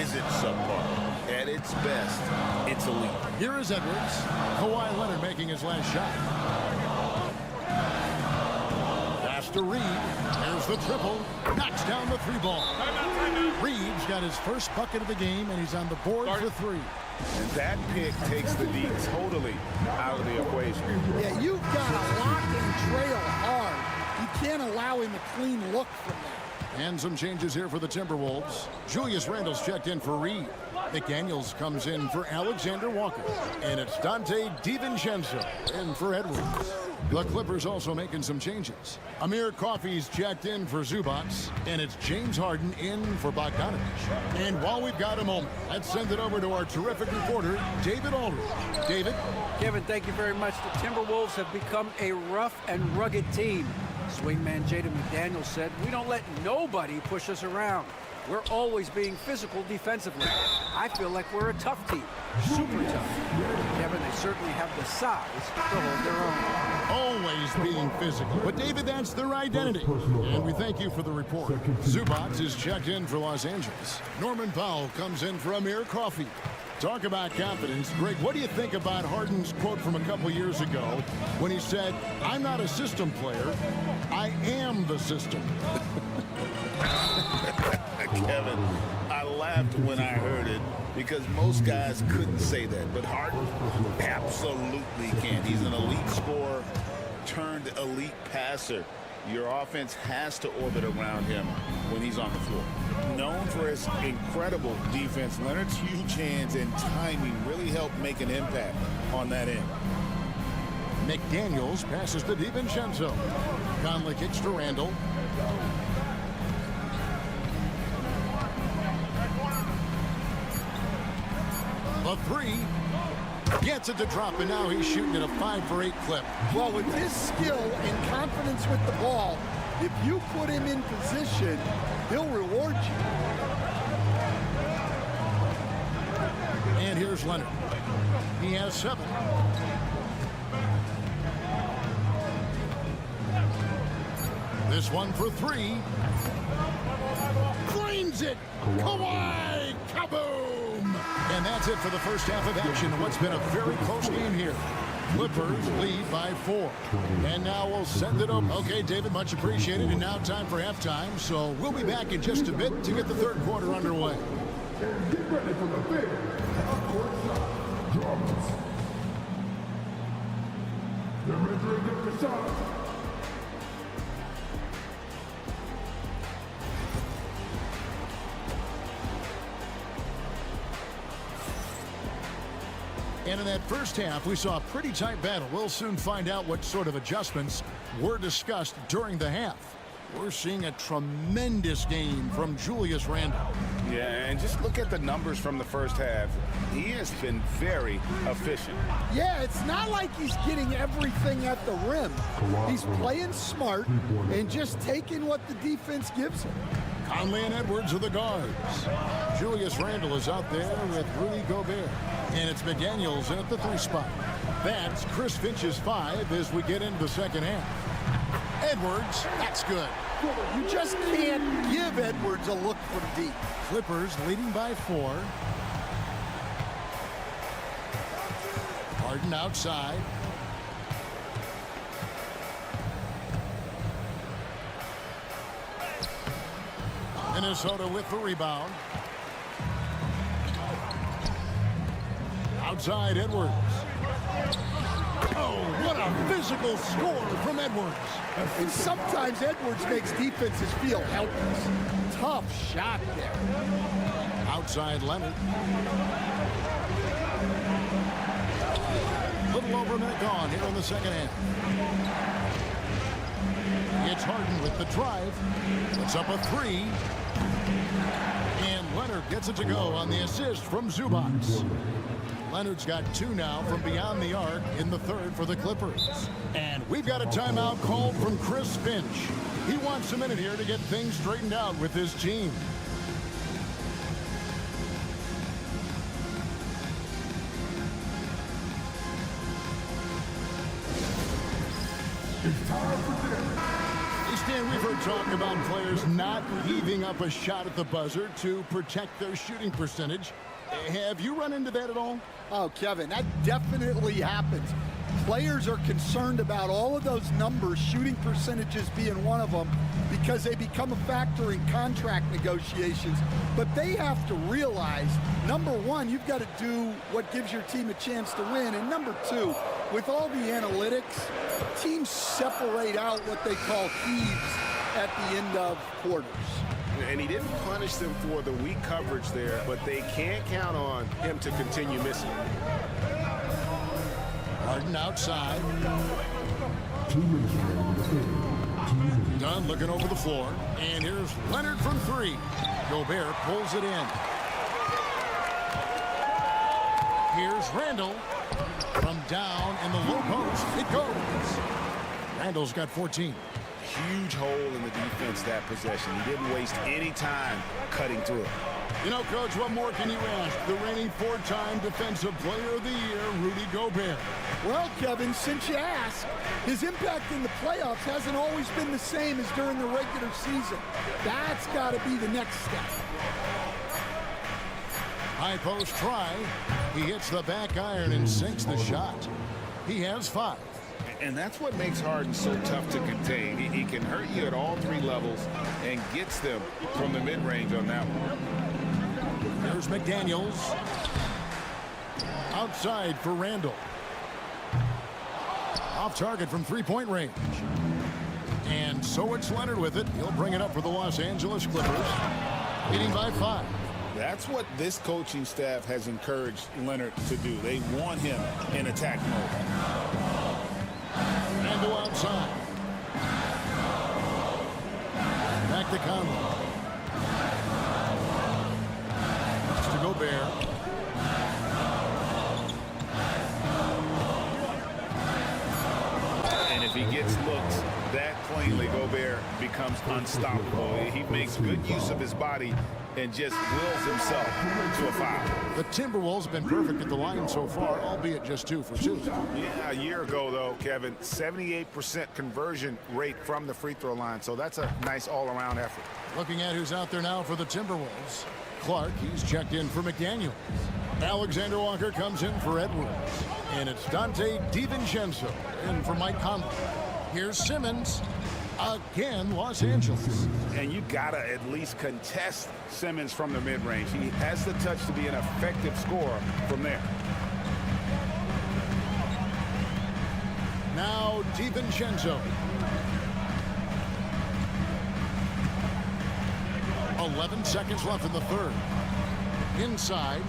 isn't subpar. At its best, it's elite.
Here is Edwards. Kawhi Leonard making his last shot. Pass to Reed. There's the triple. Knocks down the 3-ball. Reed's got his first bucket of the game, and he's on the board for 3.
And that pick takes the D totally out of the equation.
Yeah, you've got to lock and trail hard. You can't allow him a clean look from that.
And some changes here for the Timberwolves. Julius Randle's checked in for Reed. McDaniels comes in for Alexander Walker. And it's Dante DiVincenzo in for Edwards. The Clippers also making some changes. Amir Coffey's checked in for Zubac. And it's James Harden in for Bogdanovich. And while we've got a moment, let's send it over to our terrific reporter, David Aldridge. David?
Kevin, thank you very much. The Timberwolves have become a rough and rugged team. Swingman Jaden McDaniels said, "We don't let nobody push us around. We're always being physical defensively. I feel like we're a tough team, super tough." Kevin, they certainly have the size to hold their own.
Always being physical. But, David, that's their identity. And we thank you for the report. Zubac is checked in for Los Angeles. Norman Powell comes in for Amir Coffey. Talk about confidence. Greg, what do you think about Harden's quote from a couple years ago when he said, "I'm not a system player, I am the system"?
Kevin, I laughed when I heard it because most guys couldn't say that, but Harden absolutely can. He's an elite scorer turned elite passer. Your offense has to orbit around him when he's on the floor. Known for his incredible defense, Leonard's huge hands and timing really help make an impact on that end.
McDaniels passes to DiVincenzo. Conley kicks to Randall. The three. Gets it to drop, and now he's shooting at a 5-for-8 clip.
Well, with his skill and confidence with the ball, if you put him in position, he'll reward you.
And here's Leonard. He has 7. This one for 3. Drains it. Kawhi. Kaboom. And that's it for the first half of action in what's been a very close game here. Clippers lead by 4. And now we'll send it over. Okay, David, much appreciated. And now time for halftime. So we'll be back in just a bit to get the third quarter underway.
Get ready for the big half-court shot. Drums. They're entering the shot.
And in that first half, we saw a pretty tight battle. We'll soon find out what sort of adjustments were discussed during the half. We're seeing a tremendous game from Julius Randle.
Yeah, and just look at the numbers from the first half. He has been very efficient.
Yeah, it's not like he's getting everything at the rim. He's playing smart and just taking what the defense gives him.
Conley and Edwards are the guards. Julius Randle is out there with Rudy Gobert. And it's McDaniels in at the 3 spot. That's Chris Finch's 5 as we get into the second half. Edwards, that's good.
You just can't give Edwards a look from deep.
Clippers leading by 4. Harden outside. Minnesota with the rebound. Outside Edwards. Oh, what a physical score from Edwards.
And sometimes Edwards makes defenses feel helpless. Tough shot there.
Outside Leonard. Little over a minute gone here in the second half. It's Harden with the drive. It's up a 3. And Leonard gets it to go on the assist from Zubac. Leonard's got 2 now from beyond the arc in the third for the Clippers. And we've got a timeout called from Chris Finch. He wants a minute here to get things straightened out with his team.
It's time for dinner.
Hey, Stan, we've heard talk about players not heaving up a shot at the buzzer to protect their shooting percentage. Have you run into that at all?
Oh, Kevin, that definitely happens. Players are concerned about all of those numbers, shooting percentages being one of them, because they become a factor in contract negotiations. But they have to realize, number one, you've got to do what gives your team a chance to win. And number 2, with all the analytics, teams separate out what they call heaves at the end of quarters.
And he didn't punish them for the weak coverage there, but they can't count on him to continue missing.
Harden outside. Dunn looking over the floor. And here's Leonard from 3. Gobert pulls it in. Here's Randle. From down in the low post, it goes. Randle's got 14.
Huge hole in the defense that possession. He didn't waste any time cutting through it.
You know, Coach, what more can you ask? The reigning 4-time Defensive Player of the Year, Rudy Gobert.
Well, Kevin, since you ask, his impact in the playoffs hasn't always been the same as during the regular season. That's got to be the next step.
High post try. He hits the back iron and sinks the shot. He has 5.
And that's what makes Harden so tough to contain. He can hurt you at all 3 levels and gets them from the mid-range on that one.
There's McDaniels. Outside for Randle. Off target from 3-point range. And so it's Leonard with it. He'll bring it up for the Los Angeles Clippers. Leading by 5.
That's what this coaching staff has encouraged Leonard to do. They want him in attack mode.
Randle outside. Back to Conley. It's to Gobert.
And if he gets looks that cleanly, Gobert becomes unstoppable. He makes good use of his body and just wills himself to a foul.
The Timberwolves have been perfect at the line so far, albeit just 2 for 2.
Yeah, a year ago, though, Kevin, 78% conversion rate from the free throw line. So that's a nice all-around effort.
Looking at who's out there now for the Timberwolves. Clark, he's checked in for McDaniel. Alexander Walker comes in for Edwards. And it's Dante DiVincenzo in for Mike Conley. Here's Simmons. Again, Los Angeles.
And you gotta at least contest Simmons from the mid-range. He has the touch to be an effective scorer from there.
Now DiVincenzo. 11 seconds left in the third. Inside.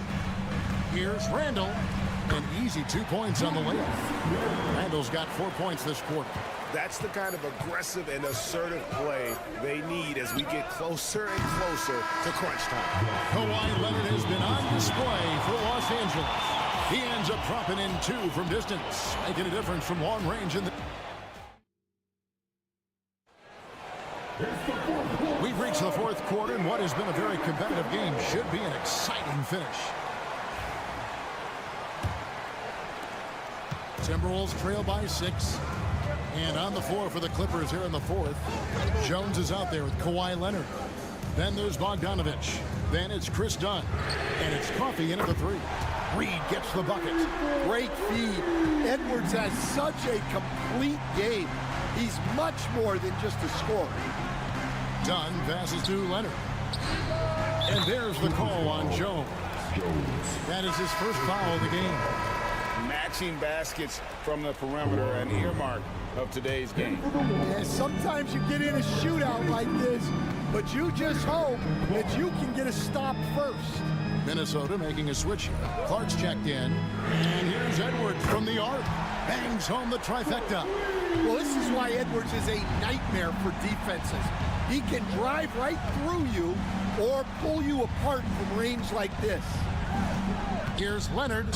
Here's Randle. An easy 2 points on the layup. Randle's got 4 points this quarter.
That's the kind of aggressive and assertive play they need as we get closer and closer to crunch time.
Kawhi Leonard has been on display for Los Angeles. He ends up dropping in 2 from distance, making a difference from long range in the... We've reached the fourth quarter, and what has been a very competitive game should be an exciting finish. Timberwolves trail by 6. And on the floor for the Clippers here in the fourth. Jones is out there with Kawhi Leonard. Then there's Bogdanovich. Then it's Chris Dunn. And it's Coffey in at the 3. Reed gets the bucket.
Great feed. Edwards has such a complete game. He's much more than just a scorer.
Dunn passes to Leonard. And there's the call on Jones. That is his first foul of the game.
Matching baskets from the perimeter, an earmark of today's game.
Yeah, sometimes you get in a shootout like this, but you just hope that you can get a stop first.
Minnesota making a switch here. Clark's checked in. And here's Edwards from the arc. Bangs home the trifecta.
Well, this is why Edwards is a nightmare for defenses. He can drive right through you or pull you apart from range like this.
Here's Leonard.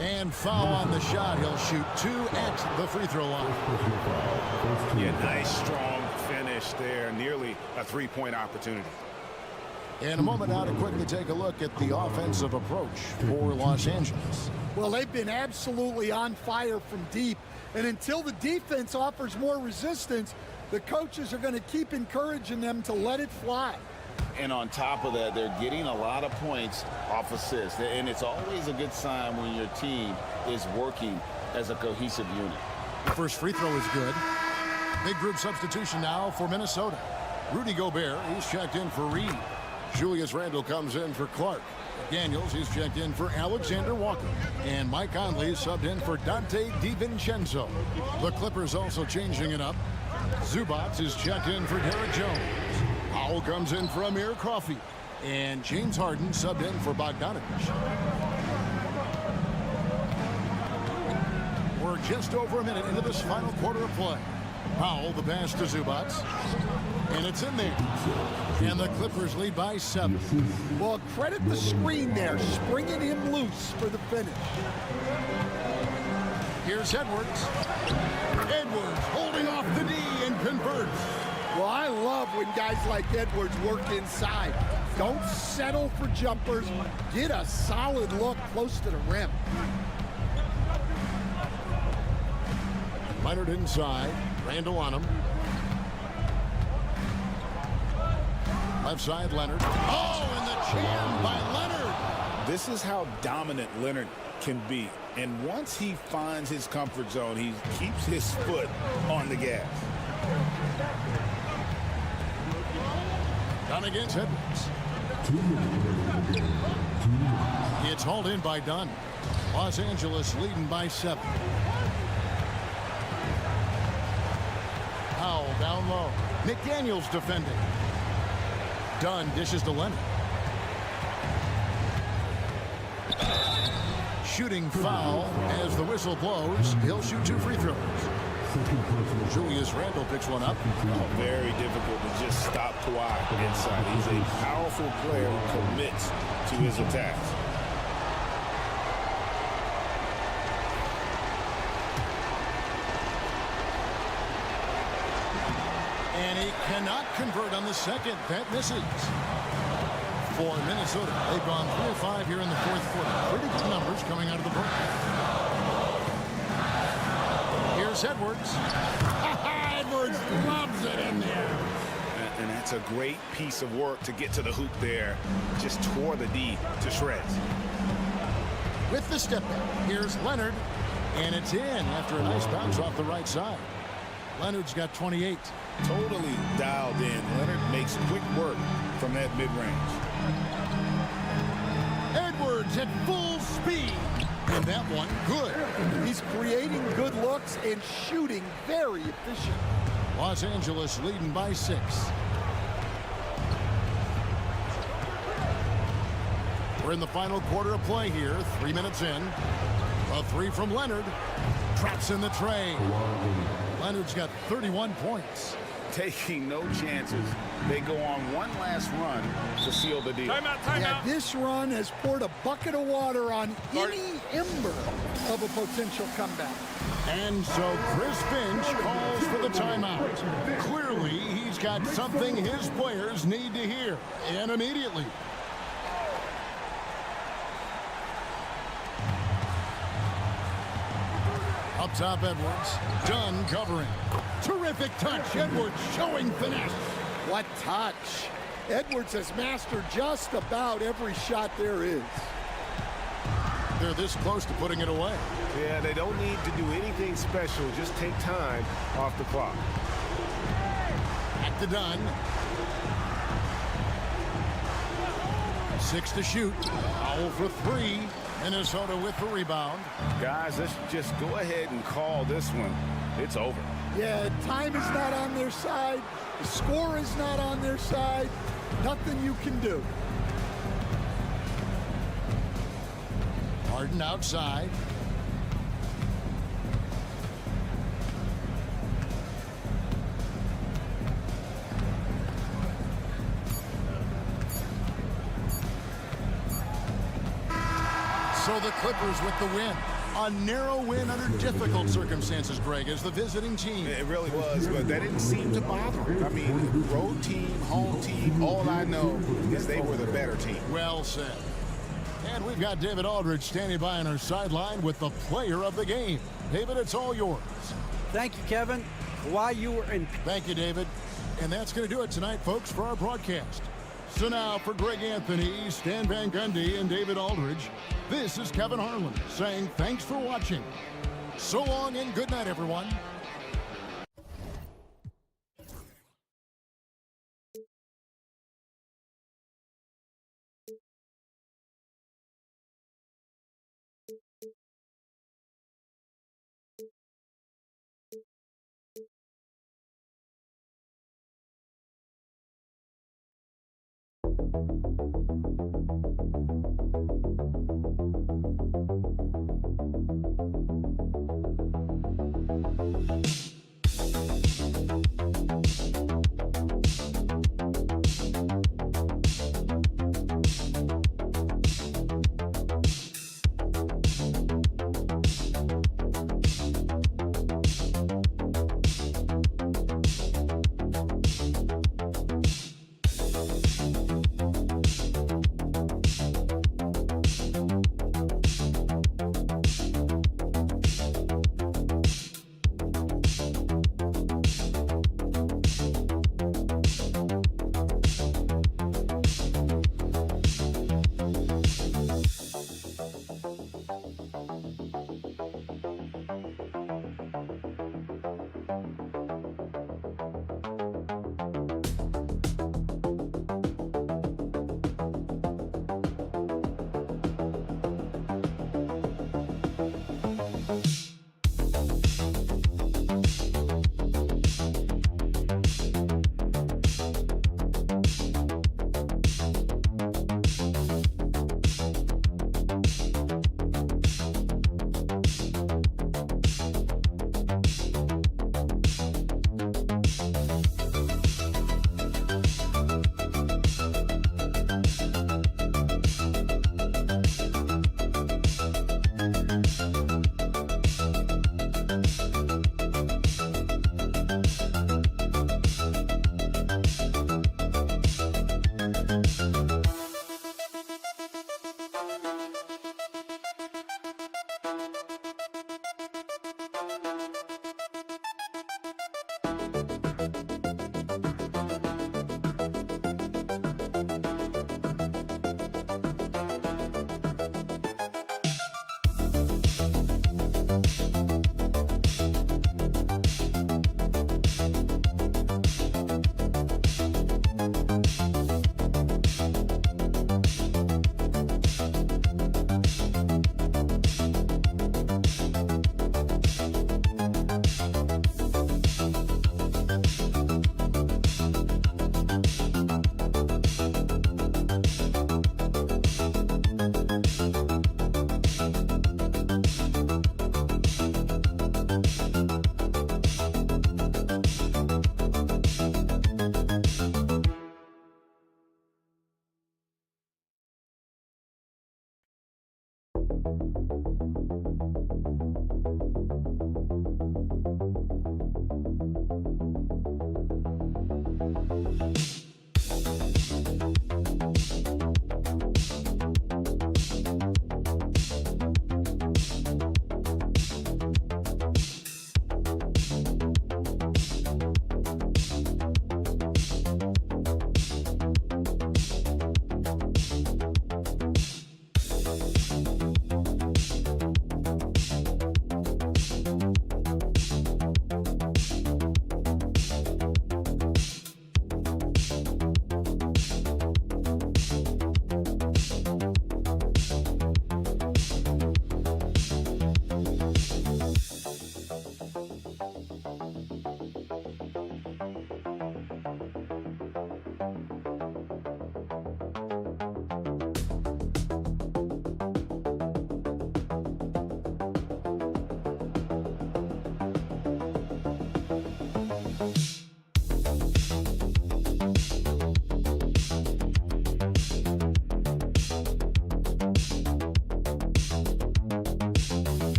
And foul on the shot. He'll shoot 2 at the free throw line.
Yeah, nice, strong finish there. Nearly a 3-point opportunity.
In a moment now to quickly take a look at the offensive approach for Los Angeles.
Well, they've been absolutely on fire from deep. And until the defense offers more resistance, the coaches are going to keep encouraging them to let it fly.
And on top of that, they're getting a lot of points off assists. And it's always a good sign when your team is working as a cohesive unit.
The first free throw is good. Big group substitution now for Minnesota. Rudy Gobert, he's checked in for Reed. Julius Randle comes in for Clark. Daniels, he's checked in for Alexander Walker. And Mike Conley subbed in for Dante DiVincenzo. The Clippers also changing it up. Zubac is checked in for Derek Jones. Powell comes in for Amir Coffey. And James Harden subbed in for Bogdanovich. We're just over a minute into this final quarter of play. Powell, the pass to Zubac. And it's in there. And the Clippers lead by 7.
Well, credit the screen there, springing him loose for the finish.
Here's Edwards. Edwards holding off the D and converts.
Well, I love when guys like Edwards work inside. Don't settle for jumpers. Get a solid look close to the rim.
Leonard inside. Randle on him. Left side, Leonard. Oh, and the jam by Leonard.
This is how dominant Leonard can be. And once he finds his comfort zone, he keeps his foot on the gas.
Dunn against Edwards. It's hauled in by Dunn. Los Angeles leading by 7. Powell down low. McDaniels defending. Dunn dishes to Leonard. Shooting foul as the whistle blows. He'll shoot 2 free throws. Julius Randle picks one up.
Very difficult to just stop Kawhi inside. He's a powerful player who commits to his attacks.
And he cannot convert on the second. That misses. For Minnesota, they've gone 3 of 5 here in the fourth quarter. Pretty good numbers coming out of the break. Here's Edwards. Edwards loves it in there.
And that's a great piece of work to get to the hoop there. Just tore the D to shreds.
With the step back, here's Leonard. And it's in after a nice bounce off the right side. Leonard's got 28.
Totally dialed in. Leonard makes quick work from that mid-range.
Edwards at full speed. And that one, good.
He's creating good looks and shooting very efficient.
Los Angeles leading by 6. We're in the final quarter of play here. 3 minutes in. A 3 from Leonard. Traps in the tray. Leonard's got 31 points.
Taking no chances. They go on one last run to seal the deal.
Yeah, this run has poured a bucket of water on any ember of a potential comeback.
And so Chris Finch calls for the timeout. Clearly, he's got something his players need to hear, and immediately. Up top, Edwards. Dunn covering. Terrific touch. Edwards showing finesse.
What touch. Edwards has mastered just about every shot there is.
They're this close to putting it away.
Yeah, they don't need to do anything special. Just take time off the clock.
Back to Dunn. 6 to shoot. Foul for 3. Minnesota with the rebound.
Guys, let's just go ahead and call this one. It's over.
Yeah, time is not on their side. The score is not on their side. Nothing you can do.
Harden outside. So the Clippers with the win. A narrow win under difficult circumstances, Greg, as the visiting team.
It really was, but that didn't seem to bother them. I mean, road team, home team, all I know is they were the better team.
Well said. And we've got David Aldridge standing by on our sideline with the player of the game. David, it's all yours.
Thank you, Kevin. Why you were in.
Thank you, David. And that's going to do it tonight, folks, for our broadcast. So now for Greg Anthony, Stan Van Gundy, and David Aldridge, this is Kevin Harlan saying thanks for watching. So long and good night, everyone.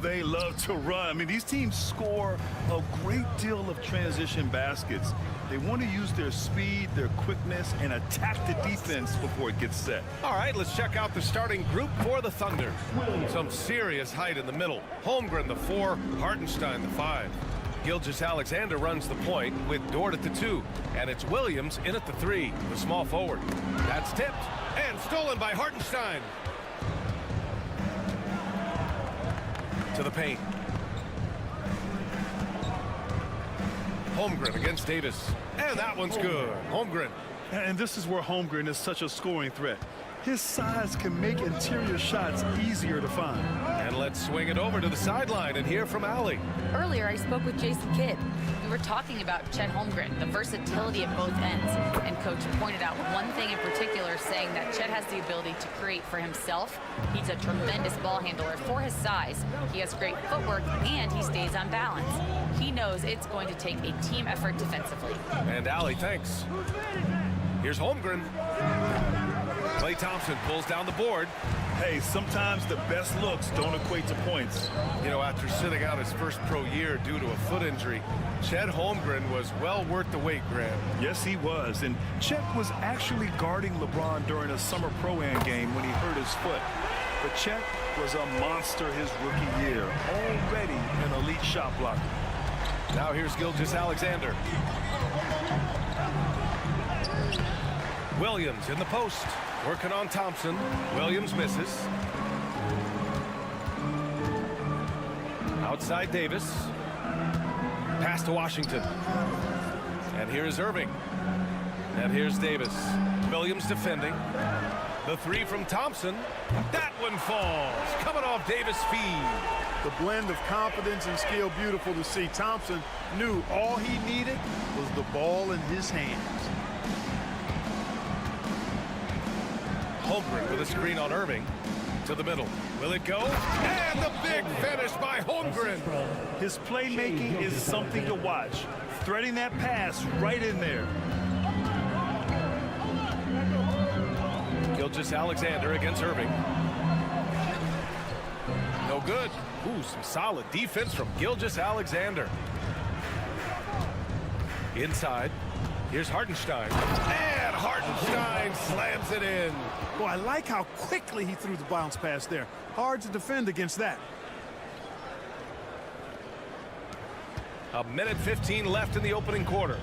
They love to run. I mean, these teams score a great deal of transition baskets. They want to use their speed, their quickness, and attack the defense before it gets set.
All right, let's check out the starting group for the Thunder. Some serious height in the middle. Holmgren, the 4, Hartenstein, the 5. Gilgeous-Alexander runs the point with Dort at the 2. And it's Williams in at the 3, the small forward. That's tipped and stolen by Hartenstein. To the paint. Holmgren against Davis. And that one's good. Holmgren.
And this is where Holmgren is such a scoring threat. His size can make interior shots easier to find.
And let's swing it over to the sideline and hear from Allie.
Earlier, I spoke with Jason Kidd. We were talking about Chet Holmgren, the versatility at both ends. And Coach pointed out one thing in particular, saying that Chet has the ability to create for himself. He's a tremendous ball handler for his size. He has great footwork, and he stays on balance. He knows it's going to take a team effort defensively.
And Allie, thanks. Here's Holmgren. Klay Thompson pulls down the board.
Hey, sometimes the best looks don't equate to points.
You know, after sitting out his first pro year due to a foot injury, Chet Holmgren was well worth the wait, Grant.
Yes, he was. And Chet was actually guarding LeBron during a summer Pro-Am game when he hurt his foot. But Chet was a monster his rookie year, already an elite shot blocker.
Now here's Gilgeous-Alexander. Williams in the post. Working on Thompson. Williams misses. Outside Davis. Pass to Washington. And here's Irving. And here's Davis. Williams defending. The three from Thompson. That one falls. Coming off Davis' feed.
The blend of confidence and skill, beautiful to see. Thompson knew all he needed was the ball in his hands.
Holmgren with a screen on Irving. To the middle. Will it go? And the big finish by Holmgren.
His playmaking is something to watch. Threading that pass right in there.
Gilgeous-Alexander against Irving. No good. Ooh, some solid defense from Gilgeous-Alexander. Inside. Here's Hartenstein. And Hartenstein slams it in.
Boy, I like how quickly he threw the bounce pass there. Hard to defend against that.
A minute 15 left in the opening quarter.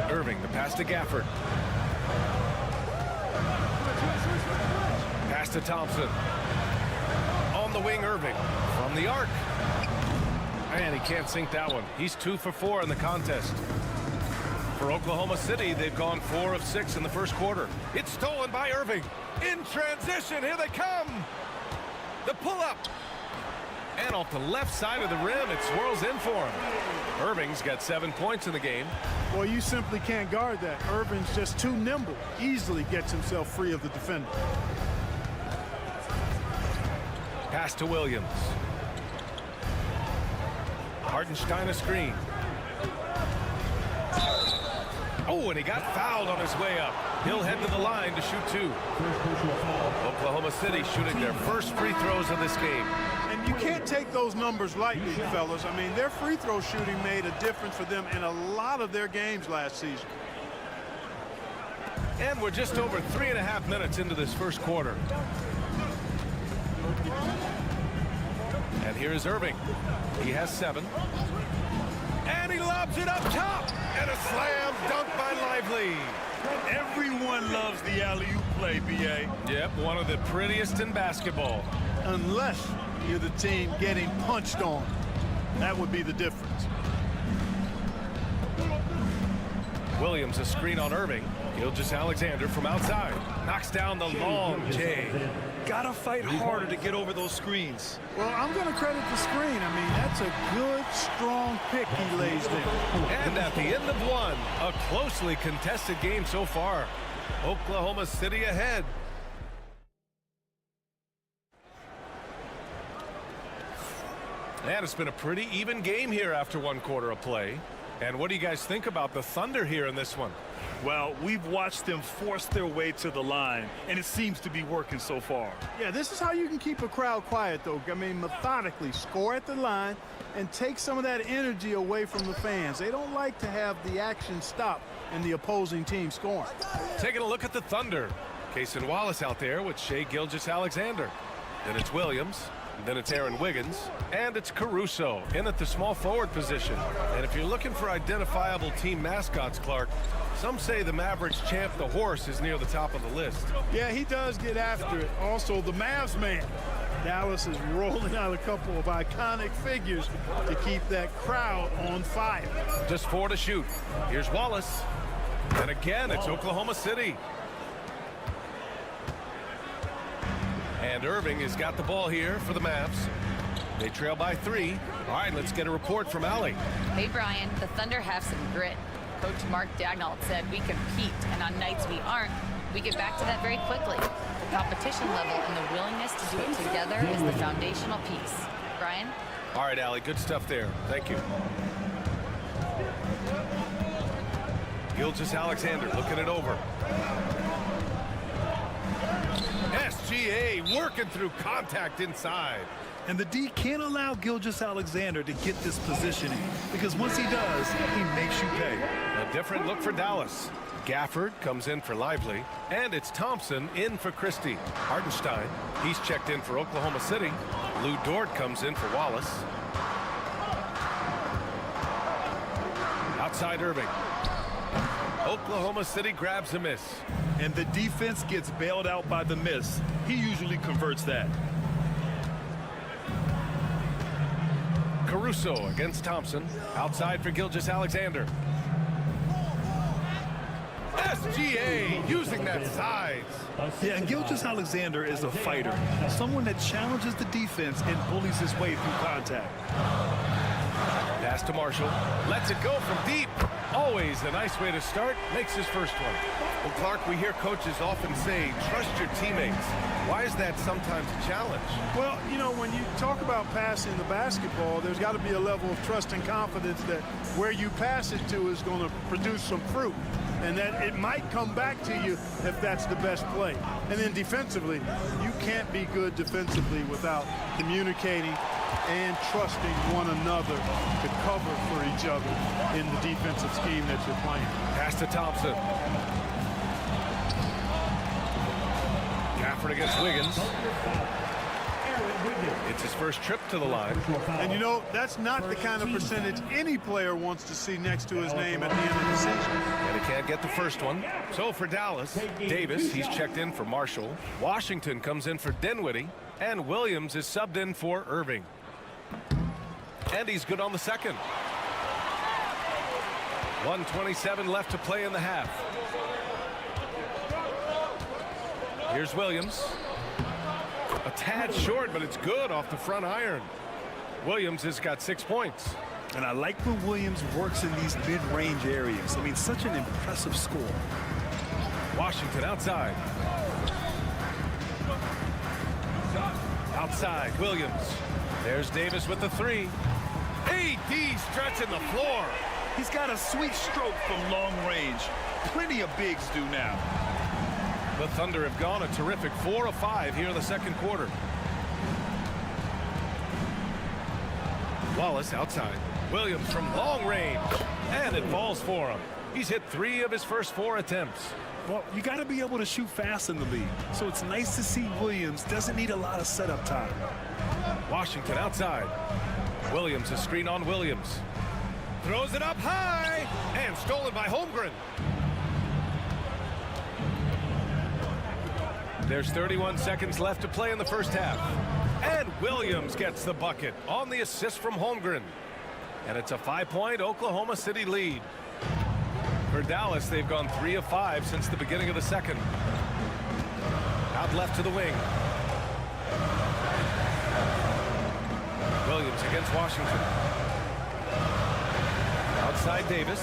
Irving, the pass to Gafford. Pass to Thompson. On the wing, Irving. From the arc. And he can't sink that one. He's 2 for 4 in the contest. For Oklahoma City, they've gone 4 of 6 in the first quarter. It's stolen by Irving. In transition, here they come. The pull-up. And off the left side of the rim, it swirls in for him. Irving's got 7 points in the game.
Boy, you simply can't guard that. Irving's just too nimble. Easily gets himself free of the defender.
Pass to Williams. Hartenstein a screen. Oh, and he got fouled on his way up. He'll head to the line to shoot 2. Oklahoma City shooting their first free throws of this game.
And you can't take those numbers lightly, fellas. I mean, their free throw shooting made a difference for them in a lot of their games last season.
And we're just over 3.5 minutes into this first quarter. And here's Irving. He has 7. And he lobs it up top. And a slam dunk by Lively.
Everyone loves the alley-oop play, B.A.
Yep, one of the prettiest in basketball.
Unless you're the team getting punched on. That would be the difference.
Williams a screen on Irving. Gilgeous-Alexander from outside. Knocks down the long J.
Gotta fight harder to get over those screens.
Well, I'm going to credit the screen. I mean, that's a good, strong pick he lays there.
And at the end of one, a closely contested game so far. Oklahoma City ahead. And it's been a pretty even game here after 1 quarter of play. And what do you guys think about the Thunder here in this one?
Well, we've watched them force their way to the line, and it seems to be working so far.
Yeah, this is how you can keep a crowd quiet, though. I mean, methodically score at the line and take some of that energy away from the fans. They don't like to have the action stop and the opposing team scoring.
Taking a look at the Thunder. Cason Wallace out there with Shai Gilgeous-Alexander. Then it's Williams. Then it's Aaron Wiggins, and it's Caruso in at the small forward position. And if you're looking for identifiable team mascots, Clark, some say the Mavericks champ, the horse, is near the top of the list.
Yeah, he does get after it. Also, the Mavs man. Dallas is rolling out a couple of iconic figures to keep that crowd on fire.
Just 4 to shoot. Here's Wallace. And again, it's Oklahoma City. And Irving has got the ball here for the Mavs. They trail by 3. All right, let's get a report from Allie.
Hey, Brian, the Thunder have some grit. Coach Mark Daigneault said we compete, and on nights we aren't, we get back to that very quickly. The competition level and the willingness to do it together is the foundational piece. Brian?
All right, Allie, good stuff there. Thank you. Gilgeous-Alexander looking it over. SGA working through contact inside.
And the D can't allow Gilgeous-Alexander to get this positioning, because once he does, he makes you pay.
A different look for Dallas. Gafford comes in for Lively, and it's Thompson in for Christie. Hartenstein, he's checked in for Oklahoma City. Lou Dort comes in for Wallace. Outside Irving. Oklahoma City grabs a miss.
And the defense gets bailed out by the miss. He usually converts that.
Caruso against Thompson. Outside for Gilgeous-Alexander. SGA using that size.
Yeah, and Gilgeous-Alexander is a fighter. Someone that challenges the defense and bullies his way through contact.
Pass to Marshall. Lets it go from deep. Always a nice way to start. Makes his first one. Well, Clark, we hear coaches often say, trust your teammates. Why is that sometimes a challenge?
Well, you know, when you talk about passing the basketball, there's got to be a level of trust and confidence that where you pass it to is going to produce some fruit, and that it might come back to you if that's the best play. And then defensively, you can't be good defensively without communicating and trusting one another to cover for each other in the defensive scheme that you're playing.
Pass to Thompson. Gafford against Wiggins. It's his first trip to the line.
And you know, that's not the kind of percentage any player wants to see next to his name at the end of the season.
And he can't get the first one. So for Dallas, Davis, he's checked in for Marshall. Washington comes in for Dinwiddie. And Williams is subbed in for Irving. And he's good on the second. 1:27 left to play in the half. Here's Williams. A tad short, but it's good off the front iron. Williams has got 6 points.
And I like when Williams works in these mid-range areas. I mean, such an impressive score.
Washington outside. Outside, Williams. There's Davis with the three. AD stretching the floor.
He's got a sweet stroke from long range. Plenty of bigs do now.
The Thunder have gone a terrific 4 of 5 here in the second quarter. Wallace outside. Williams from long range. And it falls for him. He's hit 3 of his first 4 attempts.
Well, you got to be able to shoot fast in the league. So it's nice to see Williams doesn't need a lot of setup time.
Washington outside. Williams, a screen on Williams. Throws it up high. And stolen by Holmgren. There's 31 seconds left to play in the first half. And Williams gets the bucket on the assist from Holmgren. And it's a 5-point Oklahoma City lead. For Dallas, they've gone 3 of 5 since the beginning of the second. Out left to the wing. Williams against Washington. Outside Davis.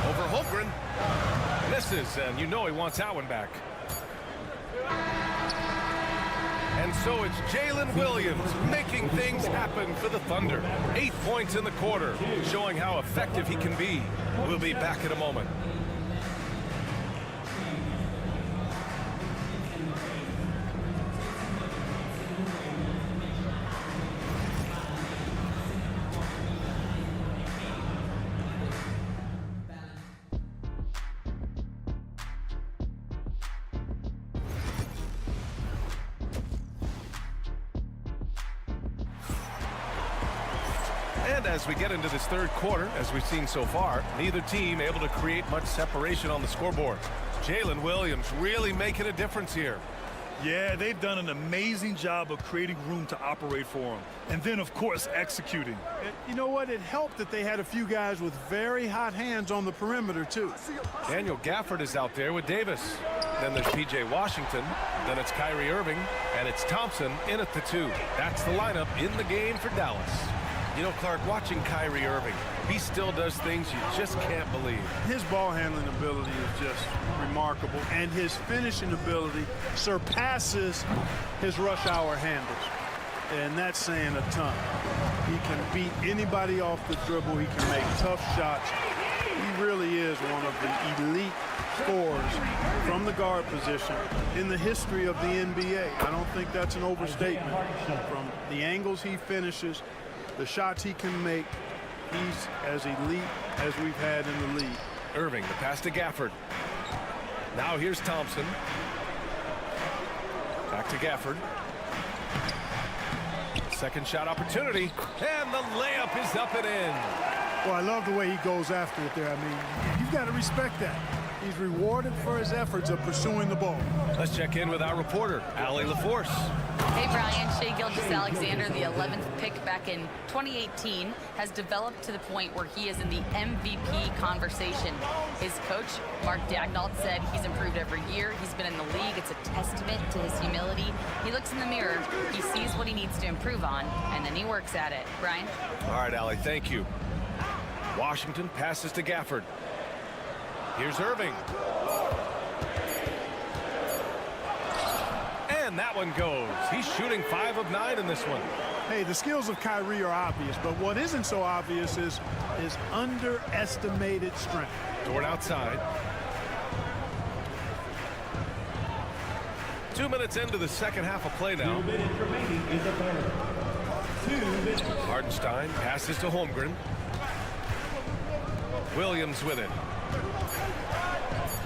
Over Holmgren. Misses, and you know he wants that one back. And so it's Jalen Williams making things happen for the Thunder. 8 points in the quarter, showing how effective he can be. We'll be back in a moment. And as we get into this third quarter, as we've seen so far, neither team able to create much separation on the scoreboard. Jalen Williams really making a difference here.
Yeah, they've done an amazing job of creating room to operate for him. And then, of course, executing.
And you know what? It helped that they had a few guys with very hot hands on the perimeter, too.
Daniel Gafford is out there with Davis. Then there's P.J. Washington. Then it's Kyrie Irving. And it's Thompson in at the 2. That's the lineup in the game for Dallas. You know, Clark, watching Kyrie Irving, he still does things you just can't believe.
His ball handling ability is just remarkable, and his finishing ability surpasses his rush hour handles. And that's saying a ton. He can beat anybody off the dribble. He can make tough shots. He really is one of the elite scorers from the guard position in the history of the NBA. I don't think that's an overstatement. From the angles he finishes, the shots he can make, he's as elite as we've had in the league.
Irving, the pass to Gafford. Now here's Thompson. Back to Gafford. Second shot opportunity, and the layup is up and in.
Well, I love the way he goes after it there. I mean, you've got to respect that. He's rewarded for his efforts of pursuing the ball.
Let's check in with our reporter, Allie LaForce.
Hey, Brian. Shai Gilgeous-Alexander, the 11th pick back in 2018, has developed to the point where he is in the MVP conversation. His coach, Mark Daigneault, said he's improved every year. He's been in the league. It's a testament to his humility. He looks in the mirror, he sees what he needs to improve on, and then he works at it. Brian?
All right, Allie, thank you. Washington passes to Gafford. Here's Irving. And that one goes. He's shooting 5 of 9 in this one.
Hey, the skills of Kyrie are obvious, but what isn't so obvious is his underestimated strength.
Dort outside. 2 minutes into the second half of play now.
2 minutes remaining in the third. 2 minutes.
Hartenstein passes to Holmgren. Williams with it.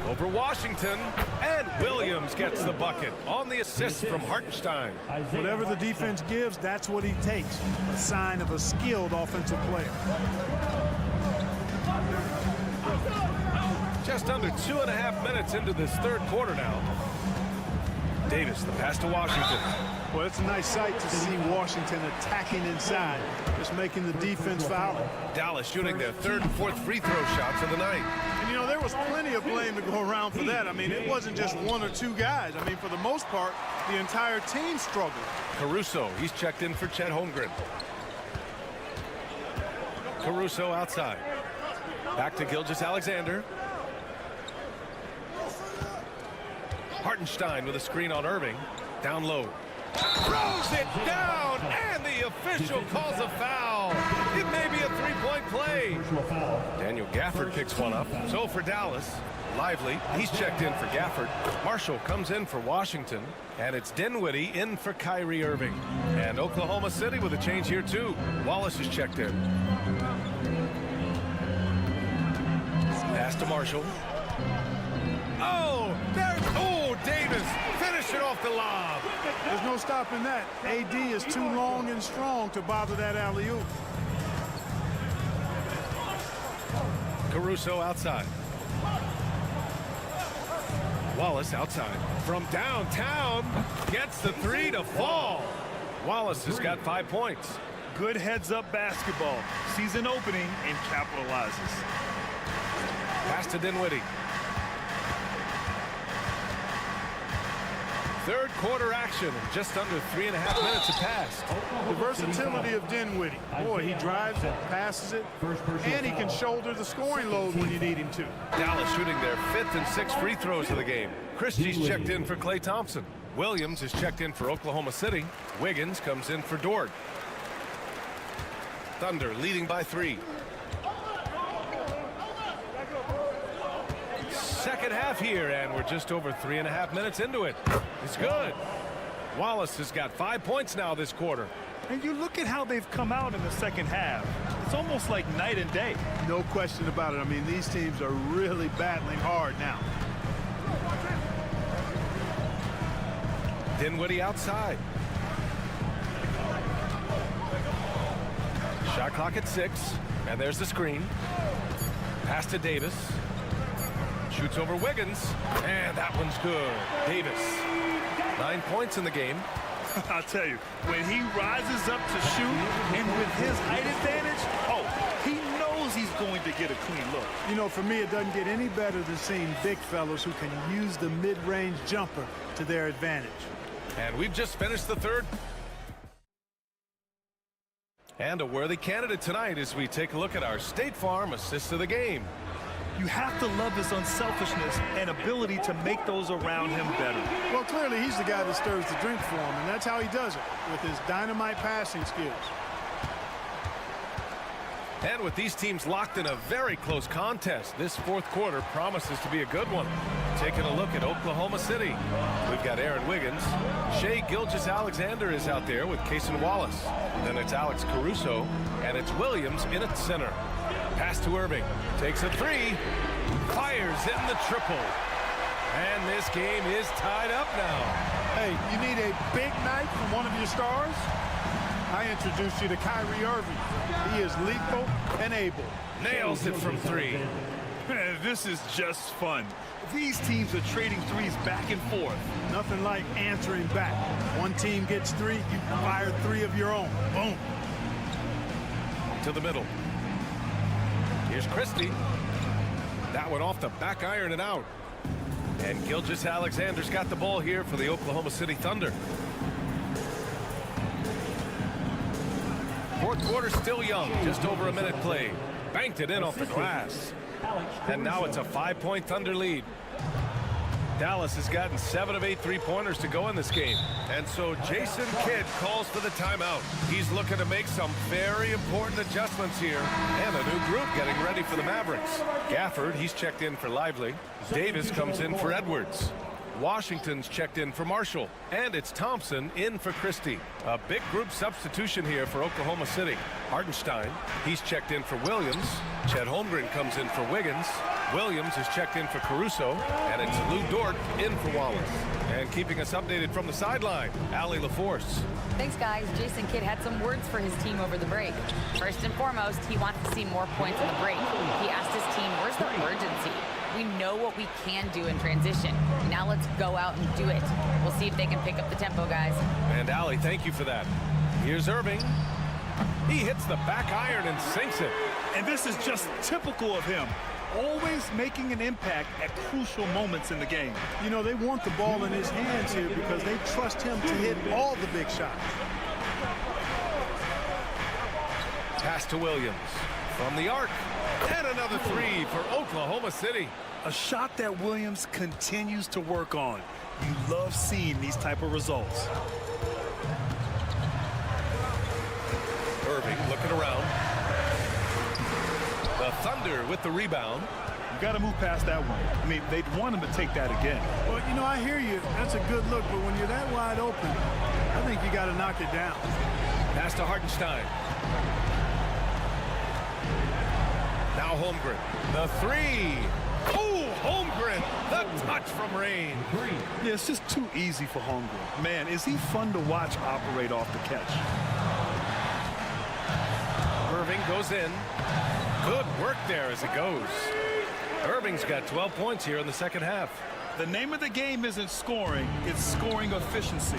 Over Washington, and Williams gets the bucket on the assist from Hartenstein.
Whatever the defense gives, that's what he takes. A sign of a skilled offensive player.
Just under 2.5 minutes into this third quarter now. Davis, the pass to Washington.
Well, it's a nice sight to see Washington attacking inside, just making the defense foul.
Dallas shooting their third and fourth free throw shots of the night.
And, you know, there was plenty of blame to go around for that. I mean, it wasn't just 1 or 2 guys. I mean, for the most part, the entire team struggled.
Caruso, he's checked in for Chet Holmgren. Caruso outside. Back to Gilgeous-Alexander. Hartenstein with a screen on Irving. Down low. Throws it down, and the official calls a foul. It may be a three-point play. Daniel Gafford picks one up. So for Dallas, Lively, he's checked in for Gafford. Marshall comes in for Washington, and it's Dinwiddie in for Kyrie Irving. And Oklahoma City with a change here too. Wallace is checked in. Pass to Marshall. Oh, Davis finish it off the lob.
There's no stopping that. AD is too long and strong to bother that alley-oop.
Caruso outside. Wallace outside. From downtown, gets the 3 to fall. Wallace has got 5 points.
Good heads-up basketball. Season opening and capitalizes.
Pass to Dinwiddie. Third quarter action, just under 3.5 minutes have passed.
The versatility of Dinwiddie. Boy, he drives it, passes it, and he can shoulder the scoring load when you need him to.
Dallas shooting their 5th and 6th free throws of the game. Christie's checked in for Klay Thompson. Williams is checked in for Oklahoma City. Wiggins comes in for Dort. Thunder leading by 3. Second half here, and we're just over 3.5 minutes into it. It's good. Wallace has got 5 points now this quarter.
And you look at how they've come out in the second half. It's almost like night and day.
No question about it. I mean, these teams are really battling hard now.
Dinwiddie outside. Shot clock at 6, and there's the screen. Pass to Davis. Shoots over Wiggins, and that one's good. Davis, 9 points in the game.
I'll tell you, when he rises up to shoot, and with his height advantage, he knows he's going to get a clean look.
You know, for me, it doesn't get any better than seeing big fellas who can use the mid-range jumper to their advantage.
And we've just finished the third. And a worthy candidate tonight as we take a look at our State Farm assist of the game.
You have to love his unselfishness and ability to make those around him better.
Well, clearly he's the guy that stirs the drink for him, and that's how he does it, with his dynamite passing skills.
And with these teams locked in a very close contest, this fourth quarter promises to be a good one. Taking a look at Oklahoma City. We've got Aaron Wiggins. Shai Gilgeous-Alexander is out there with Cason Wallace. Then it's Alex Caruso, and it's Williams in at center. Pass to Irving. Takes a 3. Fires in the triple. And this game is tied up now.
Hey, you need a big night from one of your stars? I introduced you to Kyrie Irving. He is lethal and able.
Nails it from three.
This is just fun. These teams are trading threes back and forth.
Nothing like answering back. One team gets three, you fire three of your own. Boom.
To the middle. Here's Christie. That one off the back iron and out. And Gilgeous-Alexander's got the ball here for the Oklahoma City Thunder. Fourth quarter still young, just over a minute played. Banked it in off the glass. And now it's a 5-point Thunder lead. Dallas has gotten 7 of 8 3-pointers to go in this game. And so Jason Kidd calls for the timeout. He's looking to make some very important adjustments here. And a new group getting ready for the Mavericks. Gafford, he's checked in for Lively. Davis comes in for Edwards. Washington's checked in for Marshall. And it's Thompson in for Christie. A big group substitution here for Oklahoma City. Hartenstein, he's checked in for Williams. Chet Holmgren comes in for Wiggins. Williams is checked in for Caruso. And it's Lou Dort in for Wallace. And keeping us updated from the sideline, Allie LaForce.
Thanks, guys. Jason Kidd had some words for his team over the break. First and foremost, he wants to see more points on the break. He asked his team, where's the urgency? We know what we can do in transition. Now let's go out and do it. We'll see if they can pick up the tempo, guys.
And Allie, thank you for that. Here's Irving. He hits the back iron and sinks it.
And this is just typical of him. Always making an impact at crucial moments in the game.
You know, they want the ball in his hands here because they trust him to hit all the big shots.
Pass to Williams from the arc. And another three for Oklahoma City.
A shot that Williams continues to work on. You love seeing these type of results.
Irving looking around. The Thunder with the rebound.
You got to move past that one. I mean, they'd want him to take that again.
Well, you know, I hear you. That's a good look, but when you're that wide open, I think you got to knock it down.
Pass to Hartenstein. Now Holmgren. The three. Oh, Holmgren. The touch from Rain.
Yeah, it's just too easy for Holmgren. Man, is he fun to watch operate off the catch.
Irving goes in. Good work there as it goes. Irving's got 12 points here in the second half.
The name of the game isn't scoring, it's scoring efficiency.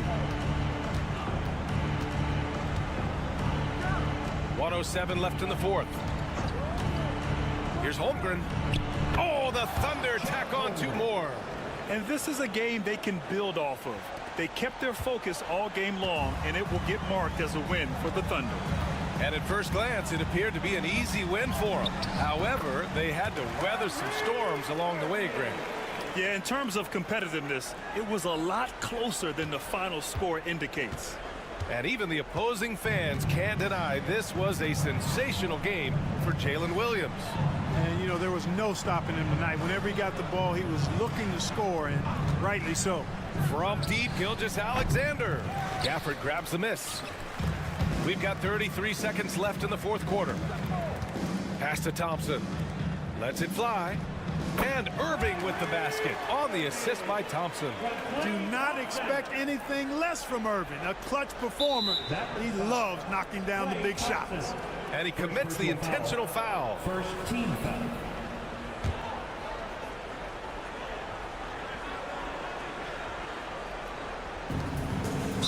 1:07 left in the fourth. Here's Holmgren. Oh, the Thunder tack on 2 more.
And this is a game they can build off of. They kept their focus all game long, and it will get marked as a win for the Thunder.
And at first glance, it appeared to be an easy win for them. However, they had to weather some storms along the way, Grant.
Yeah, in terms of competitiveness, it was a lot closer than the final score indicates.
And even the opposing fans can't deny this was a sensational game for Jalen Williams.
And, you know, there was no stopping him tonight. Whenever he got the ball, he was looking to score, and rightly so.
From deep, Gilgeous-Alexander. Gafford grabs the miss. We've got 33 seconds left in the fourth quarter. Pass to Thompson. Lets it fly. And Irving with the basket on the assist by Thompson.
Do not expect anything less from Irving. A clutch performer. He loves knocking down the big shots.
And he commits the intentional foul.
First team foul.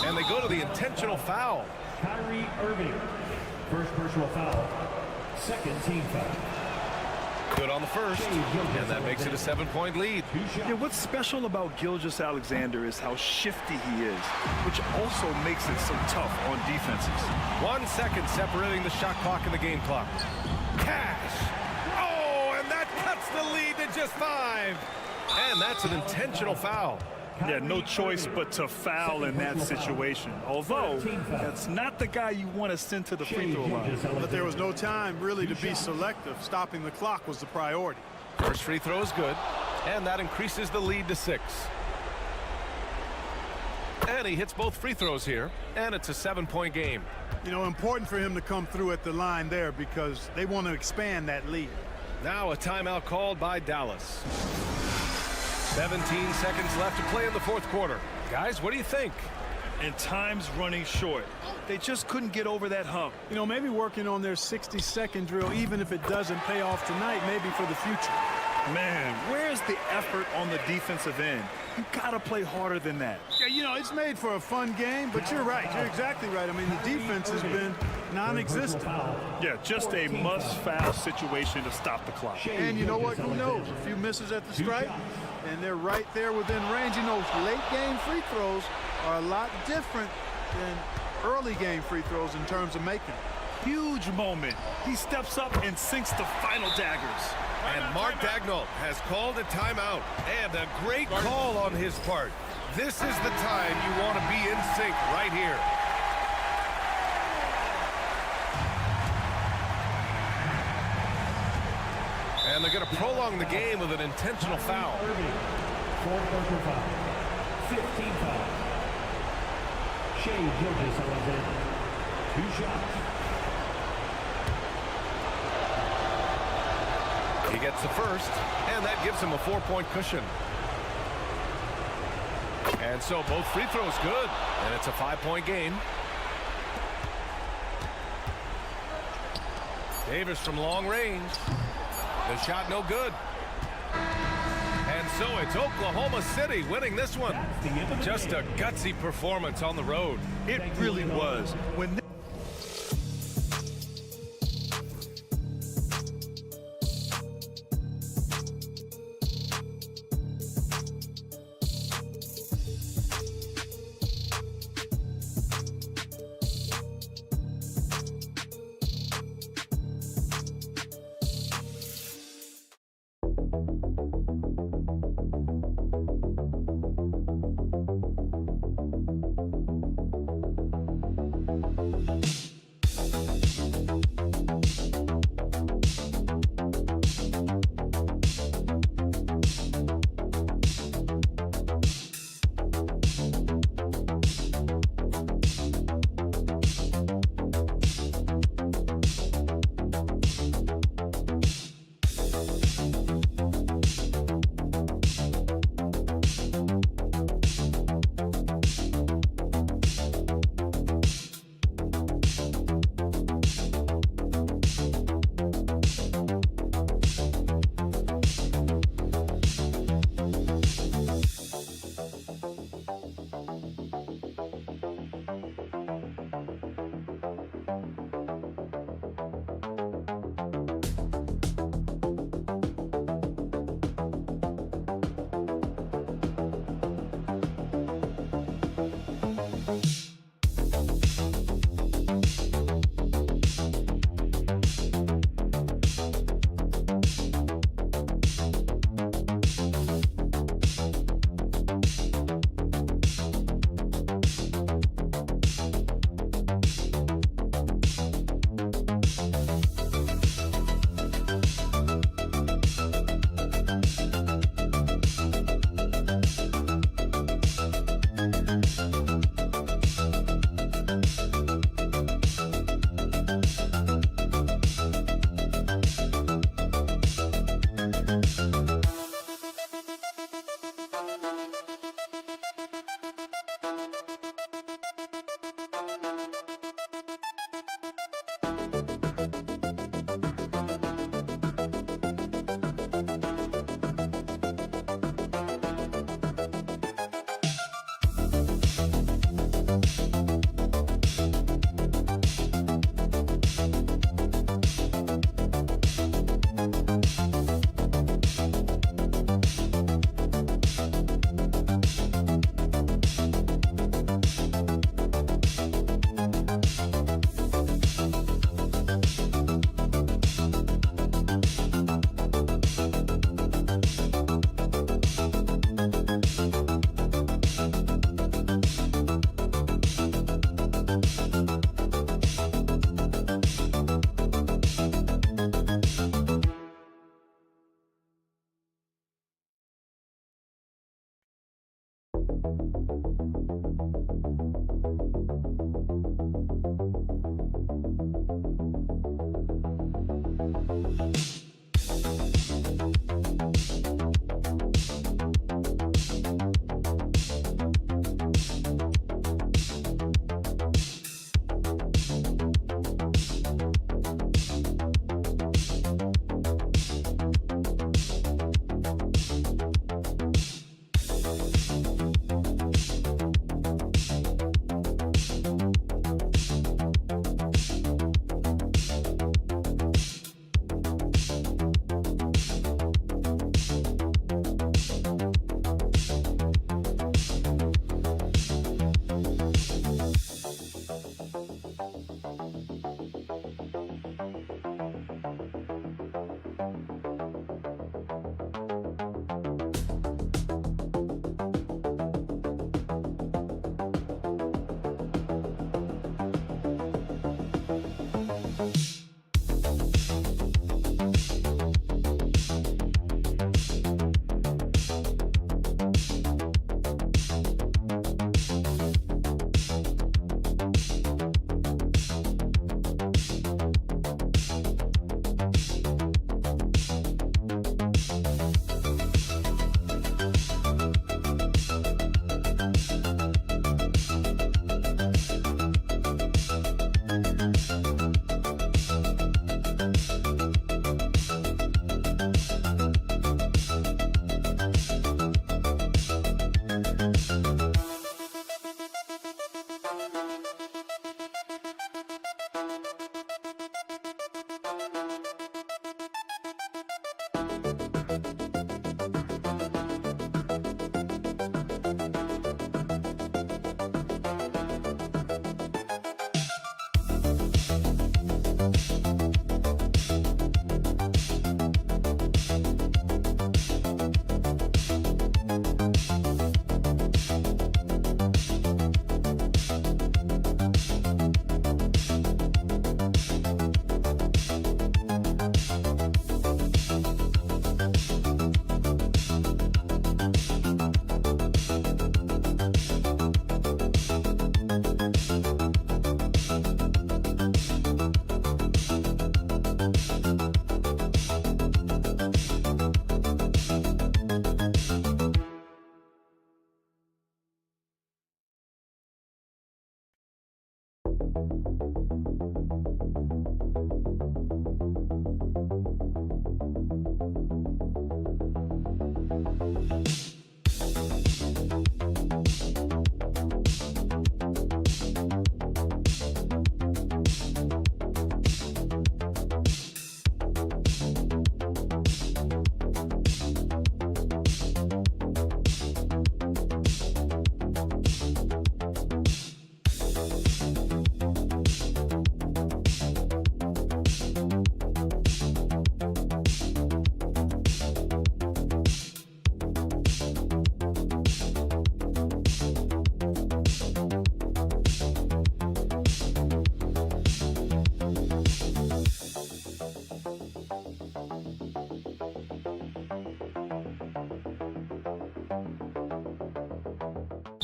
And they go to the intentional foul.
Kyrie Irving. First personal foul. Second team foul.
Good on the first. And that makes it a 7-point lead.
Yeah, what's special about Gilgeous-Alexander is how shifty he is, which also makes it so tough on defenses.
1 second separating the shot clock and the game clock. Cash. Oh, and that cuts the lead to just 5. And that's an intentional foul.
Yeah, no choice but to foul in that situation. Although, that's not the guy you want to send to the free throw line.
But there was no time really to be selective. Stopping the clock was the priority.
First free throw is good, and that increases the lead to 6. And he hits both free throws here, and it's a 7-point game.
You know, important for him to come through at the line there because they want to expand that lead.
Now a timeout called by Dallas. 17 seconds left to play in the fourth quarter. Guys, what do you think?
and time's running short. They just couldn't get over that hump.
You know, maybe working on their 60-second drill, even if it doesn't pay off tonight, maybe for the future.
Man, where's the effort on the defensive end? You gotta play harder than that.
Yeah, you know, it's made for a fun game, but you're right. You're exactly right. I mean, the defense has been non-existent.
Yeah, just a must-foul situation to stop the clock.
And you know what? Who knows? A few misses at the stripe, and they're right there within range. You know, late-game free throws are a lot different than early-game free throws in terms of making.
Huge moment. He steps up and sinks the final daggers.
And Mark Dagnall has called a timeout, and a great call on his part. This is the time you want to be in sync right here. And they're going to prolong the game with an intentional foul.
15 fouls. Shea Gilgeous-Alexander, 2 shots.
He gets the first, and that gives him a 4-point cushion. And so both free throws good, and it's a 5-point game. Davis from long range. The shot no good. And so it's Oklahoma City winning this one. Just a gutsy performance on the road.
It really was. When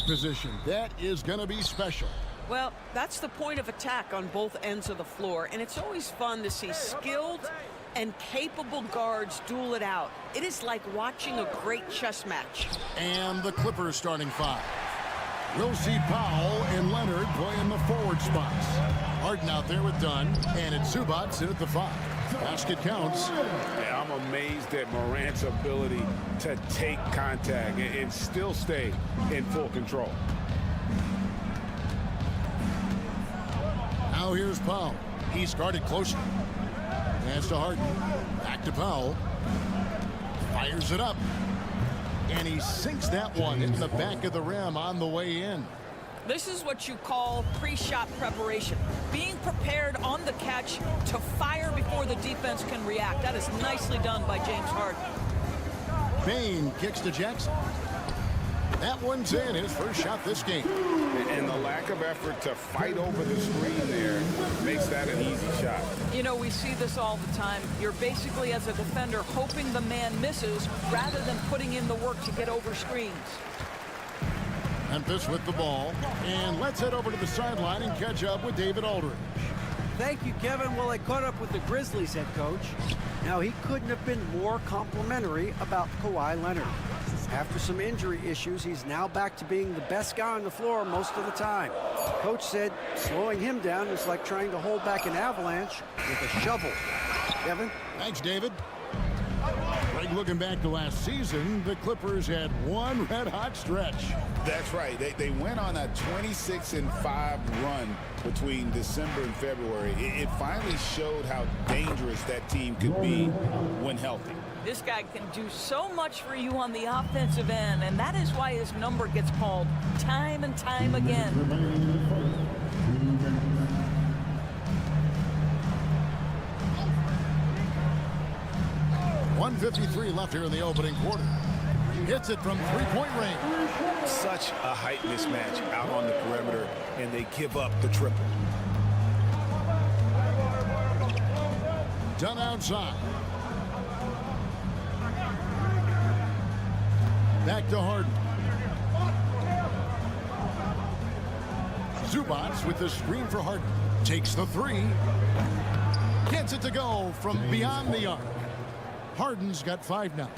Position. That is going to be special.
Well, that's the point of attack on both ends of the floor, and it's always fun to see skilled and capable guards duel it out. It is like watching a great chess match.
And the Clippers starting five. We'll see Powell and Leonard playing the forward spots. Harden out there with Dunn, and it's Zubac in at the five. Basket counts.
Yeah, I'm amazed at Morant's ability to take contact and still stay in full control.
Now here's Powell. He's guarded closer. Hands to Harden. Back to Powell. Fires it up. And he sinks that one in the back of the rim on the way in.
This is what you call pre-shot preparation. Being prepared on the catch to fire before the defense can react. That is nicely done by James Harden.
Bane kicks to Jackson. That one's in, his first shot this game.
And the lack of effort to fight over the screen there makes that an easy shot.
You know, we see this all the time. You're basically, as a defender, hoping the man misses rather than putting in the work to get over screens.
Memphis with the ball. And let's head over to the sideline and catch up with David Aldridge.
Thank you, Kevin. Well, I caught up with the Grizzlies head coach. Now, he couldn't have been more complimentary about Kawhi Leonard. After some injury issues, he's now back to being the best guy on the floor most of the time. Coach said slowing him down is like trying to hold back an avalanche with a shovel. Kevin?
Thanks, David. Greg, looking back to last season, the Clippers had one red-hot stretch.
That's right. They went on a 26-5 run between December and February. It finally showed how dangerous that team could be when healthy.
This guy can do so much for you on the offensive end, and that is why his number gets called time and time again.
1:53 left here in the opening quarter. Hits it from three-point range.
Such a height mismatch out on the perimeter, and they give up the triple.
Done outside. Back to Harden. Zubac with the screen for Harden. Takes the three. Gets it to go from beyond the arc. Harden's got 5 now.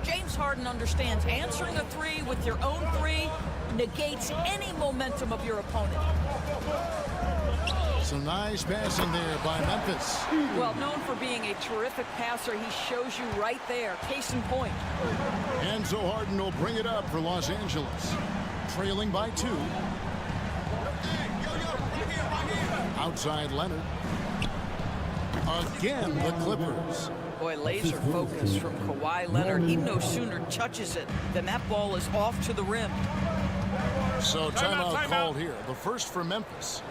James Harden understands answering a three with your own three negates any momentum of your opponent.
Some nice passing there by Memphis.
Well, known for being a terrific passer, he shows you right there. Case in point.
And so Harden will bring it up for Los Angeles. Trailing by 2. Outside Leonard. Again, the Clippers.
Boy, laser focus from Kawhi Leonard. He no sooner touches it than that ball is off to the rim.
So timeout called here. The first for Memphis.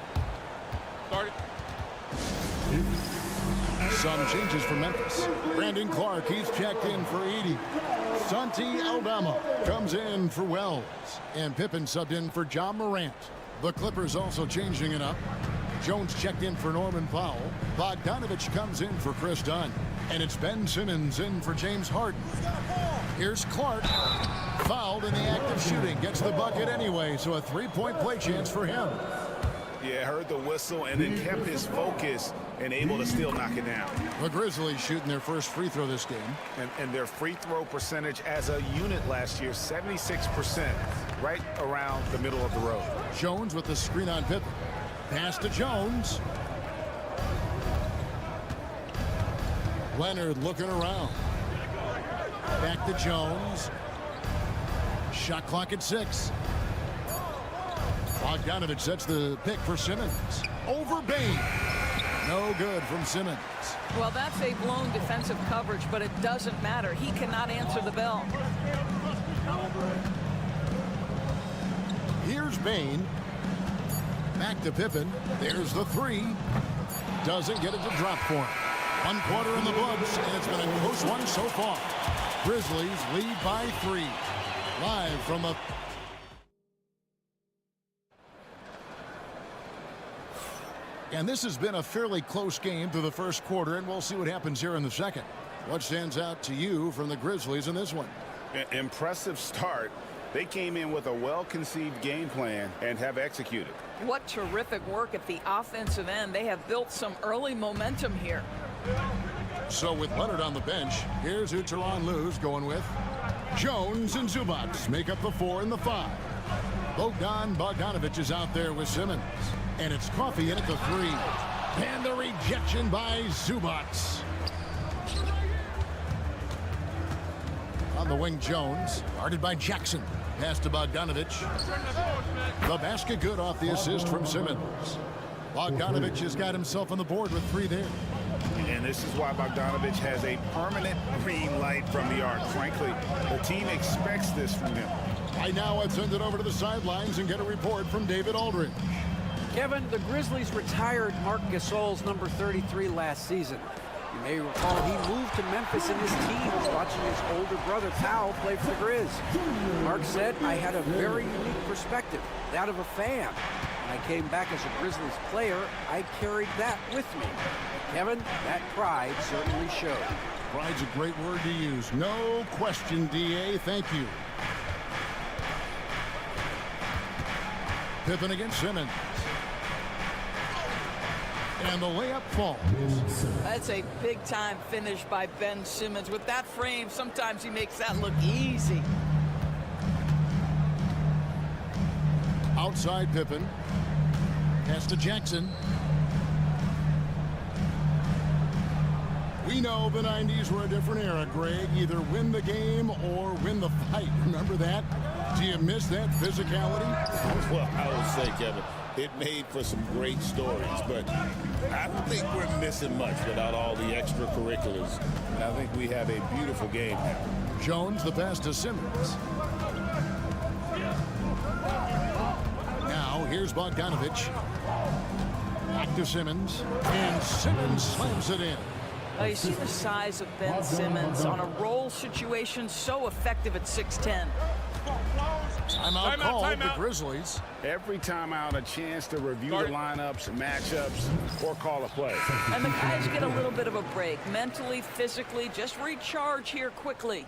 Some changes for Memphis. Brandon Clark, he's checked in for Edey. Santi Aldama comes in for Wells. And Pippen subbed in for John Morant. The Clippers also changing it up. Jones checked in for Norman Powell. Bogdanovich comes in for Chris Dunn. And it's Ben Simmons in for James Harden. Here's Clark. Fouled in the act of shooting. Gets the bucket anyway, so a three-point play chance for him.
Yeah, heard the whistle and then kept his focus and able to still knock it down.
The Grizzlies shooting their first free throw this game.
And their free throw percentage as a unit last year, 76%, right around the middle of the road.
Jones with the screen on Pippen. Pass to Jones. Leonard looking around. Back to Jones. Shot clock at 6. Bogdanovich sets the pick for Simmons. Over Bain. No good from Simmons.
Well, that's a blown defensive coverage, but it doesn't matter. He cannot answer the bell.
Here's Bain. Back to Pippen. There's the 3. Doesn't get it to drop for him. 1 quarter in the books, and it's been a close one so far. Grizzlies lead by 3. Live from the... And this has been a fairly close game through the first quarter, and we'll see what happens here in the second. What stands out to you from the Grizzlies in this one?
Impressive start. They came in with a well-conceived game plan and have executed.
What terrific work at the offensive end. They have built some early momentum here.
So with Leonard on the bench, here's who Tyronn Lue's going with. Jones and Zubac make up the 4 and the 5. Bogdanovich is out there with Simmons. And it's Coffey in at the 3. And the rejection by Zubac. On the wing, Jones. Guarded by Jackson. Pass to Bogdanovich. The basket good off the assist from Simmons. Bogdanovich has got himself on the board with 3 there.
And this is why Bogdanovich has a permanent green light from the arc. Frankly, the team expects this from him.
Right now, let's send it over to the sidelines and get a report from David Aldridge.
Kevin, the Grizzlies retired Marc Gasol's number 33 last season. You may recall he moved to Memphis in his teens, watching his older brother Powell play for the Grizz. Mark said, I had a very unique perspective, that of a fan. When I came back as a Grizzlies player, I carried that with me. Kevin, that pride certainly showed.
Pride's a great word to use. No question, D.A. Thank you. Pippen against Simmons. And the layup falls.
That's a big-time finish by Ben Simmons. With that frame, sometimes he makes that look easy.
Outside Pippen. Pass to Jackson. We know the 90s were a different era, Greg. Either win the game or win the fight. Remember that? Do you miss that physicality?
Well, I would say, Kevin, it made for some great stories, but I don't think we're missing much without all the extracurriculars. And I think we have a beautiful game now.
Jones, the pass to Simmons. Now, here's Bogdanovich. Back to Simmons. And Simmons slams it in.
You see the size of Ben Simmons on a roll situation, so effective at 6'10".
Timeout called the Grizzlies.
Every timeout, a chance to review the lineups, matchups, or call a play.
And the guys get a little bit of a break, mentally, physically, just recharge here quickly.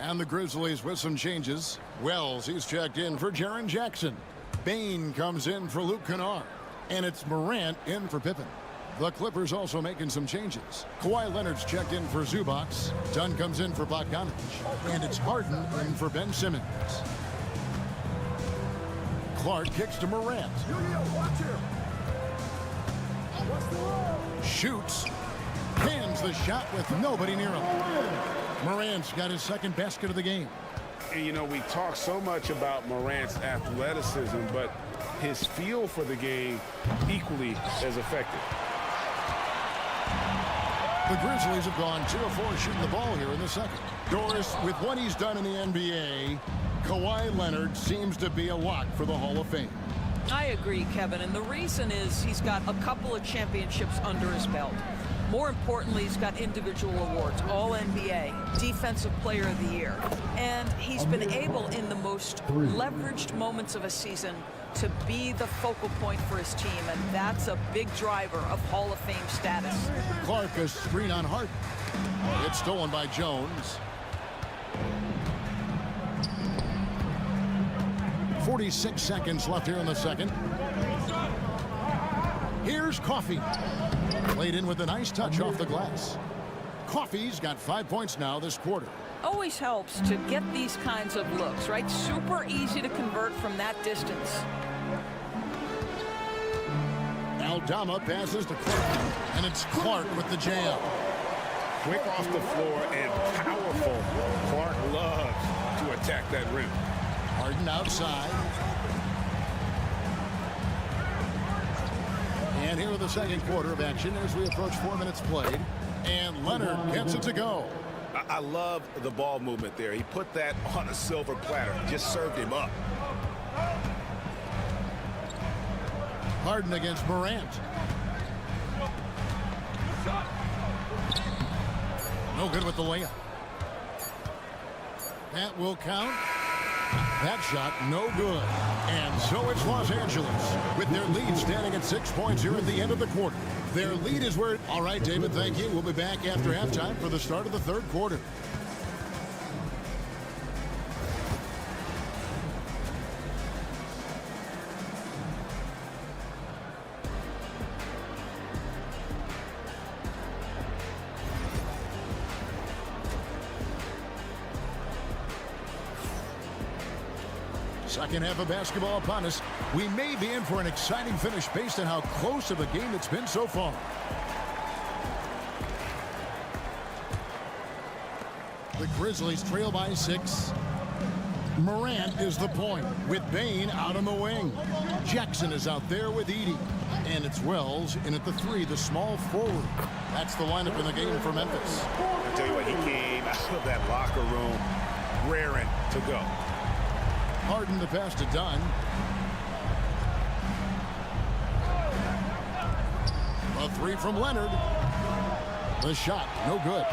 And the Grizzlies with some changes. Wells, he's checked in for Jaren Jackson. Bain comes in for Luke Kennard. And it's Morant in for Pippen. The Clippers also making some changes. Kawhi Leonard's checked in for Zubac. Dunn comes in for Bogdanovich. And it's Harden in for Ben Simmons. Clark kicks to Morant. Shoots. Hands the shot with nobody near him. Morant's got his second basket of the game.
And, you know, we talk so much about Morant's athleticism, but his feel for the game equally as effective.
The Grizzlies have gone 2 of 4 shooting the ball here in the second. Doris, with what he's done in the NBA, Kawhi Leonard seems to be a lock for the Hall of Fame.
I agree, Kevin, and the reason is he's got a couple of championships under his belt. More importantly, he's got individual awards, All-NBA, Defensive Player of the Year. And he's been able, in the most leveraged moments of a season, to be the focal point for his team, and that's a big driver of Hall of Fame status.
Clark, a screen on Hart. It's stolen by Jones. 46 seconds left here in the second. Here's Coffey. Played in with a nice touch off the glass. Coffey's got 5 points now this quarter.
Always helps to get these kinds of looks, right? Super easy to convert from that distance.
Aldama passes to Clark, and it's Clark with the jam.
Quick off the floor and powerful. Clark loves to attack that rim.
Harden outside. And here in the second quarter of action as we approach 4 minutes played. And Leonard gets it to go.
I love the ball movement there. He put that on a silver platter. Just served him up.
Harden against Morant. No good with the layup. That will count. That shot no good. And so it's Los Angeles with their lead standing at 6 points here at the end of the quarter. Their lead is where... All right, David, thank you. We'll be back after halftime for the start of the third quarter. Second half of basketball upon us. We may be in for an exciting finish based on how close of a game it's been so far. The Grizzlies trail by 6. Morant is the point with Bane out on the wing. Jackson is out there with Edey. And it's Wells in at the 3, the small forward. That's the lineup in the game for Memphis.
I tell you what, he came out of that locker room raring to go.
Harden the pass to Dunn. A 3 from Leonard. The shot, no good.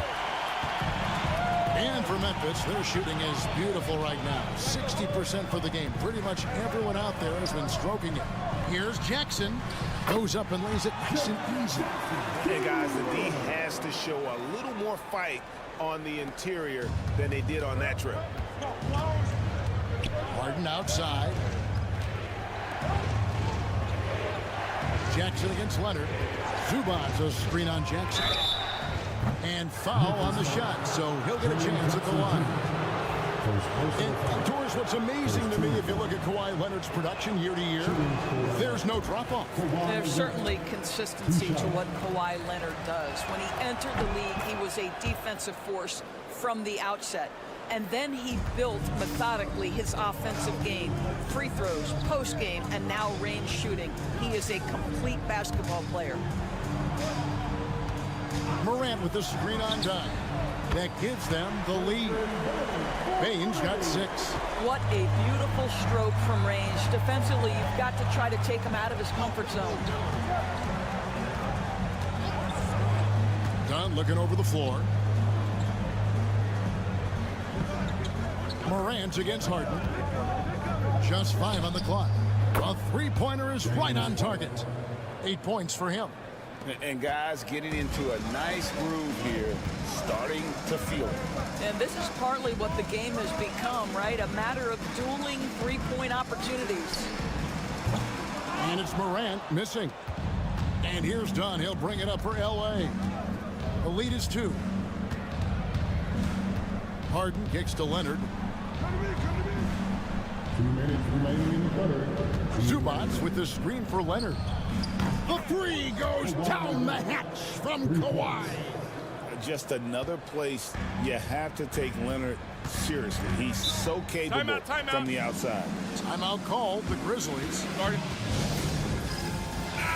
And for Memphis, their shooting is beautiful right now. 60% for the game. Pretty much everyone out there has been stroking it. Here's Jackson. Goes up and lays it nice and easy.
And guys, the D has to show a little more fight on the interior than they did on that trip.
Harden outside. Jackson against Leonard. Zubac's a screen on Jackson. And foul on the shot, so he'll get a chance at the line. And Doris, what's amazing to me, if you look at Kawhi Leonard's production year to year, there's no drop-off.
There's certainly consistency to what Kawhi Leonard does. When he entered the league, he was a defensive force from the outset. And then he built methodically his offensive game, free throws, post game, and now range shooting. He is a complete basketball player.
Morant with the screen on Dunn. That gives them the lead. Bane's got 6.
What a beautiful stroke from range. Defensively, you've got to try to take him out of his comfort zone.
Dunn looking over the floor. Morant against Harden. Just 5 on the clock. A 3-pointer is right on target. 8 points for him.
And guys getting into a nice groove here, starting to feel it.
And this is partly what the game has become, right? A matter of dueling three-point opportunities.
And it's Morant missing. And here's Dunn. He'll bring it up for L.A. The lead is 2. Harden kicks to Leonard.
2 minutes remaining in the quarter.
Zubac's with the screen for Leonard. The three goes down the hatch from Kawhi.
Just another place you have to take Leonard seriously. He's so capable from the outside.
Timeout called, the Grizzlies.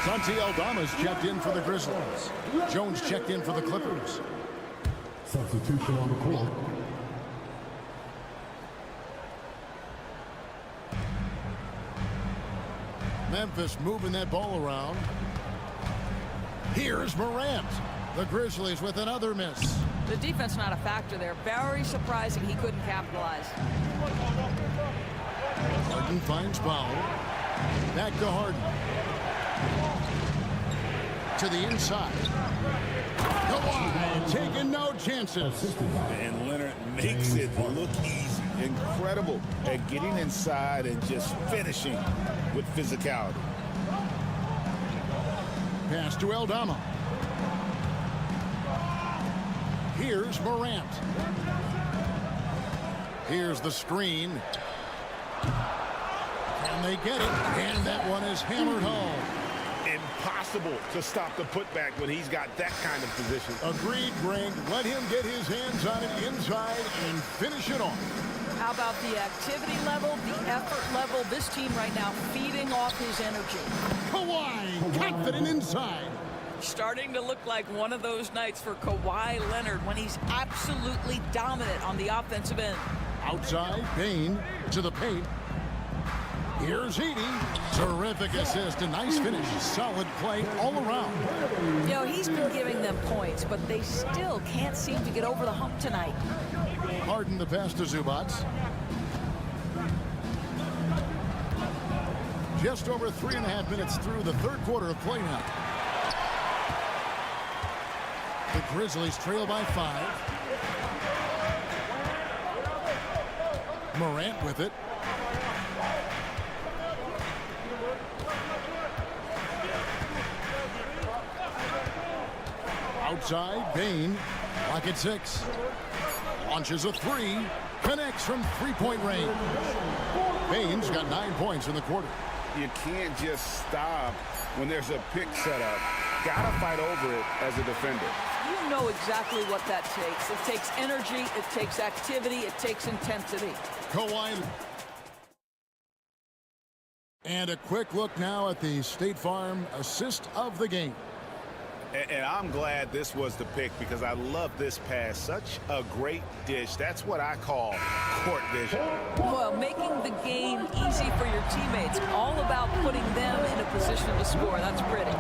Santi Aldama's checked in for the Grizzlies. Jones checked in for the Clippers.
Substitution on the court.
Memphis moving that ball around. Here's Morant. The Grizzlies with another miss.
The defense not a factor there. Very surprising he couldn't capitalize.
Harden finds Powell. Back to Harden. To the inside. Kawhi taking no chances.
And Leonard makes it look easy. Incredible at getting inside and just finishing with physicality.
Pass to Aldama. Here's Morant. Here's the screen. Can they get it? And that one is hammered home.
Impossible to stop the putback when he's got that kind of position.
Agreed, Greg. Let him get his hands on it inside and finish it off.
How about the activity level, the effort level? This team right now feeding off his energy.
Kawhi, confident inside.
Starting to look like one of those nights for Kawhi Leonard when he's absolutely dominant on the offensive end.
Outside, Bain to the paint. Here's Edey. Terrific assist, a nice finish. Solid play all around.
You know, he's been giving them points, but they still can't seem to get over the hump tonight.
Harden the pass to Zubac. Just over 3.5 minutes through the third quarter of play now. The Grizzlies trail by 5. Morant with it. Outside, Bain. Lock at 6. Launches a 3. Connects from three-point range. Bain's got 9 points in the quarter.
You can't just stop when there's a pick set up. Gotta fight over it as a defender.
You know exactly what that takes. It takes energy, it takes activity, it takes intensity.
Kawhi. And a quick look now at the State Farm assist of the game.
And I'm glad this was the pick because I love this pass. Such a great dish. That's what I call court vision.
Well, making the game easy for your teammates. All about putting them in a position to score. That's pretty.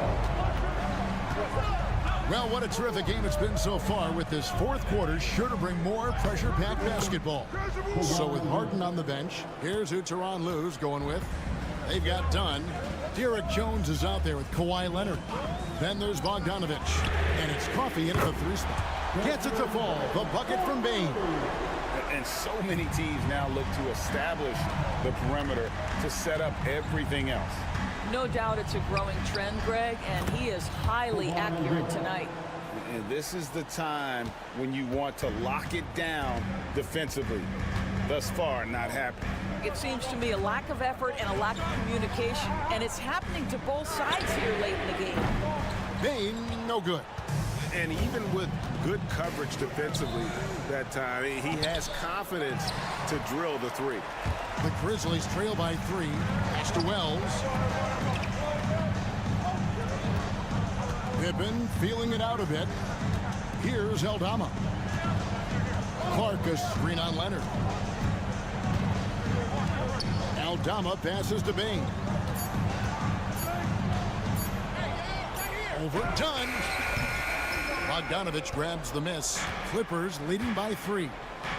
Well, what a terrific game it's been so far, with this fourth quarter sure to bring more pressure-packed basketball. So with Harden on the bench, here's who Tyronn Lue's going with. They've got Dunn. Derek Jones is out there with Kawhi Leonard. Then there's Bogdanovich. And it's Coffey into the 3 spot. Gets it to fall. The bucket from Bain.
And so many teams now look to establish the perimeter to set up everything else.
No doubt it's a growing trend, Greg, and he is highly accurate tonight.
And this is the time when you want to lock it down defensively. Thus far, not happening.
It seems to me a lack of effort and a lack of communication, and it's happening to both sides here late in the game.
Bain, no good.
And even with good coverage defensively that time, he has confidence to drill the 3.
The Grizzlies trail by 3. Pass to Wells. Pippen feeling it out a bit. Here's Aldama. Clark a screen on Leonard. Aldama passes to Bain. Overdone. Bogdanovich grabs the miss. Clippers leading by 3.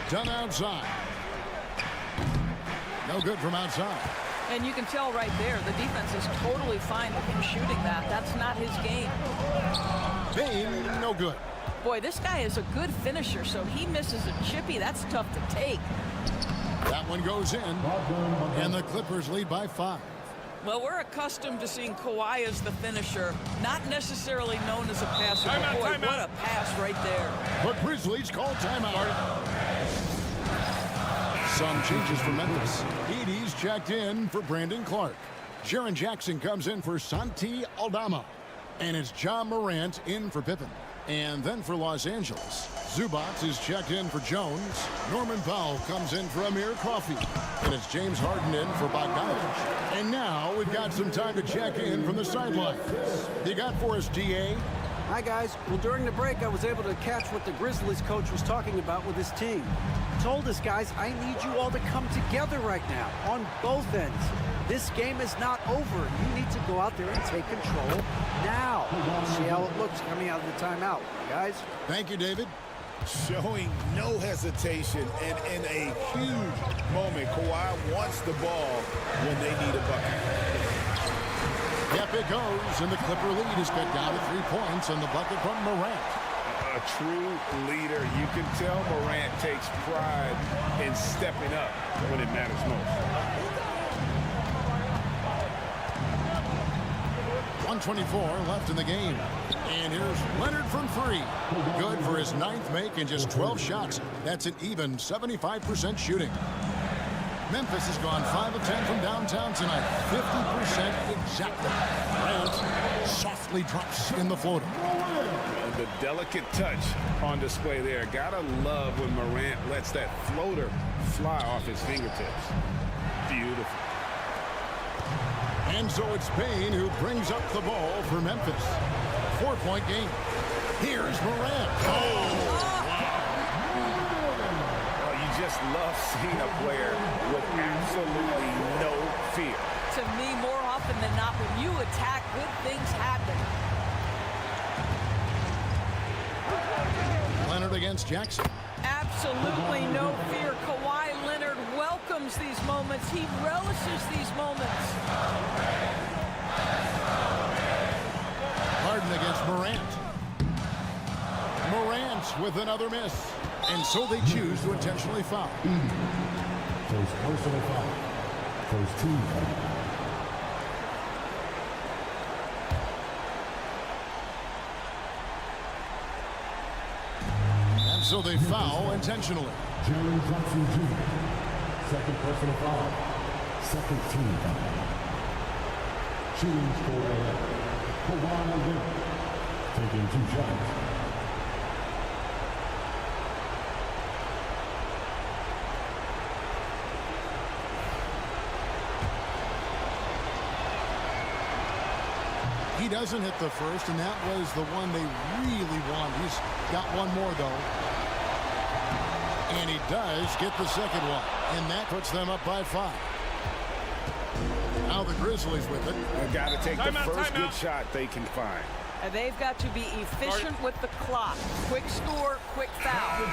Dunn outside. No good from outside.
And you can tell right there, the defense is totally fine with him shooting that. That's not his game.
Bain, no good.
Boy, this guy is a good finisher, so he misses a chippy. That's tough to take.
That one goes in, and the Clippers lead by 5.
Well, we're accustomed to seeing Kawhi as the finisher, not necessarily known as a passer. But boy, what a pass right there.
But Grizzlies call timeout. Some changes for Memphis. Edey's checked in for Brandon Clark. Jaren Jackson comes in for Santi Aldama. And it's John Morant in for Pippen. And then for Los Angeles, Zubats is checked in for Jones. Norman Powell comes in for Amir Coffey. And it's James Harden in for Bogdanovich. And now we've got some time to check in from the sideline. You got for us, DA?
Hi, guys. Well, during the break, I was able to catch what the Grizzlies coach was talking about with his team. He told us, guys, I need you all to come together right now on both ends. This game is not over. You need to go out there and take control now. See how it looks coming out of the timeout, guys.
Thank you, David.
Showing no hesitation, and in a huge moment, Kawhi wants the ball when they need a bucket.
Yep, it goes, and the Clipper lead is cut down to 3 points, and the bucket from Morant.
A true leader. You can tell Morant takes pride in stepping up when it matters most.
1:24 left in the game. And here's Leonard from 3. Good for his 9th make and just 12 shots. That's an even 75% shooting. Memphis has gone 5 of 10 from downtown tonight. 50% exactly. Morant softly drops in the floater.
And the delicate touch on display there. Gotta love when Morant lets that floater fly off his fingertips. Beautiful.
And so it's Payne who brings up the ball for Memphis. 4-point game. Here's Morant.
You just love seeing a player with absolutely no fear.
To me, more often than not, when you attack, good things happen.
Leonard against Jackson.
Absolutely no fear. Kawhi Leonard welcomes these moments. He relishes these moments.
Harden against Morant. Morant with another miss. And so they choose to intentionally foul.
First personal foul. First team foul.
And so they foul intentionally.
Jerry Johnson Jr. Second personal foul. Second team foul. Shooting score. Kawhi Leonard. Taking 2 shots.
He doesn't hit the first, and that was the one they really want. He's got one more, though. And he does get the second one, and that puts them up by 5. Now the Grizzlies with it.
They've got to take the first good shot they can find.
And they've got to be efficient with the clock. Quick score, quick foul.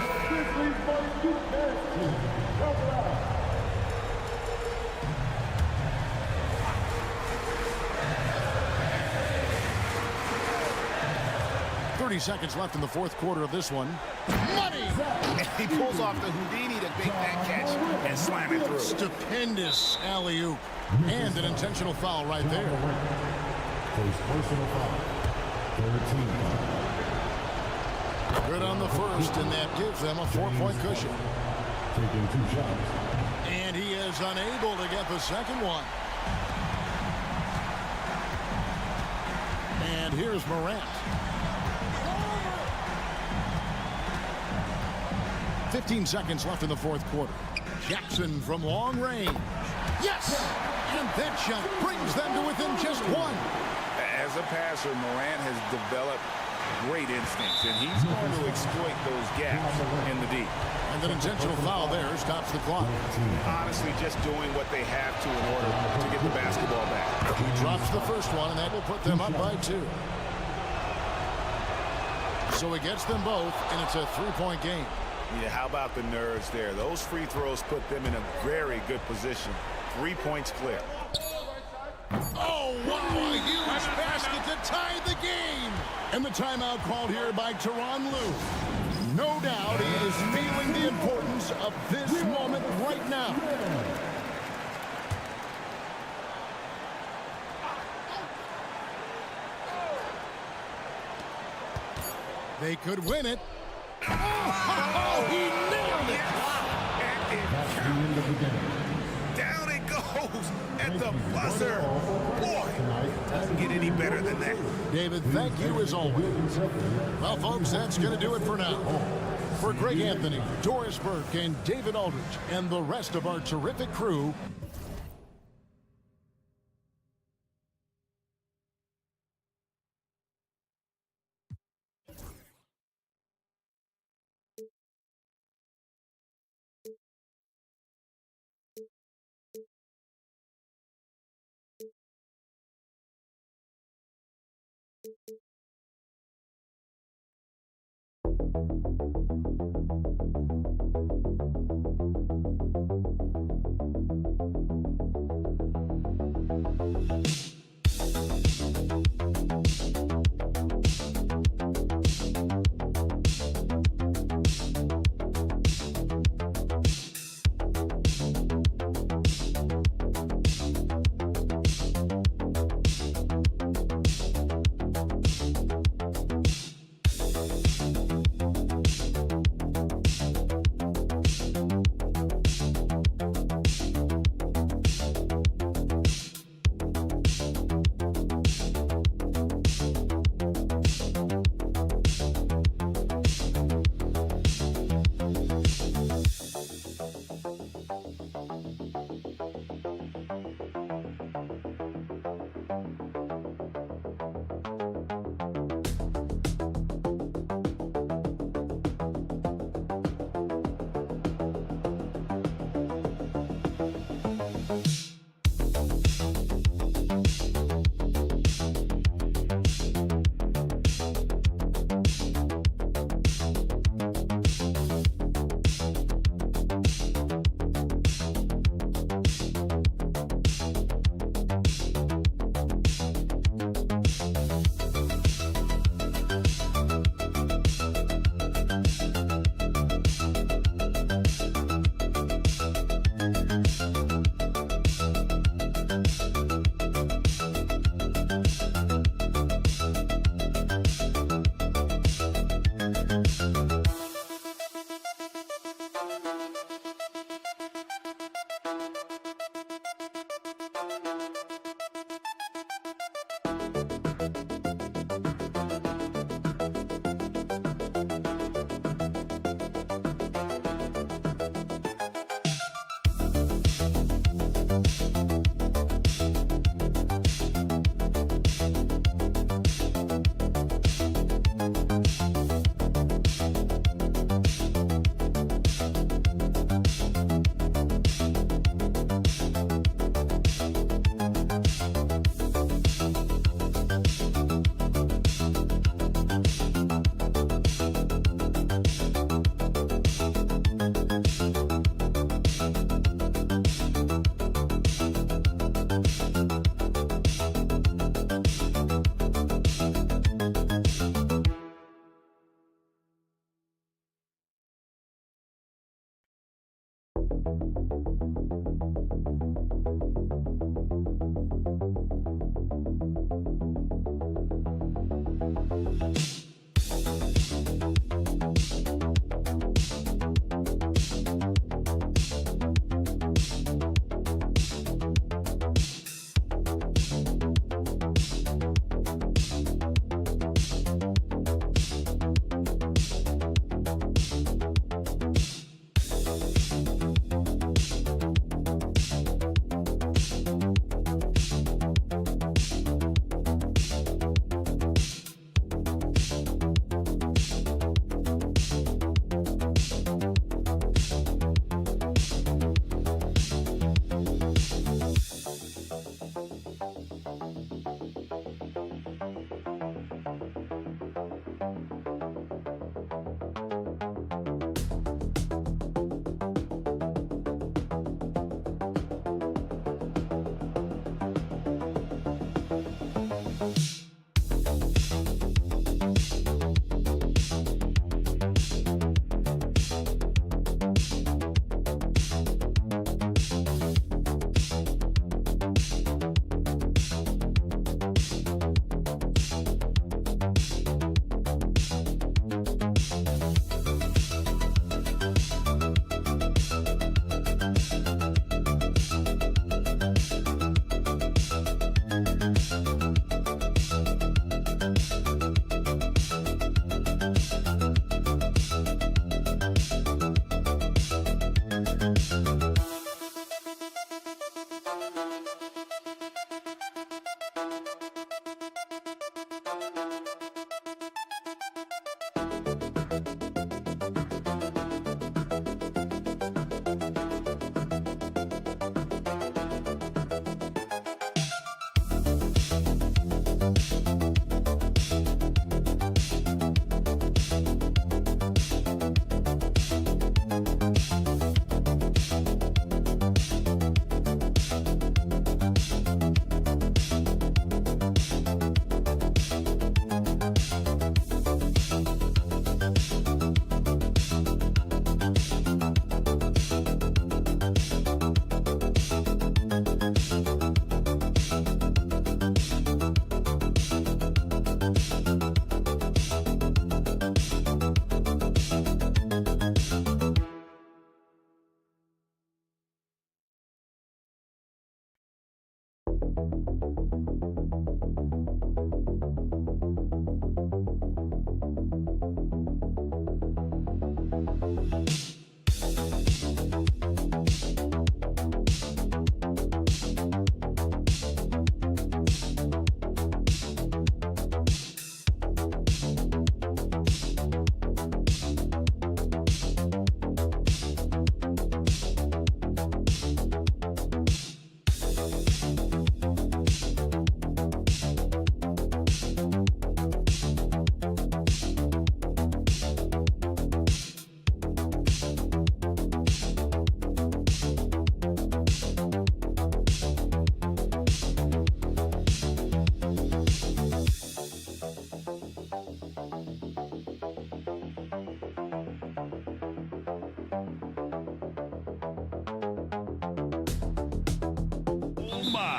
30 seconds left in the 4th quarter of this one. Money!
And he pulls off the Houdini to make that catch and slam it through.
Stupendous alley-oop. And an intentional foul right there.
First personal foul. Third team foul.
Good on the first, and that gives them a 4-point cushion.
Taking 2 shots.
And he is unable to get the second one. And here's Morant. 15 seconds left in the 4th quarter. Jackson from long range. Yes! And that shot brings them to within just 1.
As a passer, Morant has developed great instincts, and he's going to exploit those gaps in the D.
And an intentional foul there stops the clock.
Honestly, just doing what they have to in order to get the basketball back.
He drops the first one, and that will put them up by 2. So he gets them both, and it's a 3-point game.
Yeah, how about the nerves there? Those free throws put them in a very good position. 3 points clear.
Oh, wow, a huge basket to tie the game. And the timeout called here by Tyronn Lue. No doubt he is feeling the importance of this moment right now. They could win it. Oh, he nailed it.
And it counts. Down it goes.
at the buzzer. Boy, doesn't get any better than that.
David, thank you as always. Well, folks, that's going to do it for now. For Greg Anthony, Doris Burke, and David Aldridge, and the rest of our terrific crew,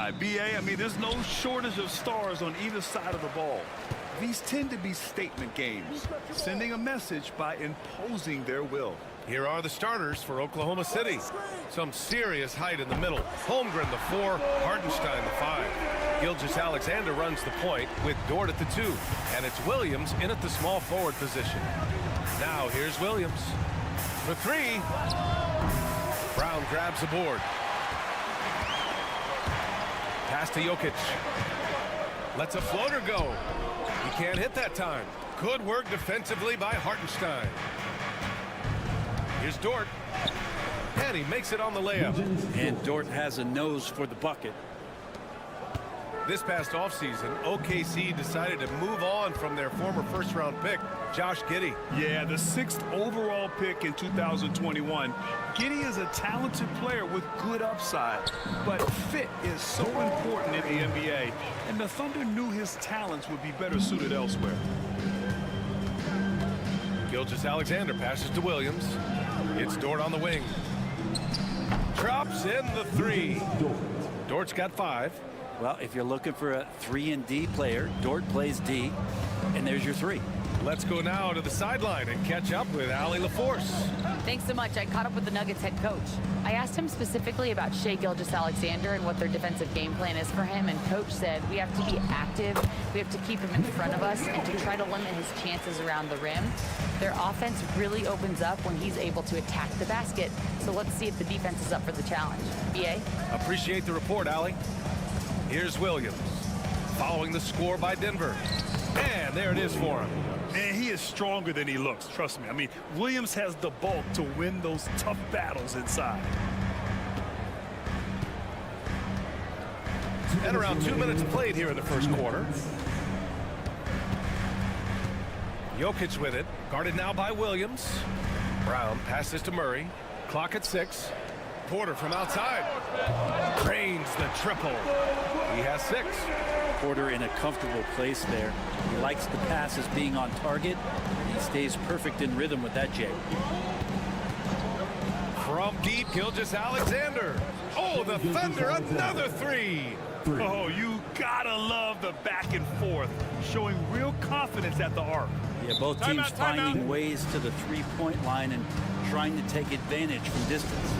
side. B.A., I mean, there's no shortage of stars on either side of the ball. These tend to be statement games, sending a message by imposing their will.
Here are the starters for Oklahoma City. Some serious height in the middle. Holmgren, the 4, Hartenstein, the 5. Gilgeous-Alexander runs the point with Dort at the 2. And it's Williams in at the small forward position. Now here's Williams. For 3. Brown grabs the board. Pass to Jokic. Lets a floater go. He can't hit that time. Good work defensively by Hartenstein. Here's Dort. And he makes it on the layup.
And Dort has a nose for the bucket.
This past offseason, OKC decided to move on from their former first-round pick, Josh Giddey.
Yeah, the 6th overall pick in 2021. Giddey is a talented player with good upside, but fit is so important in the NBA, and the Thunder knew his talents would be better suited elsewhere.
Gilgeous-Alexander passes to Williams. It's Dort on the wing. Drops in the 3. Dort's got 5.
Well, if you're looking for a 3-and-D player, Dort plays D, and there's your 3.
Let's go now to the sideline and catch up with Allie LaForce.
Thanks so much. I caught up with the Nuggets head coach. I asked him specifically about Shai Gilgeous-Alexander and what their defensive game plan is for him, and coach said we have to be active, we have to keep him in front of us, and to try to limit his chances around the rim. Their offense really opens up when he's able to attack the basket, so let's see if the defense is up for the challenge. B.A.?
Appreciate the report, Allie. Here's Williams, following the score by Denver. And there it is for him.
Man, he is stronger than he looks, trust me. I mean, Williams has the bulk to win those tough battles inside.
And around 2 minutes played here in the first quarter. Jokic with it, guarded now by Williams. Brown passes to Murray. Clock at 6. Porter from outside. Drains the triple. He has 6.
Porter in a comfortable place there. He likes the passes being on target, and he stays perfect in rhythm with that, Jay.
From deep, Gilgeous-Alexander. Oh, the Thunder, another 3.
Oh, you gotta love the back and forth, showing real confidence at the arc.
Yeah, both teams finding ways to the three-point line and trying to take advantage from distance.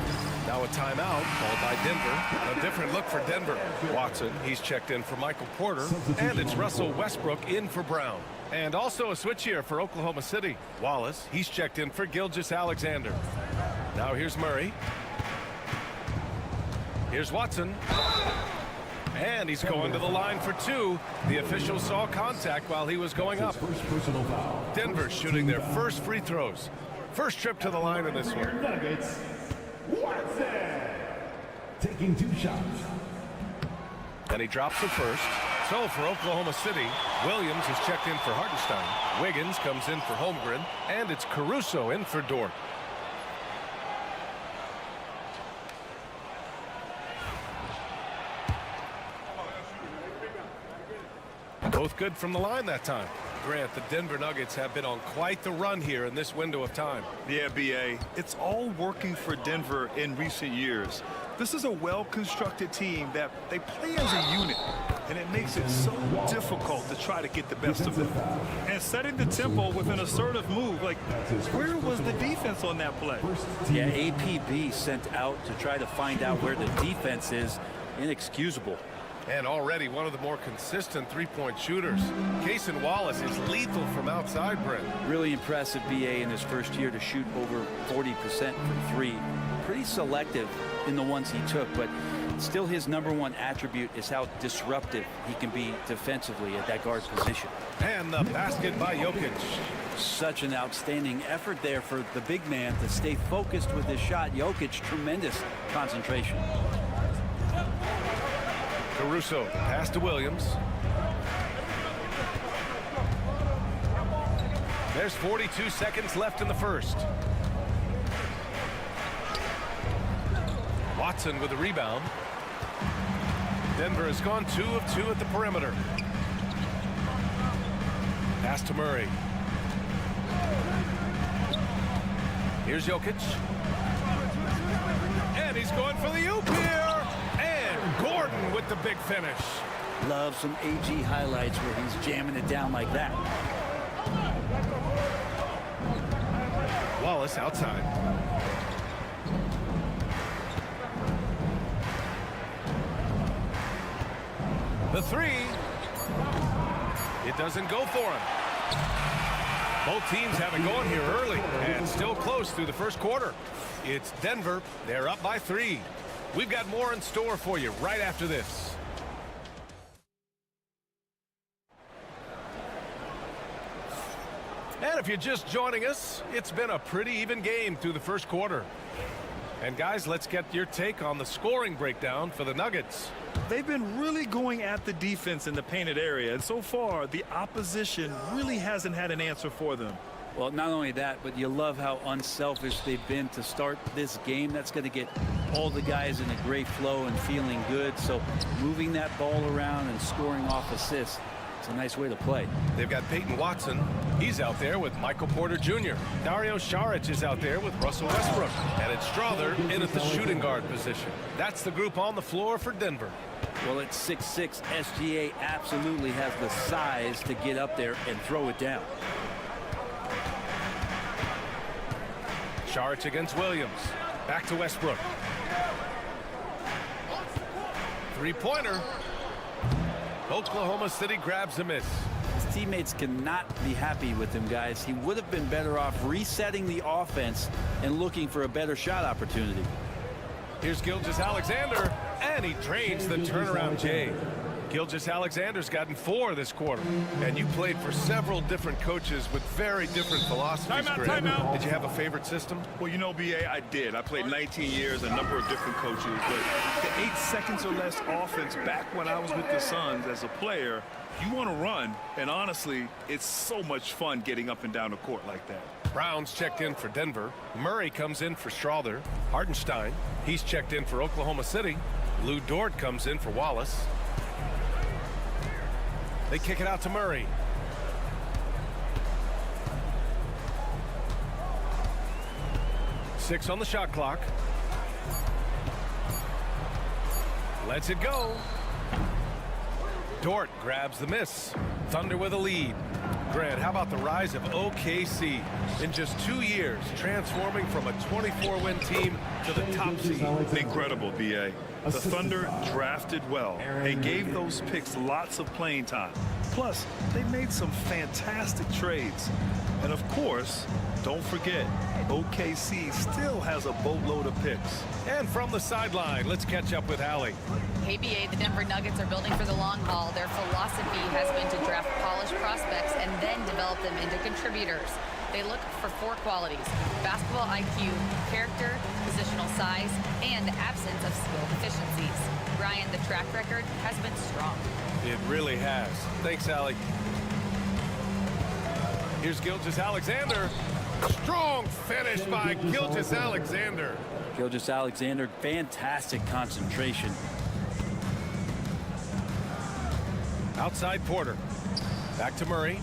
Now a timeout called by Denver. A different look for Denver. Watson, he's checked in for Michael Porter. And it's Russell Westbrook in for Brown. And also a switch here for Oklahoma City. Wallace, he's checked in for Gilgeous-Alexander. Now here's Murray. Here's Watson. And he's going to the line for 2. The official saw contact while he was going up. Denver shooting their first free throws. First trip to the line in this one.
Nuggets, Watson, taking 2 shots.
And he drops the first. So for Oklahoma City, Williams is checked in for Hartenstein. Wiggins comes in for Holmgren. And it's Caruso in for Dort. Both good from the line that time. Grant, the Denver Nuggets have been on quite the run here in this window of time.
Yeah, B.A., it's all working for Denver in recent years. This is a well-constructed team that they play as a unit, and it makes it so difficult to try to get the best of them. And setting the tempo with an assertive move, like, where was the defense on that play?
Yeah, APB sent out to try to find out where the defense is. Inexcusable.
And already one of the more consistent three-point shooters. Cason Wallace is lethal from outside, Brent.
Really impressive, BA, in his first year to shoot over 40% from 3. Pretty selective in the ones he took, but still his #1 attribute is how disruptive he can be defensively at that guard position.
And the basket by Jokic.
Such an outstanding effort there for the big man to stay focused with his shot. Jokic, tremendous concentration.
Caruso, pass to Williams. There's 42 seconds left in the first. Watson with the rebound. Denver has gone 2 of 2 at the perimeter. Pass to Murray. Here's Jokic. And he's going for the oop here. And Gordon with the big finish.
Love some AG highlights where he's jamming it down like that.
Wallace outside. The three. It doesn't go for him. Both teams have it going here early and still close through the first quarter. It's Denver. They're up by 3. We've got more in store for you right after this. And if you're just joining us, it's been a pretty even game through the first quarter. And guys, let's get your take on the scoring breakdown for the Nuggets.
They've been really going at the defense in the painted area, and so far the opposition really hasn't had an answer for them.
Well, not only that, but you love how unselfish they've been to start this game. That's going to get all the guys in a great flow and feeling good. So moving that ball around and scoring off assists, it's a nice way to play.
They've got Peyton Watson. He's out there with Michael Porter Jr. Dario Saric is out there with Russell Westbrook. And it's Strother in at the shooting guard position. That's the group on the floor for Denver.
Well, at 6'6", SGA absolutely has the size to get up there and throw it down.
Saric against Williams. Back to Westbrook. Three-pointer. Oklahoma City grabs a miss.
His teammates cannot be happy with him, guys. He would have been better off resetting the offense and looking for a better shot opportunity.
Here's Gilgeous-Alexander, and he drains the turnaround J. Gilgeous-Alexander's gotten 4 this quarter. And you played for several different coaches with very different philosophies.
Timeout.
Did you have a favorite system?
Well, you know, BA, I did. I played 19 years, a number of different coaches, but the 8 seconds or less offense back when I was with the Suns as a player, you want to run, and honestly, it's so much fun getting up and down the court like that.
Brown's checked in for Denver. Murray comes in for Strother. Hartenstein, he's checked in for Oklahoma City. Lou Dort comes in for Wallace. They kick it out to Murray. Six on the shot clock. Lets it go. Dort grabs the miss. Thunder with a lead. Grant, how about the rise of OKC in just 2 years, transforming from a 24-win team to the top seed?
Incredible, BA. The Thunder drafted well. They gave those picks lots of playing time. Plus, they made some fantastic trades. And of course, don't forget, OKC still has a boatload of picks.
And from the sideline, let's catch up with Allie.
Hey, BA, the Denver Nuggets are building for the long haul. Their philosophy has been to draft polished prospects and then develop them into contributors. They look for 4 qualities: basketball IQ, character, positional size, and the absence of skill deficiencies. Ryan, the track record has been strong.
It really has. Thanks, Allie. Here's Gilgeous-Alexander. Strong finish by Gilgeous-Alexander.
Gilgeous-Alexander, fantastic concentration.
Outside Porter. Back to Murray.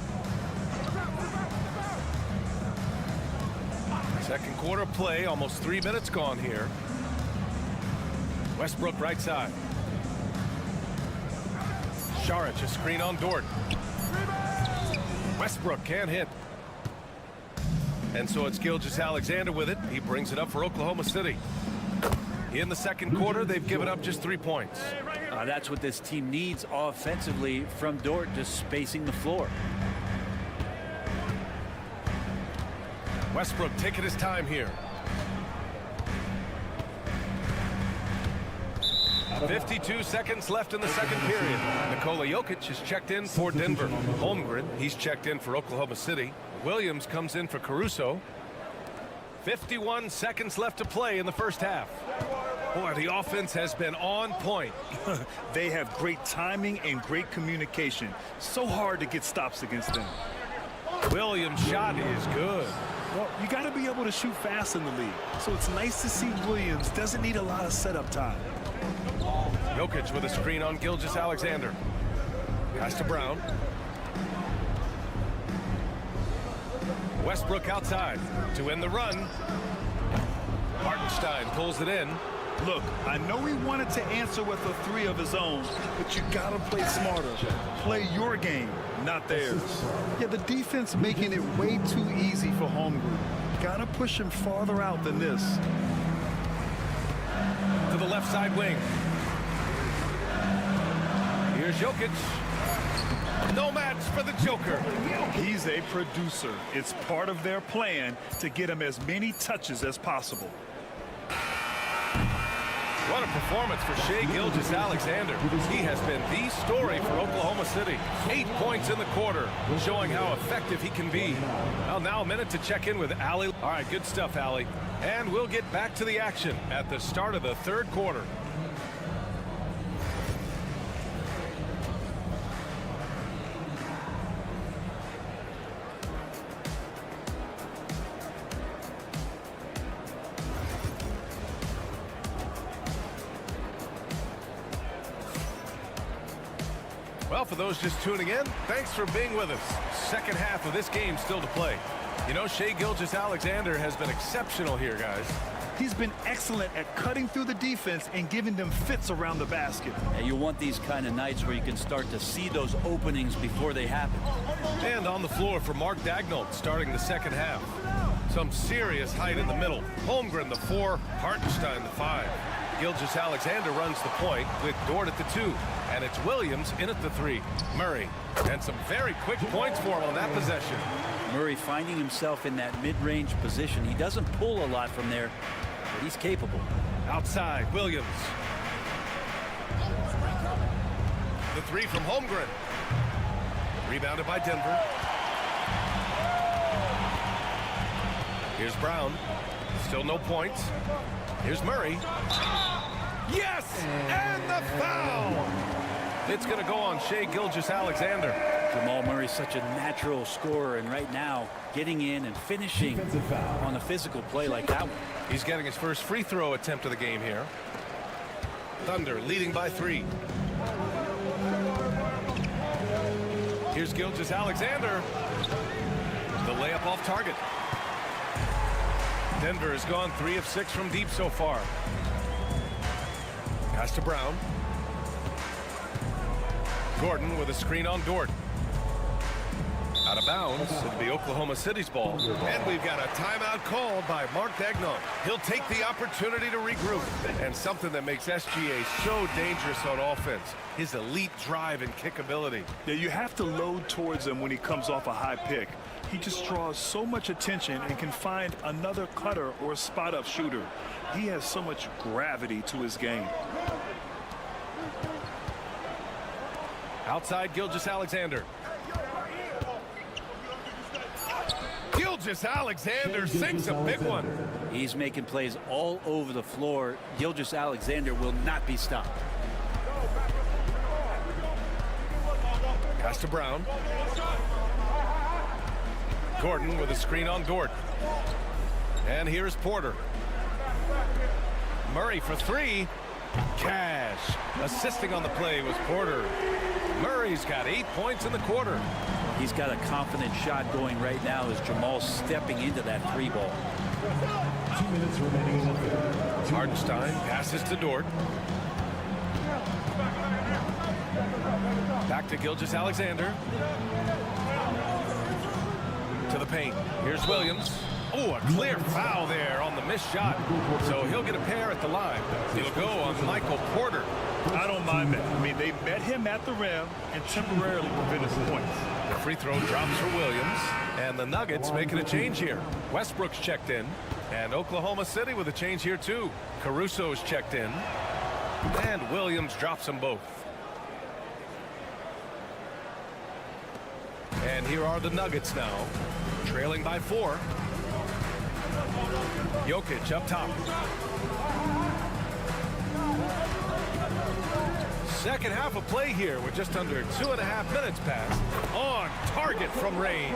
Second quarter play, almost 3 minutes gone here. Westbrook right side. Saric, a screen on Dort. Westbrook can't hit. And so it's Gilgeous-Alexander with it. He brings it up for Oklahoma City. In the second quarter, they've given up just 3 points.
That's what this team needs offensively from Dort, just spacing the floor.
Westbrook taking his time here. 52 seconds left in the second period. Nikola Jokic is checked in for Denver. Holmgren, he's checked in for Oklahoma City. Williams comes in for Caruso. 51 seconds left to play in the first half. Boy, the offense has been on point.
They have great timing and great communication. So hard to get stops against them.
Williams' shot is good.
Well, you got to be able to shoot fast in the league. So it's nice to see Williams doesn't need a lot of setup time.
Jokic with a screen on Gilgeous-Alexander. Pass to Brown. Westbrook outside to end the run. Hartenstein pulls it in.
Look, I know he wanted to answer with a three of his own, but you gotta play smarter. Play your game, not theirs. Yeah, the defense making it way too easy for home group. Gotta push him farther out than this.
To the left side wing. Here's Jokic. No match for the Joker.
He's a producer. It's part of their plan to get him as many touches as possible.
What a performance for Shai Gilgeous-Alexander. He has been the story for Oklahoma City. 8 points in the quarter, showing how effective he can be. Well, now a minute to check in with Allie. All right, good stuff, Allie. And we'll get back to the action at the start of the third quarter. Well, for those just tuning in, thanks for being with us. Second half of this game still to play. You know, Shai Gilgeous-Alexander has been exceptional here, guys.
He's been excellent at cutting through the defense and giving them fits around the basket.
And you want these kind of nights where you can start to see those openings before they happen.
And on the floor for Mark Daigneault starting the second half. Some serious height in the middle. Holmgren the 4, Hartenstein the 5. Gilgeous-Alexander runs the point with Dort at the 2. And it's Williams in at the 3. Murray. And some very quick points for him on that possession.
Murray finding himself in that mid-range position. He doesn't pull a lot from there, but he's capable.
Outside, Williams. The 3 from Holmgren. Rebounded by Denver. Here's Brown. Still no points. Here's Murray. Yes! And the foul! It's going to go on Shai Gilgeous-Alexander.
Jamal Murray's such a natural scorer, and right now, getting in and finishing on a physical play like that one.
He's getting his first free throw attempt of the game here. Thunder leading by 3. Here's Gilgeous-Alexander. The layup off target. Denver has gone 3 of 6 from deep so far. Pass to Brown. Gordon with a screen on Dort. Out of bounds. It'll be Oklahoma City's ball. And we've got a timeout called by Mark Daigneault. He'll take the opportunity to regroup. And something that makes SGA so dangerous on offense, his elite drive and kick ability.
Yeah, you have to load towards him when he comes off a high pick. He just draws so much attention and can find another cutter or spot-up shooter. He has so much gravity to his game.
Outside Gilgeous-Alexander. Gilgeous-Alexander sinks a big one.
He's making plays all over the floor. Gilgeous-Alexander will not be stopped.
Pass to Brown. Gordon with a screen on Dort. And here's Porter. Murray for 3. Cash. Assisting on the play was Porter. Murray's got 8 points in the quarter.
He's got a confident shot going right now as Jamal's stepping into that 3 ball.
2 minutes remaining in the third.
Hartenstein passes to Dort. Back to Gilgeous-Alexander. To the paint. Here's Williams. Oh, a clear foul there on the missed shot. So he'll get a pair at the line. He'll go on Michael Porter.
I don't mind that. I mean, they met him at the rim and temporarily prevented points.
The free throw drops for Williams. And the Nuggets making a change here. Westbrook's checked in. And Oklahoma City with a change here too. Caruso's checked in. And Williams drops them both. And here are the Nuggets now, trailing by 4. Jokic up top. Second half of play here with just under 2.5 minutes passed. On target from range.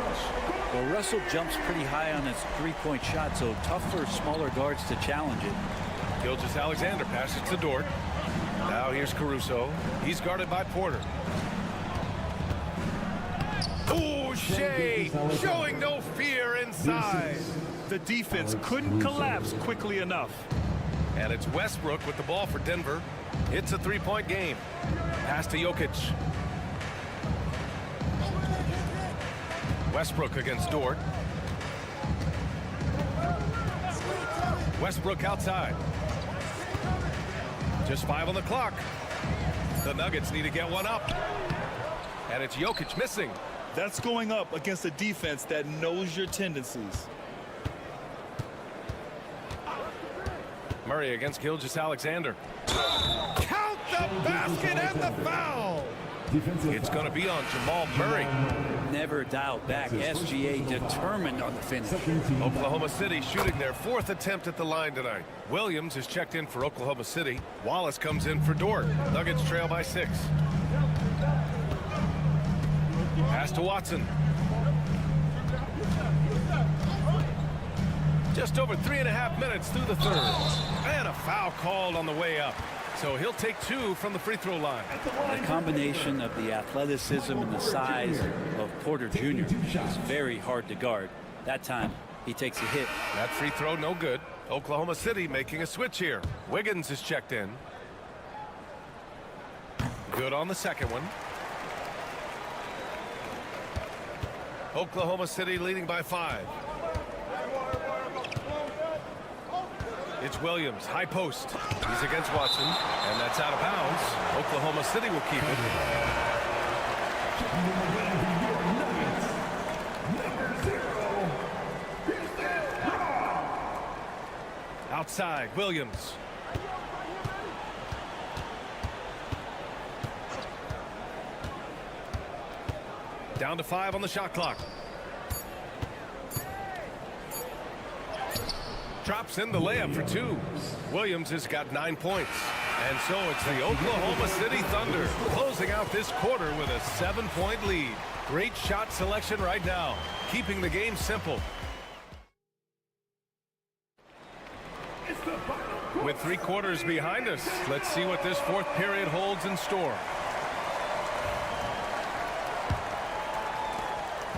Well, Russell jumps pretty high on his 3-point shot, so tough for smaller guards to challenge it.
Gilgeous-Alexander passes to Dort. Now here's Caruso. He's guarded by Porter. Oh, Shai showing no fear inside.
The defense couldn't collapse quickly enough.
And it's Westbrook with the ball for Denver. It's a three-point game. Pass to Jokic. Westbrook against Dort. Westbrook outside. Just 5 on the clock. The Nuggets need to get one up. And it's Jokic missing.
That's going up against a defense that knows your tendencies.
Murray against Gilgeous-Alexander. Count the basket and the foul. It's going to be on Jamal Murray.
Never dialed back. SGA determined on the finish.
Oklahoma City shooting their 4th attempt at the line tonight. Williams is checked in for Oklahoma City. Wallace comes in for Dort. Nuggets trail by 6. Pass to Watson. Just over 3.5 minutes through the third. And a foul called on the way up. So he'll take 2 from the free throw line.
The combination of the athleticism and the size of Porter Jr. is very hard to guard. That time, he takes a hit.
That free throw no good. Oklahoma City making a switch here. Wiggins is checked in. Good on the second one. Oklahoma City leading by 5. It's Williams, high post. He's against Watson, and that's out of bounds. Oklahoma City will keep it. Outside, Williams. Down to 5 on the shot clock. Drops in the layup for 2. Williams has got 9 points. And so it's the Oklahoma City Thunder closing out this quarter with a 7-point lead. Great shot selection right now, keeping the game simple. With 3 quarters behind us, let's see what this 4th period holds in store.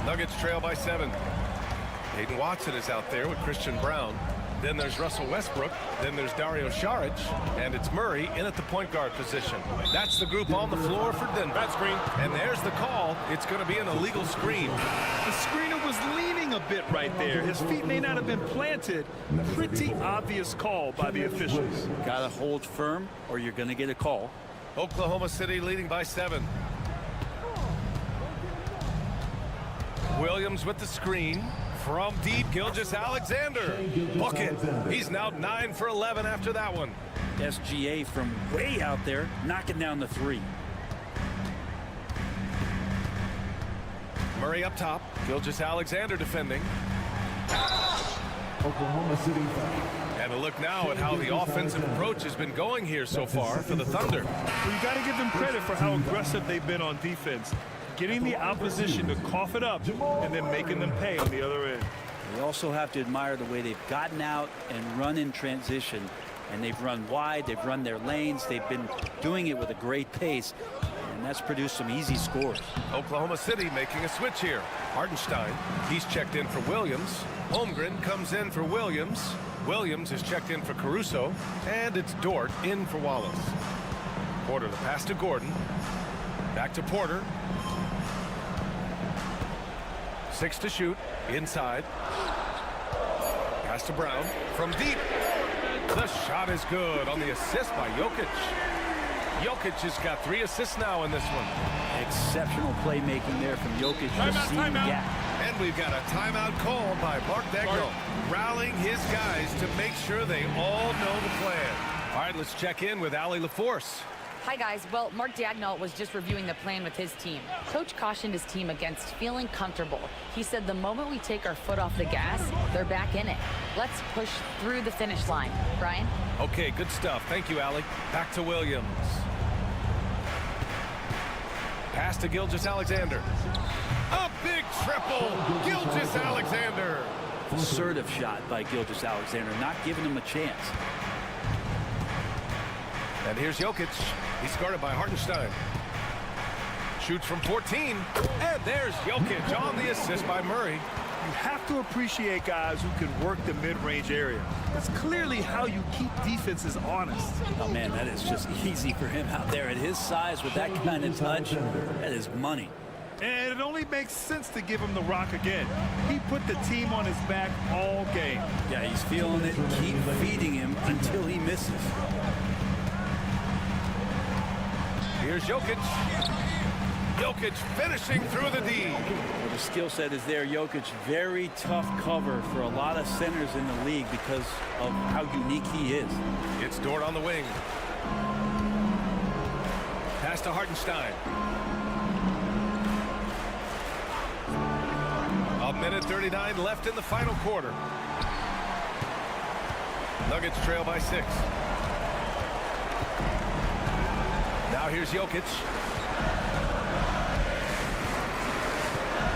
Nuggets trail by 7. Hayden Watson is out there with Christian Brown. Then there's Russell Westbrook. Then there's Dario Saric. And it's Murray in at the point guard position. That's the group on the floor for Denver. Bad screen. And there's the call. It's going to be an illegal screen.
The screener was leaning a bit right there. His feet may not have been planted. Pretty obvious call by the officials.
Got to hold firm or you're going to get a call.
Oklahoma City leading by 7. Williams with the screen. From deep, Gilgeous-Alexander. Book it. He's now 9 for 11 after that one.
SGA from way out there, knocking down the 3.
Murray up top. Gilgeous-Alexander defending.
Oklahoma City.
And a look now at how the offensive approach has been going here so far for the Thunder.
Well, you got to give them credit for how aggressive they've been on defense. Getting the opposition to cough it up and then making them pay on the other end.
We also have to admire the way they've gotten out and run in transition. And they've run wide, they've run their lanes, they've been doing it with a great pace. And that's produced some easy scores.
Oklahoma City making a switch here. Hartenstein, he's checked in for Williams. Holmgren comes in for Williams. Williams is checked in for Caruso. And it's Dort in for Wallace. Porter the pass to Gordon. Back to Porter. 6 to shoot. Inside. Pass to Brown. From deep. The shot is good on the assist by Jokic. Jokic has got 3 assists now in this one.
Exceptional playmaking there from Jokic.
Timeout. And we've got a timeout called by Mark Daigneault, rallying his guys to make sure they all know the plan. All right, let's check in with Allie LaForce.
Hi, guys. Well, Mark Daigneault was just reviewing the plan with his team. Coach cautioned his team against feeling comfortable. He said the moment we take our foot off the gas, they're back in it. Let's push through the finish line. Brian?
Okay, good stuff. Thank you, Allie. Back to Williams. Pass to Gilgeous-Alexander. A big triple. Gilgeous-Alexander.
Assertive shot by Gilgeous-Alexander, not giving him a chance.
And here's Jokic. He's guarded by Hartenstein. Shoots from 14. And there's Jokic on the assist by Murray.
You have to appreciate guys who can work the mid-range area. That's clearly how you keep defenses honest.
Oh, man, that is just easy for him out there. At his size, with that kind of touch, that is money.
And it only makes sense to give him the rock again. He put the team on his back all game.
Yeah, he's feeling it. Keep feeding him until he misses.
Here's Jokic. Jokic finishing through the D.
Well, the skill set is there. Jokic, very tough cover for a lot of centers in the league because of how unique he is.
It's Dort on the wing. Pass to Hartenstein. A minute 39 left in the final quarter. Nuggets trail by 6. Now here's Jokic.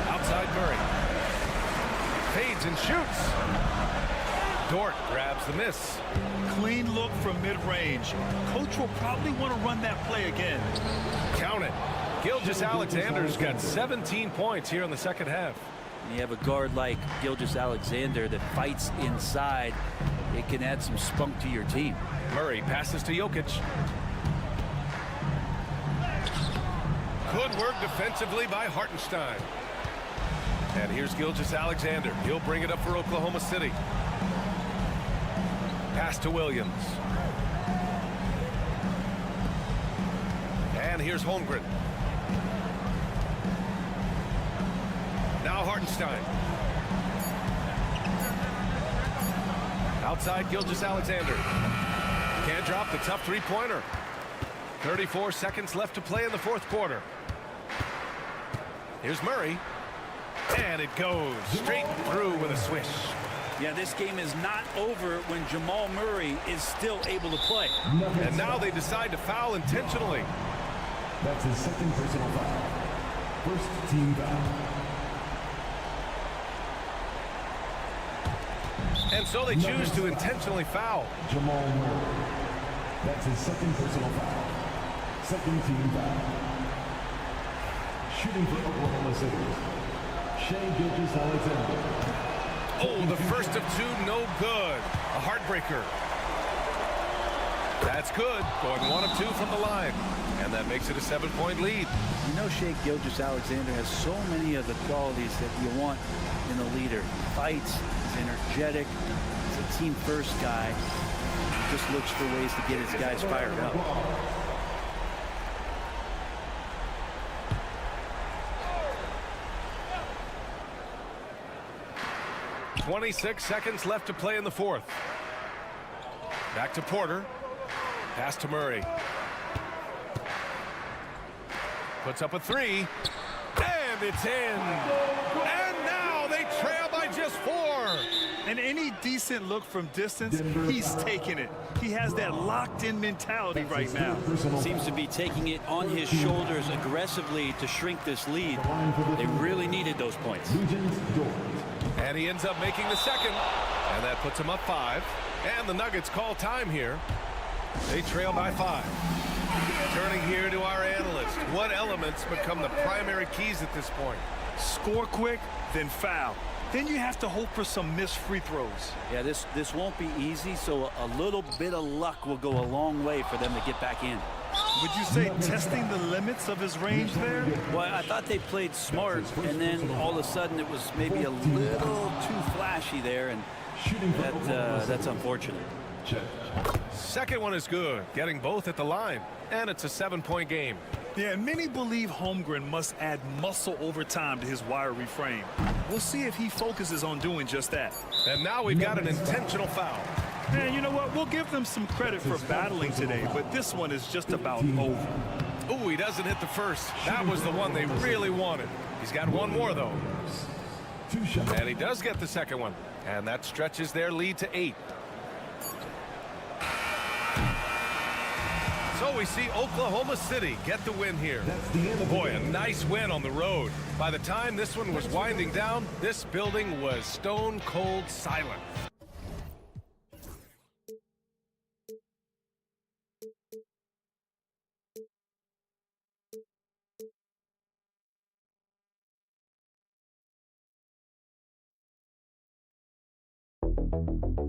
Outside Murray. Fades and shoots. Dort grabs the miss.
Clean look from mid-range. Coach will probably want to run that play again.
Count it. Gilgeous-Alexander's got 17 points here in the second half.
You have a guard like Gilgeous-Alexander that fights inside. It can add some spunk to your team.
Murray passes to Jokic. Good work defensively by Hartenstein. And here's Gilgeous-Alexander. He'll bring it up for Oklahoma City. Pass to Williams. And here's Holmgren. Now Hartenstein. Outside Gilgeous-Alexander. Can't drop the tough three-pointer. 34 seconds left to play in the fourth quarter. Here's Murray. And it goes straight through with a swish.
Yeah, this game is not over when Jamal Murray is still able to play.
And now they decide to foul intentionally.
That's his second personal foul. First team foul.
And so they choose to intentionally foul.
Jamal Murray. That's his second personal foul. Second team foul. Shooting for Oklahoma City. Shai Gilgeous-Alexander.
Oh, the first of two, no good. A heartbreaker. That's good. Going 1 of 2 from the line. And that makes it a 7-point lead.
You know, Shai Gilgeous-Alexander has so many of the qualities that you want in a leader. He fights, he's energetic, he's a team-first guy. He just looks for ways to get his guys fired up.
26 seconds left to play in the fourth. Back to Porter. Pass to Murray. Puts up a three. And it's in. And now they trail by just 4.
And any decent look from distance, he's taking it. He has that locked-in mentality right now.
Seems to be taking it on his shoulders aggressively to shrink this lead. They really needed those points.
And he ends up making the second. And that puts him up 5. And the Nuggets call time here. They trail by 5. Turning here to our analyst. What elements become the primary keys at this point?
Score quick, then foul. Then you have to hope for some missed free throws.
Yeah, this won't be easy, so a little bit of luck will go a long way for them to get back in.
Would you say testing the limits of his range there?
Well, I thought they played smart, and then all of a sudden it was maybe a little too flashy there, and that's unfortunate.
Second one is good, getting both at the line, and it's a 7-point game.
Yeah, and many believe Holmgren must add muscle over time to his wiry frame. We'll see if he focuses on doing just that.
And now we've got an intentional foul.
And you know what? We'll give them some credit for battling today, but this one is just about over.
Ooh, he doesn't hit the first. That was the one they really wanted. He's got one more, though. And he does get the second one. And that stretches their lead to 8. So we see Oklahoma City get the win here. Boy, a nice win on the road. By the time this one was winding down, this building was stone cold silent.
Thank you.